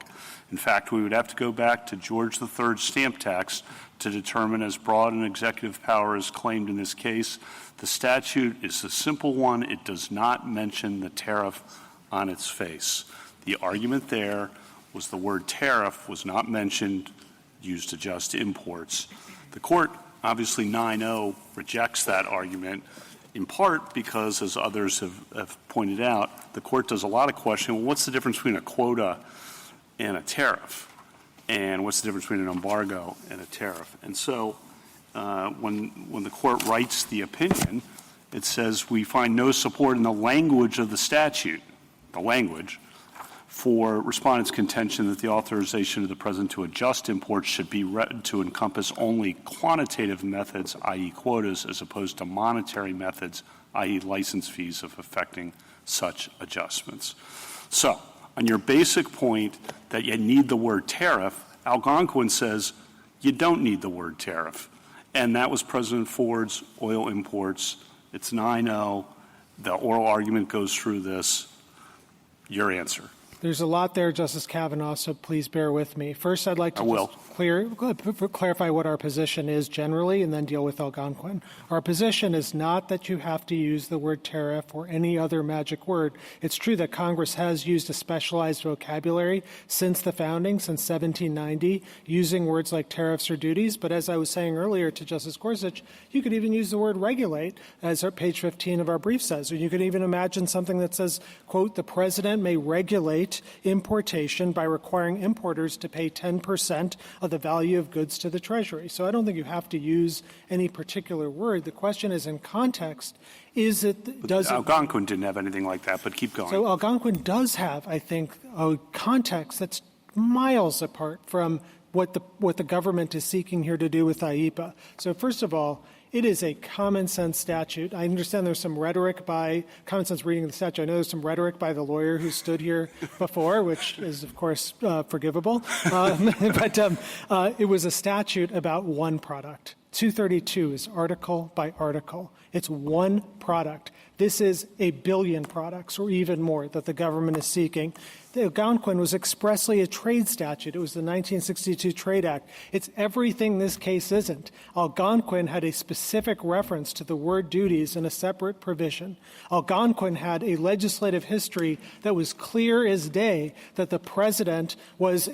In fact, we would have to go back to George III's stamp tax to determine as broad an executive power as claimed in this case. The statute is a simple one. It does not mention the tariff on its face. The argument there was the word tariff was not mentioned, used to adjust imports. The court, obviously 9-0, rejects that argument, in part because, as others have pointed out, the court does a lot of questioning. Well, what's the difference between a quota and a tariff? And what's the difference between an embargo and a tariff? And so when the court writes the opinion, it says we find no support in the language of the statute, the language, for Respondent's contention that the authorization of the President to adjust imports should be read to encompass only quantitative methods, i.e. quotas, as opposed to monetary methods, i.e. license fees, of effecting such adjustments. So, on your basic point that you need the word tariff, Algonquin says you don't need the word tariff. And that was President Ford's oil imports. It's 9-0. The oral argument goes through this. Your answer. There's a lot there, Justice Kavanaugh, so please bear with me. First, I'd like to clarify what our position is generally and then deal with Algonquin. Our position is not that you have to use the word tariff or any other magic word. It's true that Congress has used a specialized vocabulary since the founding, since 1790, using words like tariffs or duties. But as I was saying earlier to Justice Gorsuch, you could even use the word regulate, as our page 15 of our brief says. Or you could even imagine something that says, quote, the President may regulate importation by requiring importers to pay 10% of the value of goods to the Treasury. So I don't think you have to use any particular word. The question is in context. Is it does Algonquin didn't have anything like that, but keep going. So Algonquin does have, I think, a context that's miles apart from what the government is seeking here to do with IEPA. So first of all, it is a common sense statute. I understand there's some rhetoric by common sense reading of the statute. I know there's some rhetoric by the lawyer who stood here before, which is, of course, forgivable. But it was a statute about one product. 232 is article by article. It's one product. This is a billion products or even more that the government is seeking. The Algonquin was expressly a trade statute. It was the 1962 Trade Act. It's everything this case isn't. Algonquin had a specific reference to the word duties in a separate provision. Algonquin had a legislative history that was clear as day that the President was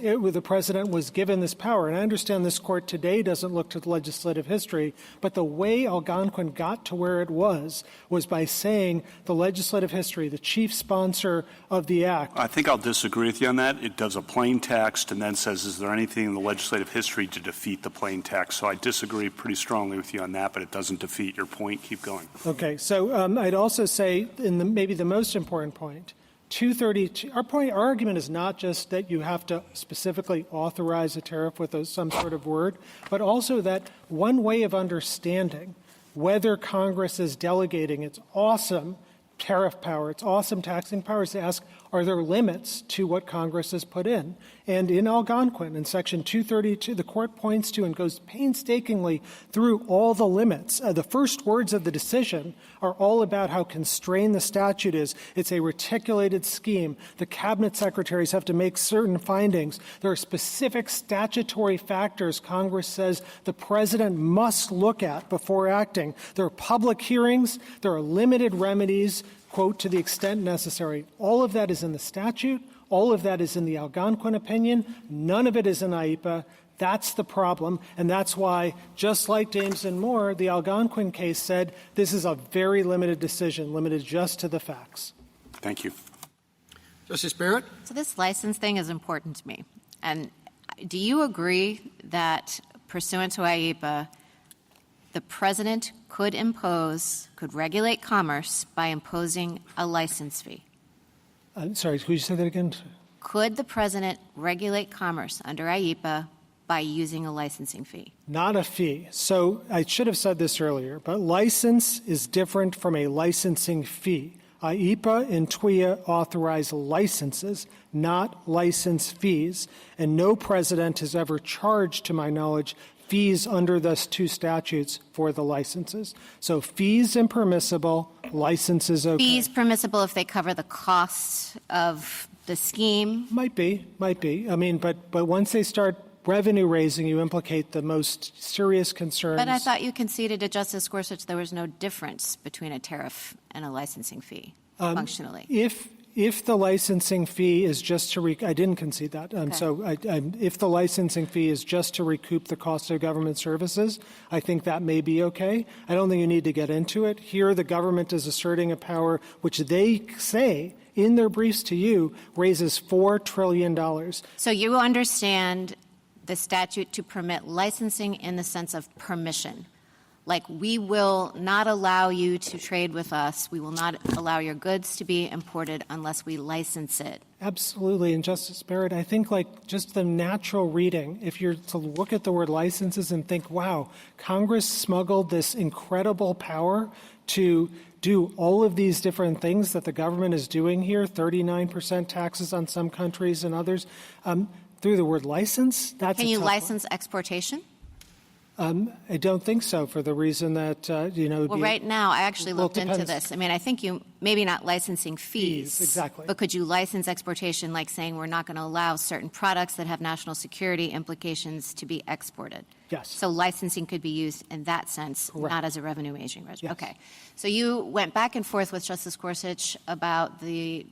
given this power. And I understand this Court today doesn't look to the legislative history, but the way Algonquin got to where it was by saying the legislative history, the chief sponsor of the act. I think I'll disagree with you on that. It does a plain text and then says, is there anything in the legislative history to defeat the plain text? So I disagree pretty strongly with you on that, but it doesn't defeat your point. Keep going. Okay. So I'd also say, maybe the most important point, 232, our argument is not just that you have to specifically authorize a tariff with some sort of word, but also that one way of understanding whether Congress is delegating its awesome tariff power, its awesome taxing power, is to ask, are there limits to what Congress has put in? And in Algonquin, in Section 232, the Court points to and goes painstakingly through all the limits. The first words of the decision are all about how constrained the statute is. It's a reticulated scheme. The cabinet secretaries have to make certain findings. There are specific statutory factors Congress says the President must look at before acting. There are public hearings. There are limited remedies, quote, to the extent necessary. All of that is in the statute. All of that is in the Algonquin opinion. None of it is in IEPA. That's the problem, and that's why, just like James and Moore, the Algonquin case said this is a very limited decision, limited just to the facts. Thank you. Justice Barrett? So this license thing is important to me. And do you agree that, pursuant to IEPA, the president could regulate commerce by imposing a license fee? Sorry, could you say that again? Could the president regulate commerce under IEPA by using a licensing fee? Not a fee. So I should have said this earlier, but license is different from a licensing fee. IEPA and TWIA authorize licenses, not license fees, and no president has ever charged, to my knowledge, fees under those two statutes for the licenses. So fees impermissible, licenses okay. Fees permissible if they cover the costs of the scheme? Might be. I mean, but once they start revenue raising, you implicate the most serious concerns. But I thought you conceded to Justice Gorsuch there was no difference between a tariff and a licensing fee, functionally. If the licensing fee is just to I didn't concede that. Okay. So if the licensing fee is just to recoup the cost of government services, I think that may be okay. I don't think you need to get into it. Here, the government is asserting a power which they say in their briefs to you raises $4 trillion. So you understand the statute to permit licensing in the sense of permission. Like, we will not allow you to trade with us. We will not allow your goods to be imported unless we license it. Absolutely. And Justice Barrett, I think just the natural reading, if you're to look at the word licenses and think, wow, Congress smuggled this incredible power to do all of these different things that the government is doing here, 39% taxes on some countries and others, through the word license, that's Can you license exportation? I don't think so, for the reason that, Well, right now, I actually looked into this. I mean, I think you maybe not licensing fees. Exactly. But could you license exportation, like saying we're not going to allow certain products that have national security implications to be exported? Yes. So licensing could be used in that sense, Correct. not as a revenue-raising measure. Yes. Okay. So you went back and forth with Justice Gorsuch about the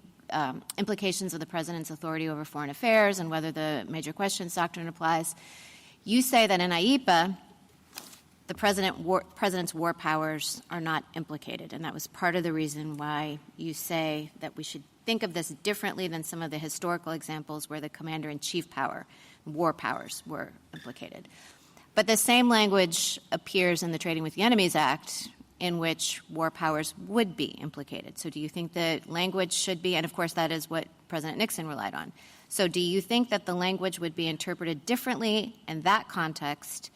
implications of the president's authority over foreign affairs and whether the major questions doctrine applies. You say that in IEPA, the president's war powers are not implicated, and that was part of the reason why you say that we should think of this differently than some of the historical examples where the commander-in-chief power, war powers, were implicated. But the same language appears in the Trading with the Enemies Act, in which war powers would be implicated. So do you think the language should be, and of course that is what President Nixon relied on, so do you think that the language would be interpreted differently in that context,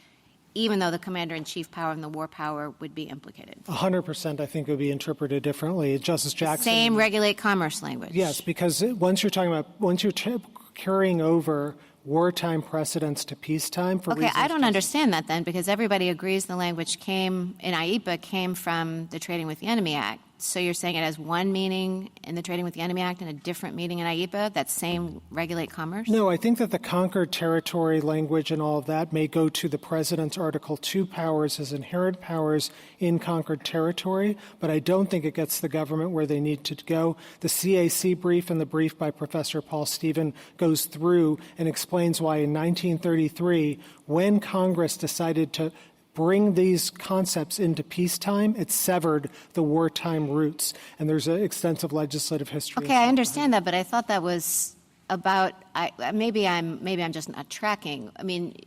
even though the commander-in-chief power and the war power would be implicated? 100%, I think, would be interpreted differently. Justice Jackson. Same regulate commerce language. Yes, because once you're carrying over wartime precedents to peacetime for Okay, I don't understand that then, because everybody agrees the language came in IEPA came from the Trading with the Enemy Act. So you're saying it has one meaning in the Trading with the Enemy Act and a different meaning in IEPA, that same regulate commerce? No, I think that the conquered territory language and all of that may go to the president's Article 2 powers as inherent powers in conquered territory, but I don't think it gets the government where they need to go. The CAC brief and the brief by Professor Paul Stephen goes through and explains why in 1933, when Congress decided to bring these concepts into peacetime, it severed the wartime roots. And there's an extensive legislative history. Okay, I understand that, but I thought that was about maybe I'm just not tracking. I mean,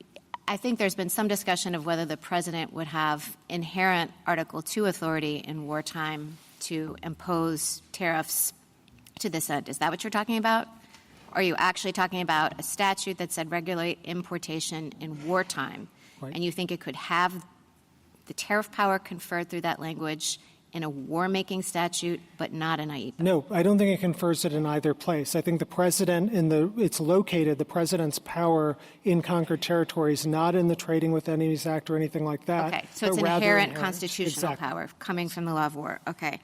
I think there's been some discussion of whether the president would have inherent Article 2 authority in wartime to impose tariffs to this end. Is that what you're talking about? Or are you actually talking about a statute that said regulate importation in wartime? Right. And you think it could have the tariff power conferred through that language in a war-making statute, but not in IEPA? No, I don't think it confers it in either place. I think the president, it's located, the president's power in conquered territories, not in the Trading with Enemies Act or anything like that. Okay, so it's inherent constitutional power coming from the law of war. Okay.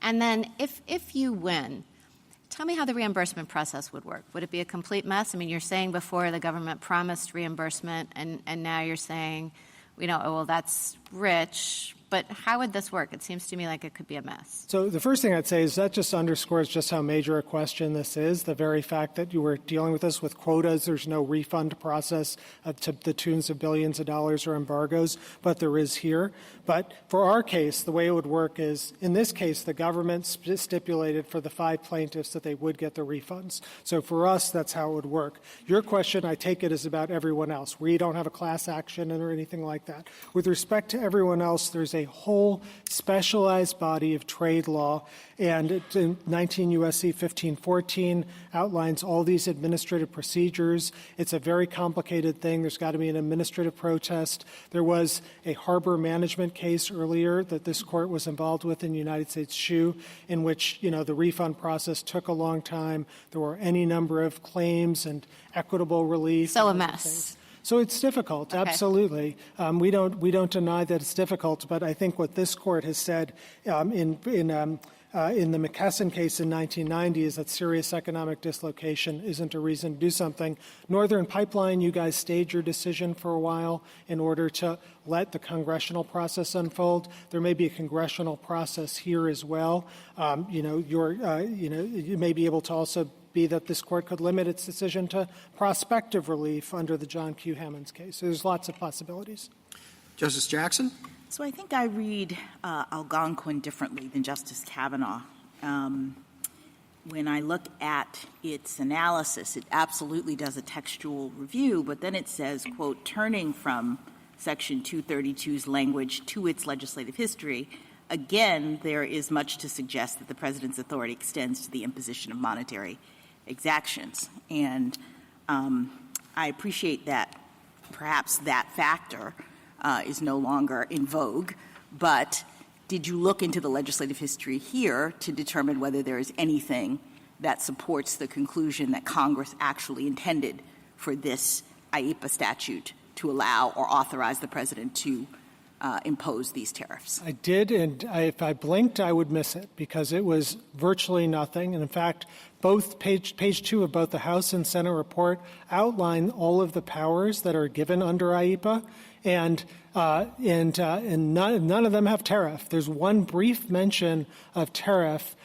And then if you win, tell me how the reimbursement process would work. Would it be a complete mess? I mean, you're saying before the government promised reimbursement, and now you're saying, oh, well, that's rich. but how would this work? It seems to me like it could be a mess. So the first thing I'd say is that just underscores just how major a question this is. The very fact that you were dealing with this with quotas, there's no refund process to the tunes of billions of dollars or embargoes, but there is here. But for our case, the way it would work is, in this case, the government stipulated for the 5 plaintiffs that they would get the refunds. So for us, that's how it would work. Your question, I take it, is about everyone else. We don't have a class action or anything like that. With respect to everyone else, there's a whole specialized body of trade law, and it's in 19 U.S.C. 1514 outlines all these administrative procedures. It's a very complicated thing. There's got to be an administrative protest. There was a harbor management case earlier that this court was involved with in the United States Shoe, in which, the refund process took a long time. There were any number of claims and equitable relief. So a mess. So it's difficult, absolutely. We don't deny that it's difficult, but I think what this court has said in the McKesson case in 1990 is that serious economic dislocation isn't a reason to do something. Northern Pipeline, you guys stayed your decision for a while in order to let the congressional process unfold. There may be a congressional process here as well. You may be able to also be that this court could limit its decision to prospective relief under the John Q. Hammonds case. So there's lots of possibilities. Justice Jackson? So I think I read Algonquin differently than Justice Kavanaugh. When I look at its analysis, it absolutely does a textual review, but then it says, quote, turning from Section 232's language to its legislative history, again, there is much to suggest that the president's authority extends to the imposition of monetary exactions. And I appreciate that perhaps that factor is no longer in vogue, but did you look into the legislative history here to determine whether there is anything that supports the conclusion that Congress actually intended for this IEPA statute to allow or authorize the president to impose these tariffs? I did, and if I blinked, I would miss it because it was virtually nothing. And in fact, both page 2 of both the House and Senate report outline all of the powers that are given under IEPA, and none of them have tariff. There's one brief mention of tariff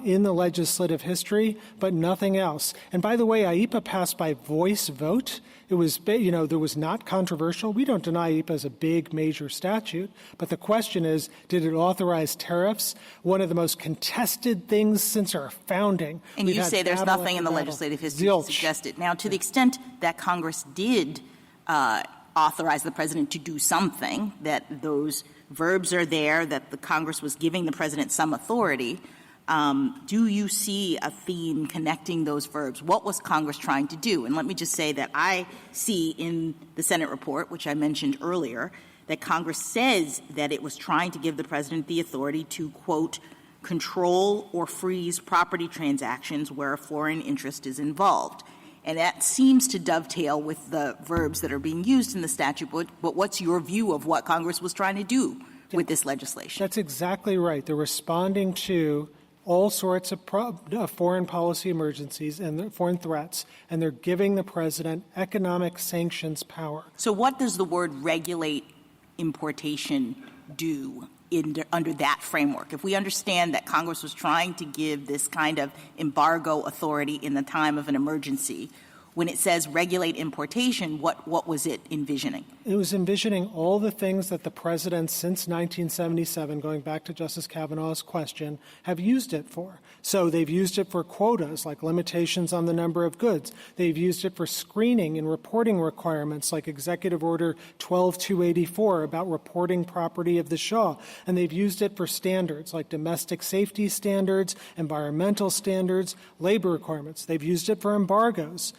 in the legislative history, but nothing else. And by the way, IEPA passed by voice vote. It was, there was not controversial. We don't deny IEPA as a big, major statute, but the question is, did it authorize tariffs? One of the most contested things since our founding. And you say there's nothing in the legislative history to suggest it. Now, to the extent that Congress did authorize the president to do something, that those verbs are there, that the Congress was giving the president some authority, do you see a theme connecting those verbs? What was Congress trying to do? And let me just say that I see in the Senate report, which I mentioned earlier, that Congress says that it was trying to give the president the authority to, quote, control or freeze property transactions where a foreign interest is involved. And that seems to dovetail with the verbs that are being used in the statute. But what's your view of what Congress was trying to do with this legislation? That's exactly right. They're responding to all sorts of foreign policy emergencies and foreign threats, and they're giving the president economic sanctions power. So what does the word regulate importation do under that framework? If we understand that Congress was trying to give this kind of embargo authority in the time of an emergency, when it says regulate importation, what was it envisioning? It was envisioning all the things that the president since 1977, going back to Justice Kavanaugh's question, have used it for. So they've used it for quotas, like limitations on the number of goods. They've used it for screening and reporting requirements, like Executive Order 12284 about reporting property of the Shah. And they've used it for standards, like domestic safety standards, environmental standards, labor requirements. They've used it for embargoes.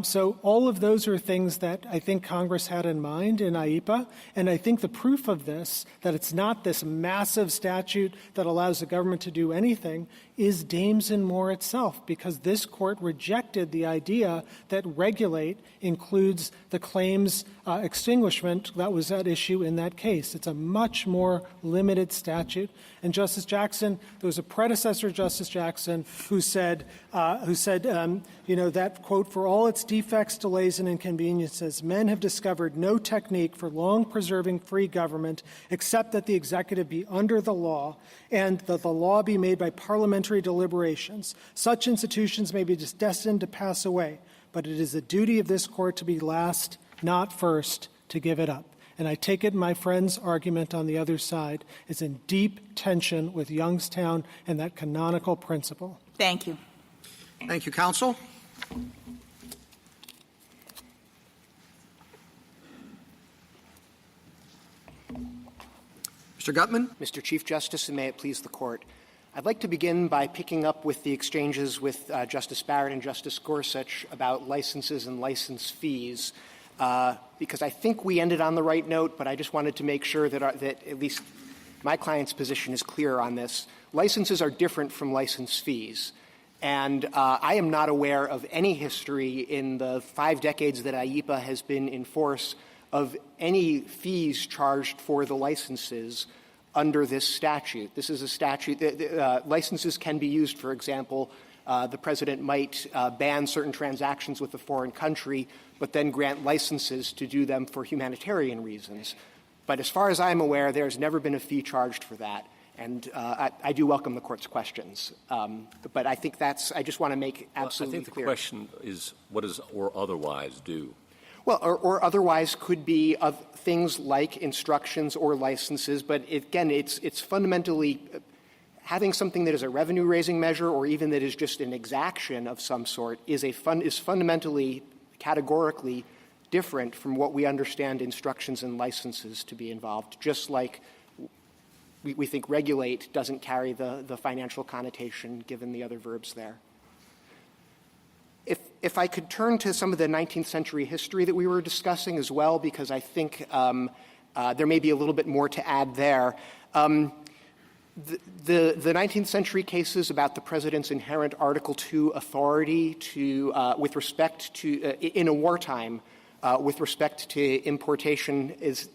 So all of those are things that I think Congress had in mind in IEPA, and I think the proof of this, that it's not this massive statute that allows the government to do anything, is Dames and Moore itself, because this court rejected the idea that regulate includes the claims extinguishment that was at issue in that case. It's a much more limited statute. And Justice Jackson, there was a predecessor, Justice Jackson, who said, that, quote, for all its defects, delays, and inconveniences, men have discovered no technique for long-preserving free government except that the executive be under the law and that the law be made by parliamentary deliberations. Such institutions may be destined to pass away, but it is the duty of this court to be last, not first, to give it up. And I take it my friend's argument on the other side is in deep tension with Youngstown and that canonical principle. Thank you. Thank you, counsel. Mr. Gutman. Mr. Chief Justice, and may it please the Court. I'd like to begin by picking up with the exchanges with Justice Barrett and Justice Gorsuch about licenses and license fees, because I think we ended on the right note, but I just wanted to make sure that at least my client's position is clear on this. Licenses are different from license fees. And I am not aware of any history in the 5 decades that IEPA has been in force of any fees charged for the licenses under this statute. This is a statute that licenses can be used, for example, the president might ban certain transactions with a foreign country, but then grant licenses to do them for humanitarian reasons. But as far as I'm aware, there's never been a fee charged for that. And I do welcome the Court's questions. But I think I just want to make absolutely I think clear. The question is, what does or otherwise do? Well, or otherwise could be of things like instructions or licenses. But again, it's fundamentally having something that is a revenue-raising measure or even that is just an exaction of some sort is fundamentally, categorically different from what we understand instructions and licenses to be involved, just like we think regulate doesn't carry the financial connotation given the other verbs there. If I could turn to some of the 19th century history that we were discussing as well, because I think there may be a little bit more to add there. The 19th century cases about the president's inherent Article II authority with respect to in a wartime with respect to importation is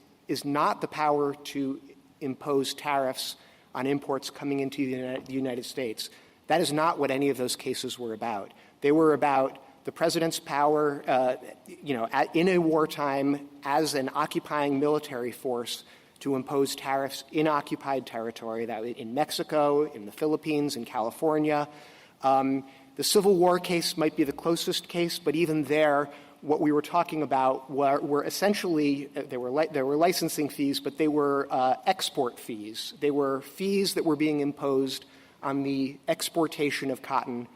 not the power to impose tariffs on imports coming into the United States. That is not what any of those cases were about. They were about the president's power, in a wartime as an occupying military force to impose tariffs in occupied territory, that in Mexico, in the Philippines, in California. The Civil War case might be the closest case, but even there, what we were talking about were essentially there were licensing fees, but they were export fees. They were fees that were being imposed on the exportation of cotton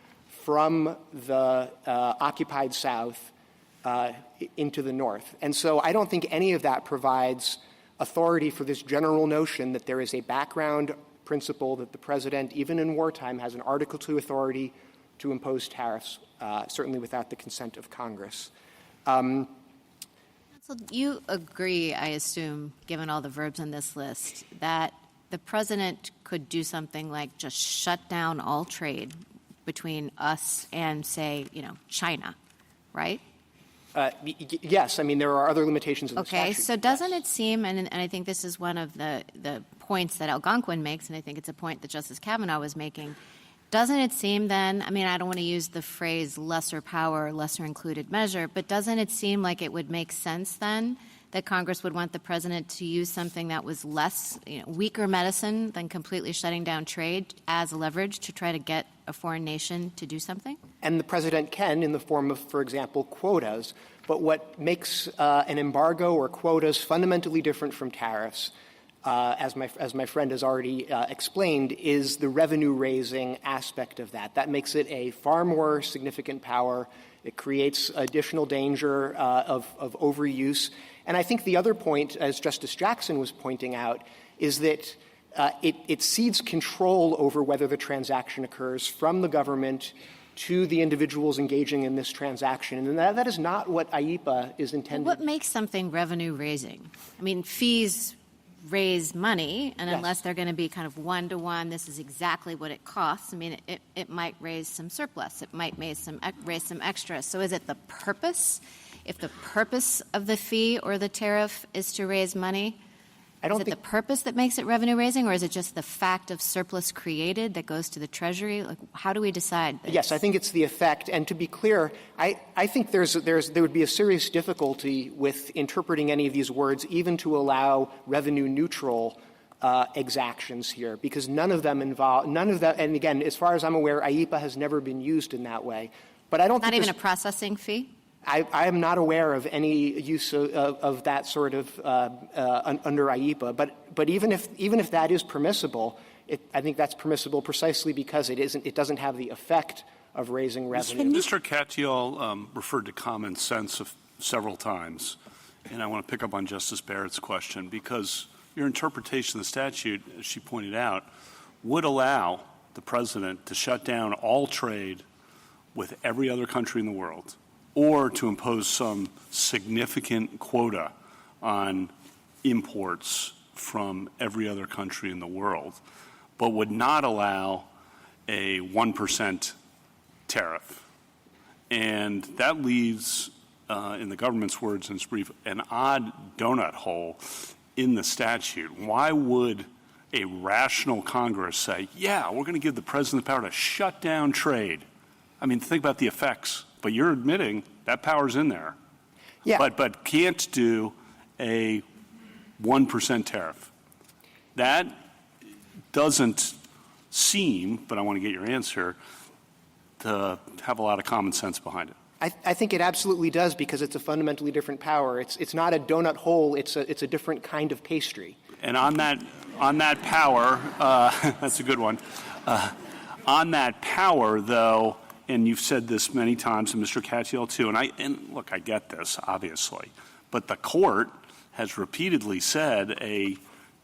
from the occupied South into the North. And so I don't think any of that provides authority for this general notion that there is a background principle that the president, even in wartime, has an Article II authority to impose tariffs, certainly without the consent of Congress. So you agree, I assume, given all the verbs on this list, that the president could do something like just shut down all trade between us and, say, China, right? Yes. I mean, there are other limitations in the statute. Okay. So doesn't it seem, and I think this is one of the points that Algonquin makes, and I think it's a point that Justice Kavanaugh was making, doesn't it seem then, I mean, I don't want to use the phrase lesser power, lesser included measure, but doesn't it seem like it would make sense then that Congress would want the president to use something that was less, weaker medicine than completely shutting down trade as leverage to try to get a foreign nation to do something? And the president can in the form of, for example, quotas. But what makes an embargo or quotas fundamentally different from tariffs, as my friend has already explained, is the revenue-raising aspect of that. That makes it a far more significant power. It creates additional danger of overuse. And I think the other point, as Justice Jackson was pointing out, is that it cedes control over whether the transaction occurs from the government to the individuals engaging in this transaction. And that is not what IEPA is intended. What makes something revenue-raising? I mean, fees raise money, and unless they're going to be kind of one-to-one, this is exactly what it costs. I mean, it might raise some surplus. It might raise some extra. So is it the purpose? If the purpose of the fee or the tariff is to raise money, Is it the purpose that makes it revenue raising, or is it just the fact of surplus created that goes to the Treasury? Like, how do we decide this? Yes, I think it's the effect. And to be clear, I think there would be a serious difficulty with interpreting any of these words, even to allow revenue neutral exactions here, because none of them, and again, as far as I'm aware, IEPA has never been used in that way. But I don't think even a processing fee? I am not aware of any use of that sort of under IEPA. But even if that is permissible, I think that's permissible precisely because it doesn't have the effect of raising revenue. Mr. Katyal referred to common sense several times, and I want to pick up on Justice Barrett's question because your interpretation of the statute, as she pointed out, would allow the president to shut down all trade with every other country in the world, or to impose some significant quota on imports from every other country in the world, but would not allow a 1% tariff. And that leaves, in the government's words in its brief, an odd donut hole in the statute. Why would a rational Congress say, yeah, we're going to give the president the power to shut down trade? I mean, think about the effects. But you're admitting that power's in there. Yeah. But can't do a 1% tariff. That doesn't seem, but I want to get your answer, to have a lot of common sense behind it. I think it absolutely does because it's a fundamentally different power. It's not a donut hole. It's a different kind of pastry. And on that power, that's a good one. On that power, though, and you've said this many times, and Mr. Katyal too, and look, I get this, obviously, but the court has repeatedly said a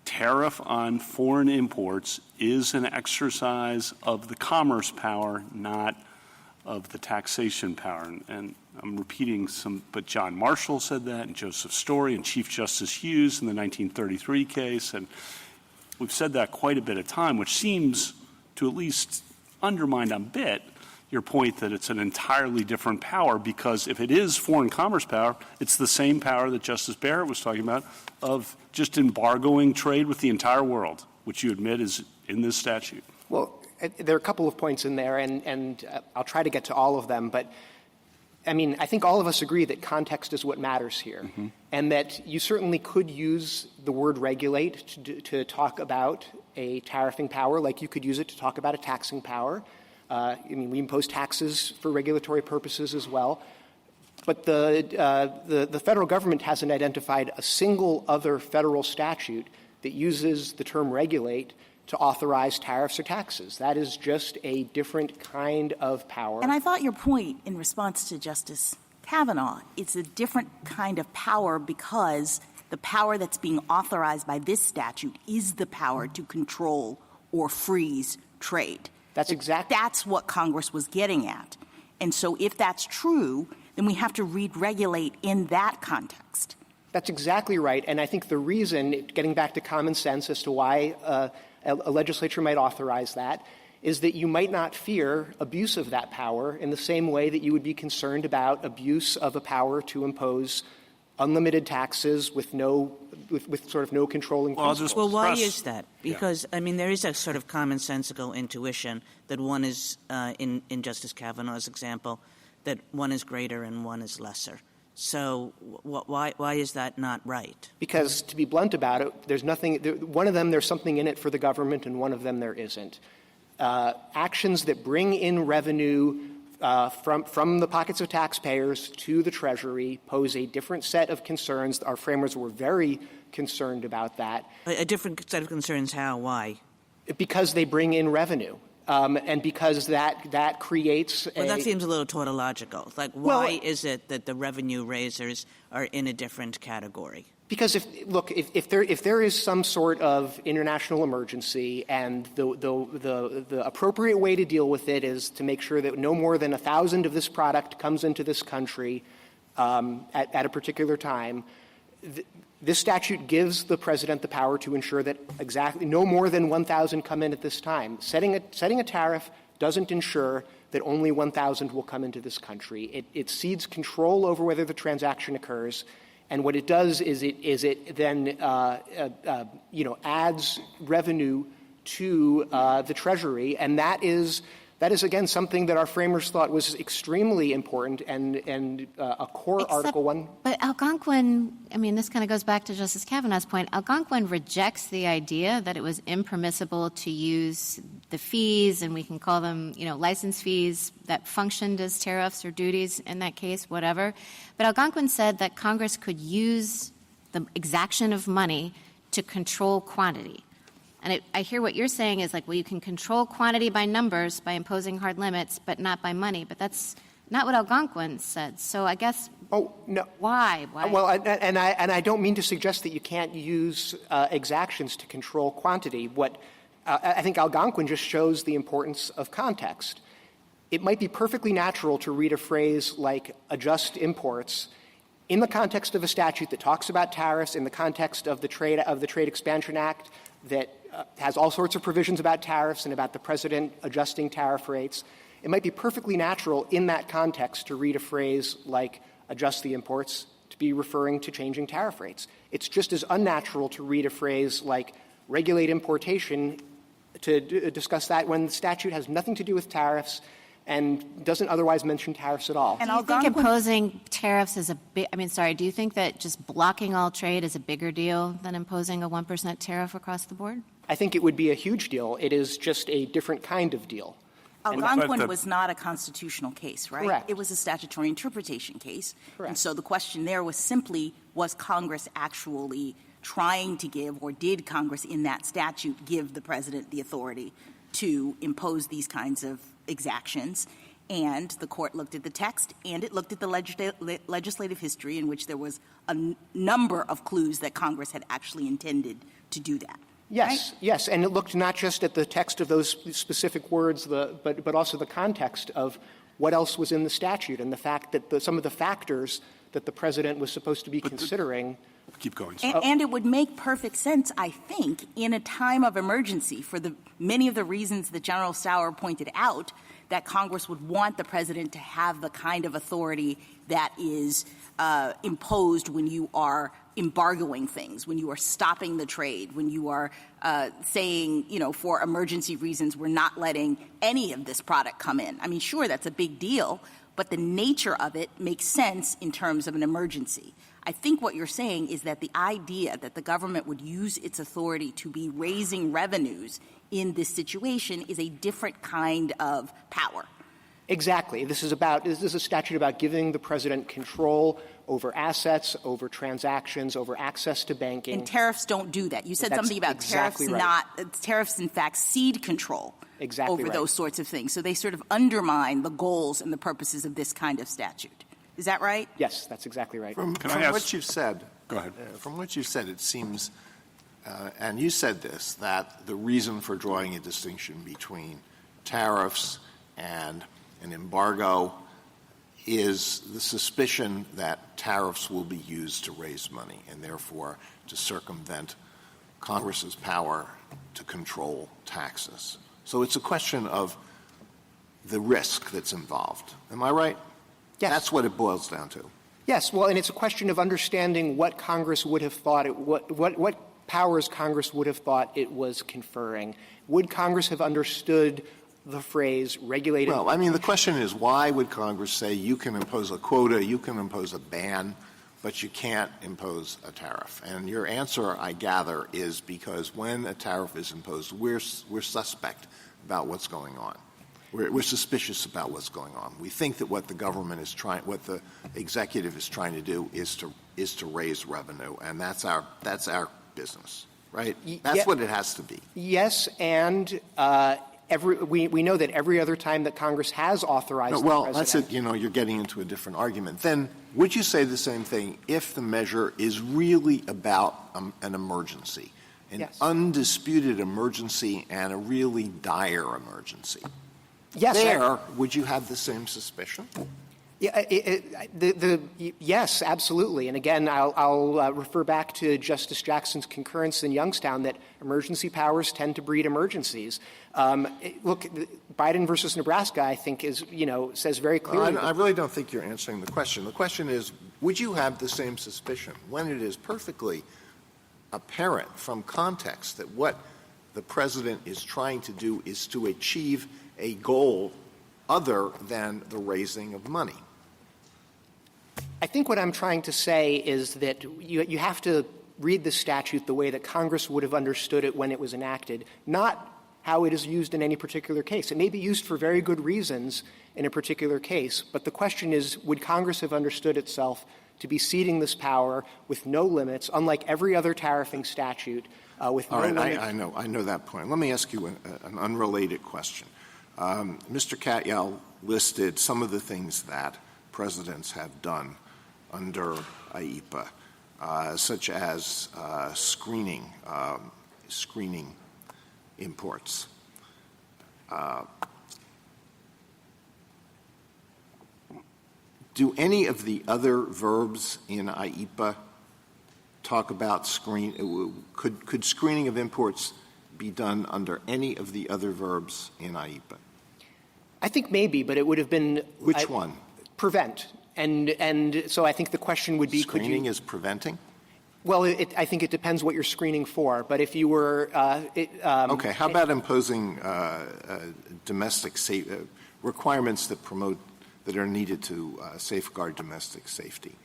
tariff on foreign imports is an exercise of the commerce power, not of the taxation power. And I'm repeating some, but John Marshall said that, and Joseph Story, and Chief Justice Hughes in the 1933 case, and we've said that quite a bit of time, which seems to at least undermine a bit your point that it's an entirely different power, because if it is foreign commerce power, it's the same power that Justice Barrett was talking about of just embargoing trade with the entire world, which you admit is in this statute. Well, there are a couple of points in there, and I'll try to get to all of them. But, I mean, I think all of us agree that context is what matters here, and that you certainly could use the word regulate to talk about a tariffing power, like you could use it to talk about a taxing power. I mean, we impose taxes for regulatory purposes as well. But the federal government hasn't identified a single other federal statute that uses the term regulate to authorize tariffs or taxes. That is just a different kind of power. And I thought your point in response to Justice Kavanaugh, it's a different kind of power because the power that's being authorized by this statute is the power to control or freeze trade. That's what Congress was getting at. And so if that's true, then we have to read regulate in that context. That's exactly right. And I think the reason, getting back to common sense as to why a legislature might authorize that, is that you might not fear abuse of that power in the same way that you would be concerned about abuse of a power to impose unlimited taxes with sort of no controlling principles. Well, why is that? Because, I mean, there is a sort of commonsensical intuition that one is, in Justice Kavanaugh's example, that one is greater and one is lesser. So why is that not right? Because, to be blunt about it, there's nothing – one of them there's something in it for the government and one of them there isn't. Actions that bring in revenue from the pockets of taxpayers to the Treasury pose a different set of concerns. Our framers were very concerned about that. A different set of concerns, how, why? Because they bring in revenue. And because that creates Well, that seems a little tautological. Like, why is it that the revenue raisers are in a different category? Because if there is some sort of international emergency and the appropriate way to deal with it is to make sure that no more than 1,000 of this product comes into this country at a particular time, this statute gives the president the power to ensure that exactly no more than 1,000 come in at this time. Setting a tariff doesn't ensure that only 1,000 will come into this country. It cedes control over whether the transaction occurs. And what it does is it then adds revenue to the Treasury, and that is again something that our framers thought was extremely important and a core Article 1. But Algonquin, I mean, this kind of goes back to Justice Kavanaugh's point. Algonquin rejects the idea that it was impermissible to use the fees, and we can call them, license fees that functioned as tariffs or duties in that case, whatever. But Algonquin said that Congress could use the exaction of money to control quantity. And I hear what you're saying is you can control quantity by numbers by imposing hard limits, but not by money. But that's not what Algonquin said. So I guess. Oh no. Why? Well, and I don't mean to suggest that you can't use exactions to control quantity. What I think Algonquin just shows the importance of context. It might be perfectly natural to read a phrase like "adjust imports" in the context of a statute that talks about tariffs, in the context of the Trade Expansion Act that has all sorts of provisions about tariffs and about the president adjusting tariff rates. It might be perfectly natural in that context to read a phrase like "adjust the imports" to be referring to changing tariff rates. It's just as unnatural to read a phrase like "regulate importation" to discuss that when the statute has nothing to do with tariffs and doesn't otherwise mention tariffs at all. And do you think imposing tariffs is do you think that just blocking all trade is a bigger deal than imposing a 1% tariff across the board? I think it would be a huge deal. It is just a different kind of deal. Algonquin was not a constitutional case, right? Correct. It was a statutory interpretation case. Correct. And so the question there was simply, was Congress actually trying to give, or did Congress in that statute give the president the authority to impose these kinds of exactions? And the court looked at the text, and it looked at the legislative history in which there was a number of clues that Congress had actually intended to do that. Yes, right? Yes, and it looked not just at the text of those specific words, but also the context of what else was in the statute and the fact that some of the factors that the president was supposed to be considering. Keep going. And it would make perfect sense, I think, in a time of emergency for many of the reasons that General Sauer pointed out, that Congress would want the president to have the kind of authority that is imposed when you are embargoing things, when you are stopping the trade, when you are saying, for emergency reasons, we're not letting any of this product come in. I mean, sure, that's a big deal, but the nature of it makes sense in terms of an emergency. I think what you're saying is that the idea that the government would use its authority to be raising revenues in this situation is a different kind of power. Exactly. This is a statute about giving the president control over assets, over transactions, over access to banking. And tariffs don't do that. You said something about exactly tariffs, in fact, cede control over those sorts of things. So they sort of undermine the goals and the purposes of this kind of statute. Is that right? Yes, that's exactly right. From what you've said, go ahead. From what you've said, it seems, and you said this, that the reason for drawing a distinction between tariffs and an embargo is the suspicion that tariffs will be used to raise money and therefore to circumvent Congress's power to control taxes. So it's a question of the risk that's involved. Am I right? Yes. That's what it boils down to. Yes. Well, and it's a question of understanding what Congress would have thought what powers Congress would have thought it was conferring. Would Congress have understood the phrase regulated? Well, I mean, the question is, why would Congress say you can impose a quota, you can impose a ban, but you can't impose a tariff? And your answer, I gather, is because when a tariff is imposed, we're suspect about what's going on. We're suspicious about what's going on. We think that what the government is what the executive is trying to do is to raise revenue, and that's our business, right? That's what it has to be. Yes, and we know that every other time that Congress has authorized the president. That's it. You're getting into a different argument. Then would you say the same thing if the measure is really about an emergency, an undisputed emergency and a really dire emergency? Yes. Would you have the same suspicion? Yes, absolutely. And again, I'll refer back to Justice Jackson's concurrence in Youngstown that emergency powers tend to breed emergencies. Look, Biden versus Nebraska, I think, says very clearly. I really don't think you're answering the question. The question is, would you have the same suspicion when it is perfectly apparent from context that what the president is trying to do is to achieve a goal other than the raising of money? I think what I'm trying to say is that you have to read the statute the way that Congress would have understood it when it was enacted, not how it is used in any particular case. It may be used for very good reasons in a particular case, but the question is, would Congress have understood itself to be ceding this power with no limits, unlike every other tariffing statute with no limits? I know that point. Let me ask you an unrelated question. Mr. Katyal listed some of the things that presidents have done under IEPA, such as screening imports. Do any of the other verbs in IEPA talk about could screening of imports be done under any of the other verbs in IEPA? I think maybe, but it would have been which one? Prevent. And so I think the question would be, screening is preventing? Well, I think it depends what you're screening for. But if you were okay, how about imposing domestic requirements that are needed to safeguard domestic safety?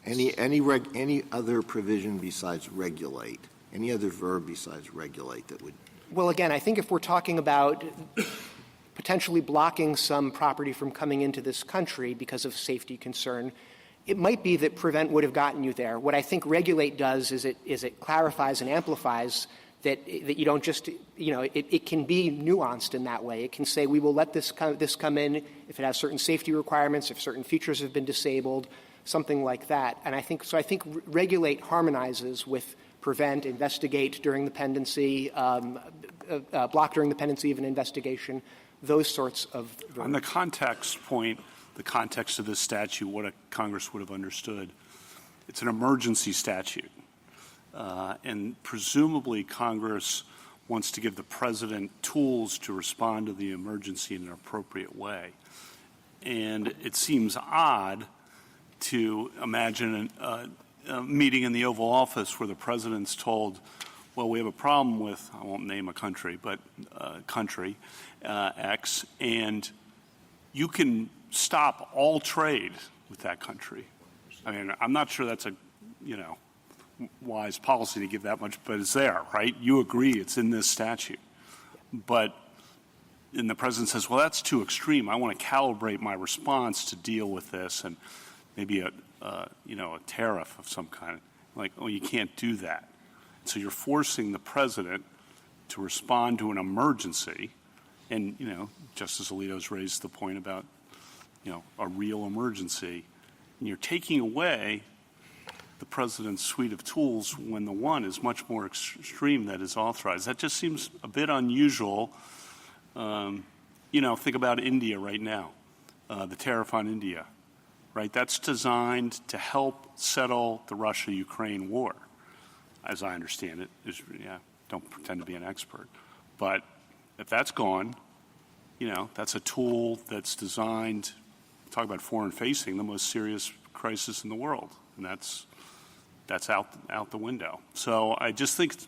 Any other provision besides regulate? Any other verb besides regulate that would? Well, again, I think if we're talking about potentially blocking some property from coming into this country because of safety concern, it might be that prevent would have gotten you there. What I think regulate does is it clarifies and amplifies that you don't just, it can be nuanced in that way. It can say we will let this come in if it has certain safety requirements, if certain features have been disabled, something like that. And I think regulate harmonizes with prevent, investigate during the pendency, block during the pendency of an investigation, those sorts of verbs. On the context point, the context of this statute, what Congress would have understood, it's an emergency statute. And presumably Congress wants to give the president tools to respond to the emergency in an appropriate way. And it seems odd to imagine a meeting in the Oval Office where the president's told, well, we have a problem with, I won't name a country, but country X, and you can stop all trade with that country. I mean, I'm not sure that's a, wise policy to give that much, but it's there, right? You agree it's in this statute. But and the president says, well, that's too extreme. I want to calibrate my response to deal with this, and maybe a tariff of some kind. Like, oh, you can't do that. So you're forcing the president to respond to an emergency. And, Justice Alito's raised the point about, a real emergency. And you're taking away the president's suite of tools when the one is much more extreme that is authorized. That just seems a bit unusual. Think about India right now, the tariff on India, right? That's designed to help settle the Russia-Ukraine war, as I understand it. Don't pretend to be an expert. But if that's gone, that's a tool that's designed, talk about foreign-facing, the most serious crisis in the world. And that's out the window. So I just think it's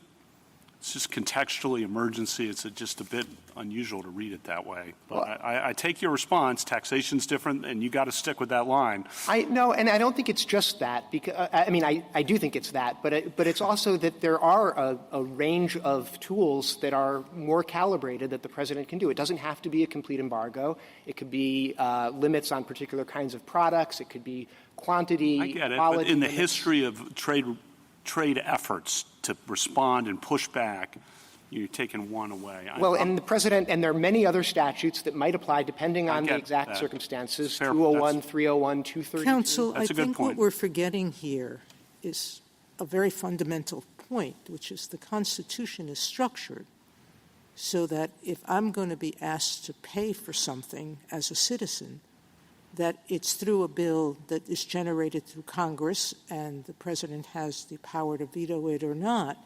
just contextually emergency. It's just a bit unusual to read it that way. But I take your response. Taxation's different, and you got to stick with that line. No, and I don't think it's just that. Because I do think it's that, but it's also that there are a range of tools that are more calibrated that the president can do. It doesn't have to be a complete embargo. It could be limits on particular kinds of products. It could be quantity. I get it, quality but in the limits. history of trade efforts to respond and push back, you're taking one away. And the president, and there are many other statutes that might apply depending on the exact circumstances, 201, 301, 232. Counsel, I think what we're forgetting here is a very fundamental point, which is the Constitution is structured so that if I'm going to be asked to pay for something as a citizen, that it's through a bill that is generated through Congress and the president has the power to veto it or not.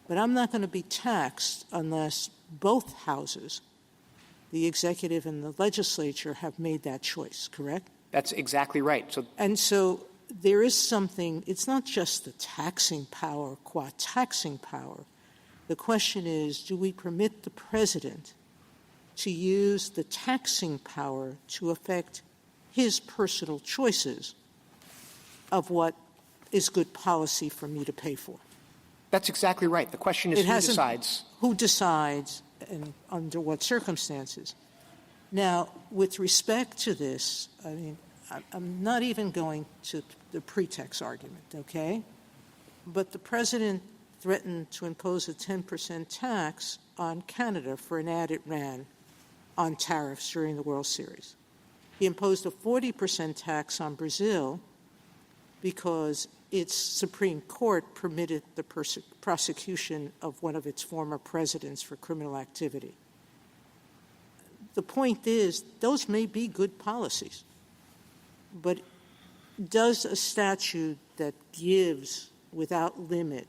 But I'm not going to be taxed unless both houses, the executive and the legislature, have made that choice, correct? That's exactly right. So there is something, it's not just the taxing power, qua taxing power. The question is, do we permit the president to use the taxing power to affect his personal choices of what is good policy for me to pay for? That's exactly right. The question is who decides. Who decides and under what circumstances? Now, with respect to this, I mean, I'm not even going to the pretext argument, okay? But the president threatened to impose a 10% tax on Canada for an ad it ran on tariffs during the World Series. He imposed a 40% tax on Brazil because its Supreme Court permitted the prosecution of one of its former presidents for criminal activity. The point is, those may be good policies, but does a statute that gives, without limit,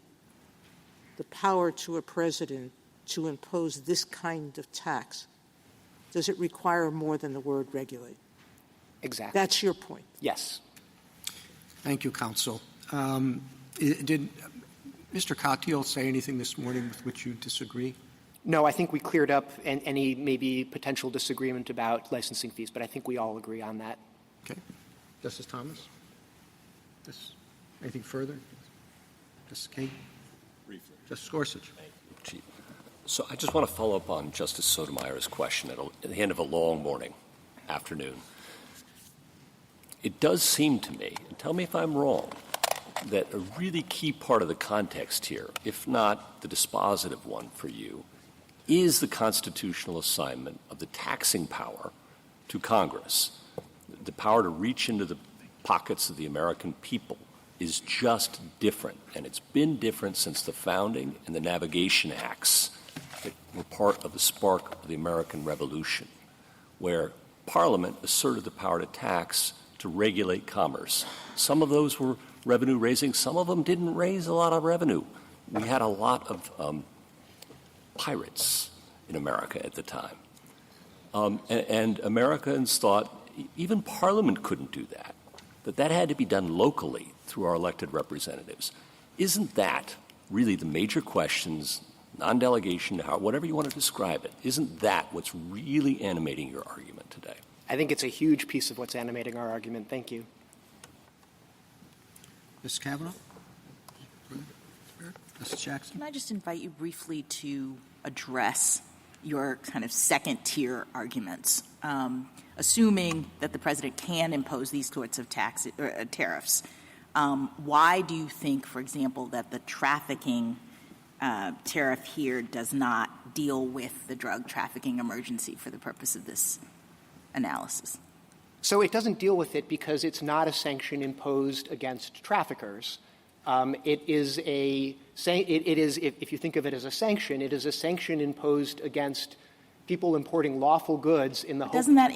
the power to a president to impose this kind of tax, does it require more than the word regulate? Exactly. That's your point. Yes. Thank you, counsel. Did Mr. Katyal say anything this morning with which you disagree? No, I think we cleared up any maybe potential disagreement about licensing fees, but I think we all agree on that. Okay. Justice Thomas? Anything further? Justice King? Briefly. Justice Gorsuch? Chief. So I just want to follow up on Justice Sotomayor's question at the end of a long afternoon. It does seem to me, and tell me if I'm wrong, that a really key part of the context here, if not the dispositive one for you, is the constitutional assignment of the taxing power to Congress. The power to reach into the pockets of the American people is just different, and it's been different since the founding and the Navigation Acts that were part of the spark of the American Revolution, where Parliament asserted the power to tax to regulate commerce. Some of those were revenue-raising. Some of them didn't raise a lot of revenue. We had a lot of pirates in America at the time. And Americans thought even Parliament couldn't do that had to be done locally through our elected representatives. Isn't that really the major questions, non-delegation, whatever you want to describe it, isn't that what's really animating your argument today? I think it's a huge piece of what's animating our argument. Thank you. Ms. Kavanaugh? Mrs. Jackson? Can I just invite you briefly to address your kind of second-tier arguments? Assuming that the president can impose these sorts of tariffs, why do you think, for example, that the trafficking tariff here does not deal with the drug trafficking emergency for the purpose of this analysis? So it doesn't deal with it because it's not a sanction imposed against traffickers. It is, if you think of it as a sanction, it is a sanction imposed against people importing lawful goods in the hope. Doesn't that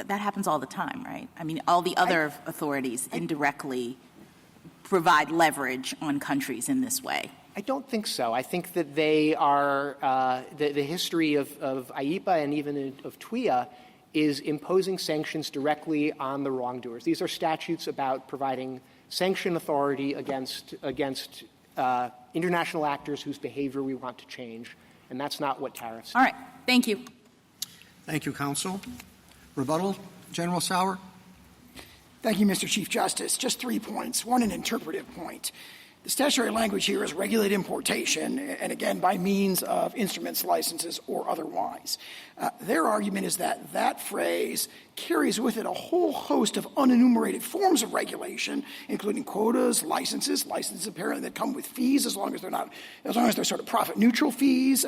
that happens all the time, right? I mean, all the other authorities indirectly provide leverage on countries in this way. I don't think so. I think that they are the history of IEPA and even of TWIA is imposing sanctions directly on the wrongdoers. These are statutes about providing sanction authority against international actors whose behavior we want to change, and that's not what tariffs do. All right. Thank you. Thank you, counsel. Rebuttal, General Sauer? Thank you, Mr. Chief Justice. Just 3 points. One, an interpretive point. The statutory language here is regulate importation, and again, by means of instruments, licenses, or otherwise. Their argument is that that phrase carries with it a whole host of unenumerated forms of regulation, including quotas, licenses apparently that come with fees as long as they're sort of profit neutral fees,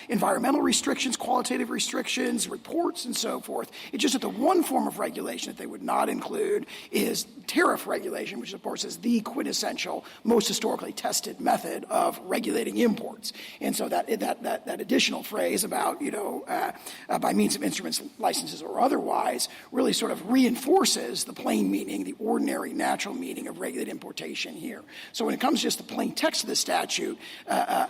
environmental restrictions, qualitative restrictions, reports, and so forth. It's just that the one form of regulation that they would not include is tariff regulation, which of course is the quintessential, most historically tested method of regulating imports. And so that additional phrase about, by means of instruments, licenses, or otherwise really sort of reinforces the plain meaning, the ordinary, natural meaning of regulated importation here. So when it comes to just the plain text of the statute,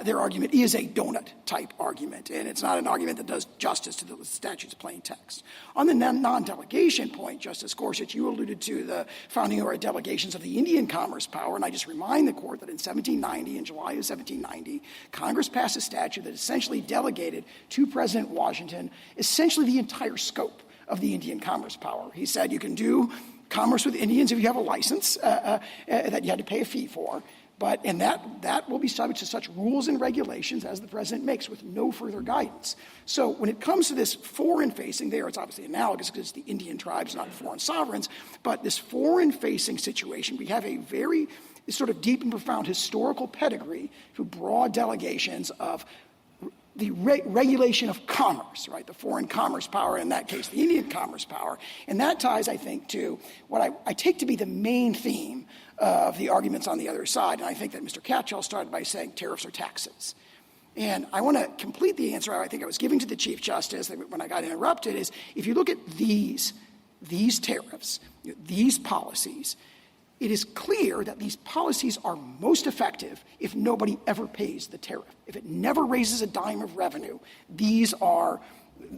their argument is a donut-type argument, and it's not an argument that does justice to the statute's plain text. On the non-delegation point, Justice Gorsuch, you alluded to the founding era delegations of the Indian commerce power, and I just remind the Court that in 1790, in July of 1790, Congress passed a statute that essentially delegated to President Washington essentially the entire scope of the Indian commerce power. He said you can do commerce with Indians if you have a license that you had to pay a fee for, and that will be subject to such rules and regulations as the President makes with no further guidance. So when it comes to this foreign-facing there, it's obviously analogous because it's the Indian tribes, not foreign sovereigns, but this foreign-facing situation, we have a very sort of deep and profound historical pedigree through broad delegations of the regulation of commerce, right, the foreign commerce power, in that case, the Indian commerce power. And that ties, I think, to what I take to be the main theme of the arguments on the other side. And I think that Mr. Katyal started by saying tariffs are taxes. And I want to complete the answer I think I was giving to the Chief Justice when I got interrupted is if you look at these tariffs, these policies, it is clear that these policies are most effective if nobody ever pays the tariff. If it never raises a dime of revenue, these are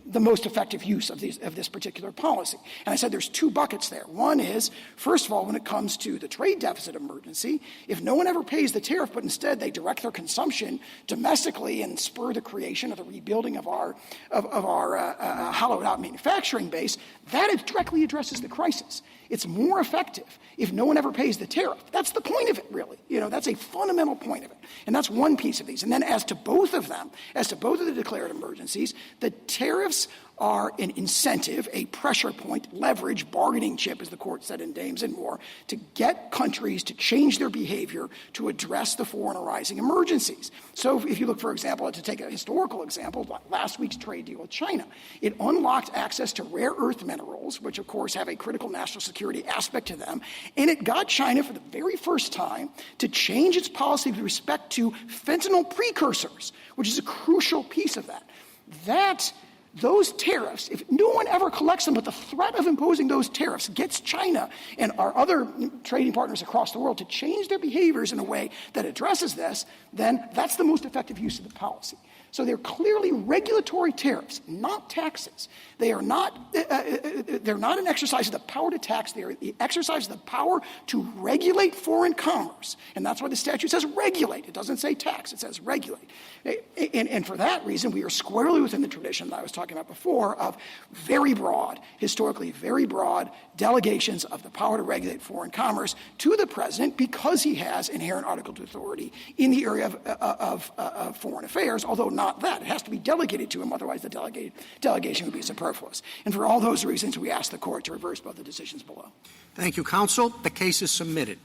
the most effective use of this particular policy. And I said there's two buckets there. One is, first of all, when it comes to the trade deficit emergency, if no one ever pays the tariff, but instead they direct their consumption domestically and spur the creation of the rebuilding of our hollowed-out manufacturing base, that directly addresses the crisis. It's more effective if no one ever pays the tariff. That's the point of it, really. That's a fundamental point of it. And that's one piece of these. And then as to both of them, as to both of the declared emergencies, the tariffs are an incentive, a pressure point, leverage, bargaining chip, as the Court said in Dames and Moore, to get countries to change their behavior to address the foreign arising emergencies. So if you look, for example, to take a historical example, last week's trade deal with China, it unlocked access to rare earth minerals, which of course have a critical national security aspect to them, and it got China for the very first time to change its policy with respect to fentanyl precursors, which is a crucial piece of that. Those tariffs, if no one ever collects them, but the threat of imposing those tariffs gets China and our other trading partners across the world to change their behaviors in a way that addresses this, then that's the most effective use of the policy. So they're clearly regulatory tariffs, not taxes. They're not an exercise of the power to tax. They are the exercise of the power to regulate foreign commerce. And that's why the statute says regulate. It doesn't say tax. It says regulate. And for that reason, we are squarely within the tradition that I was talking about before of very broad, historically very broad delegations of the power to regulate foreign commerce to the President because he has inherent Article II authority in the area of foreign affairs, although not that. It has to be delegated to him, otherwise the delegation would be superfluous. And for all those reasons, we ask the Court to reverse both the decisions below. Thank you, counsel. The case is submitted.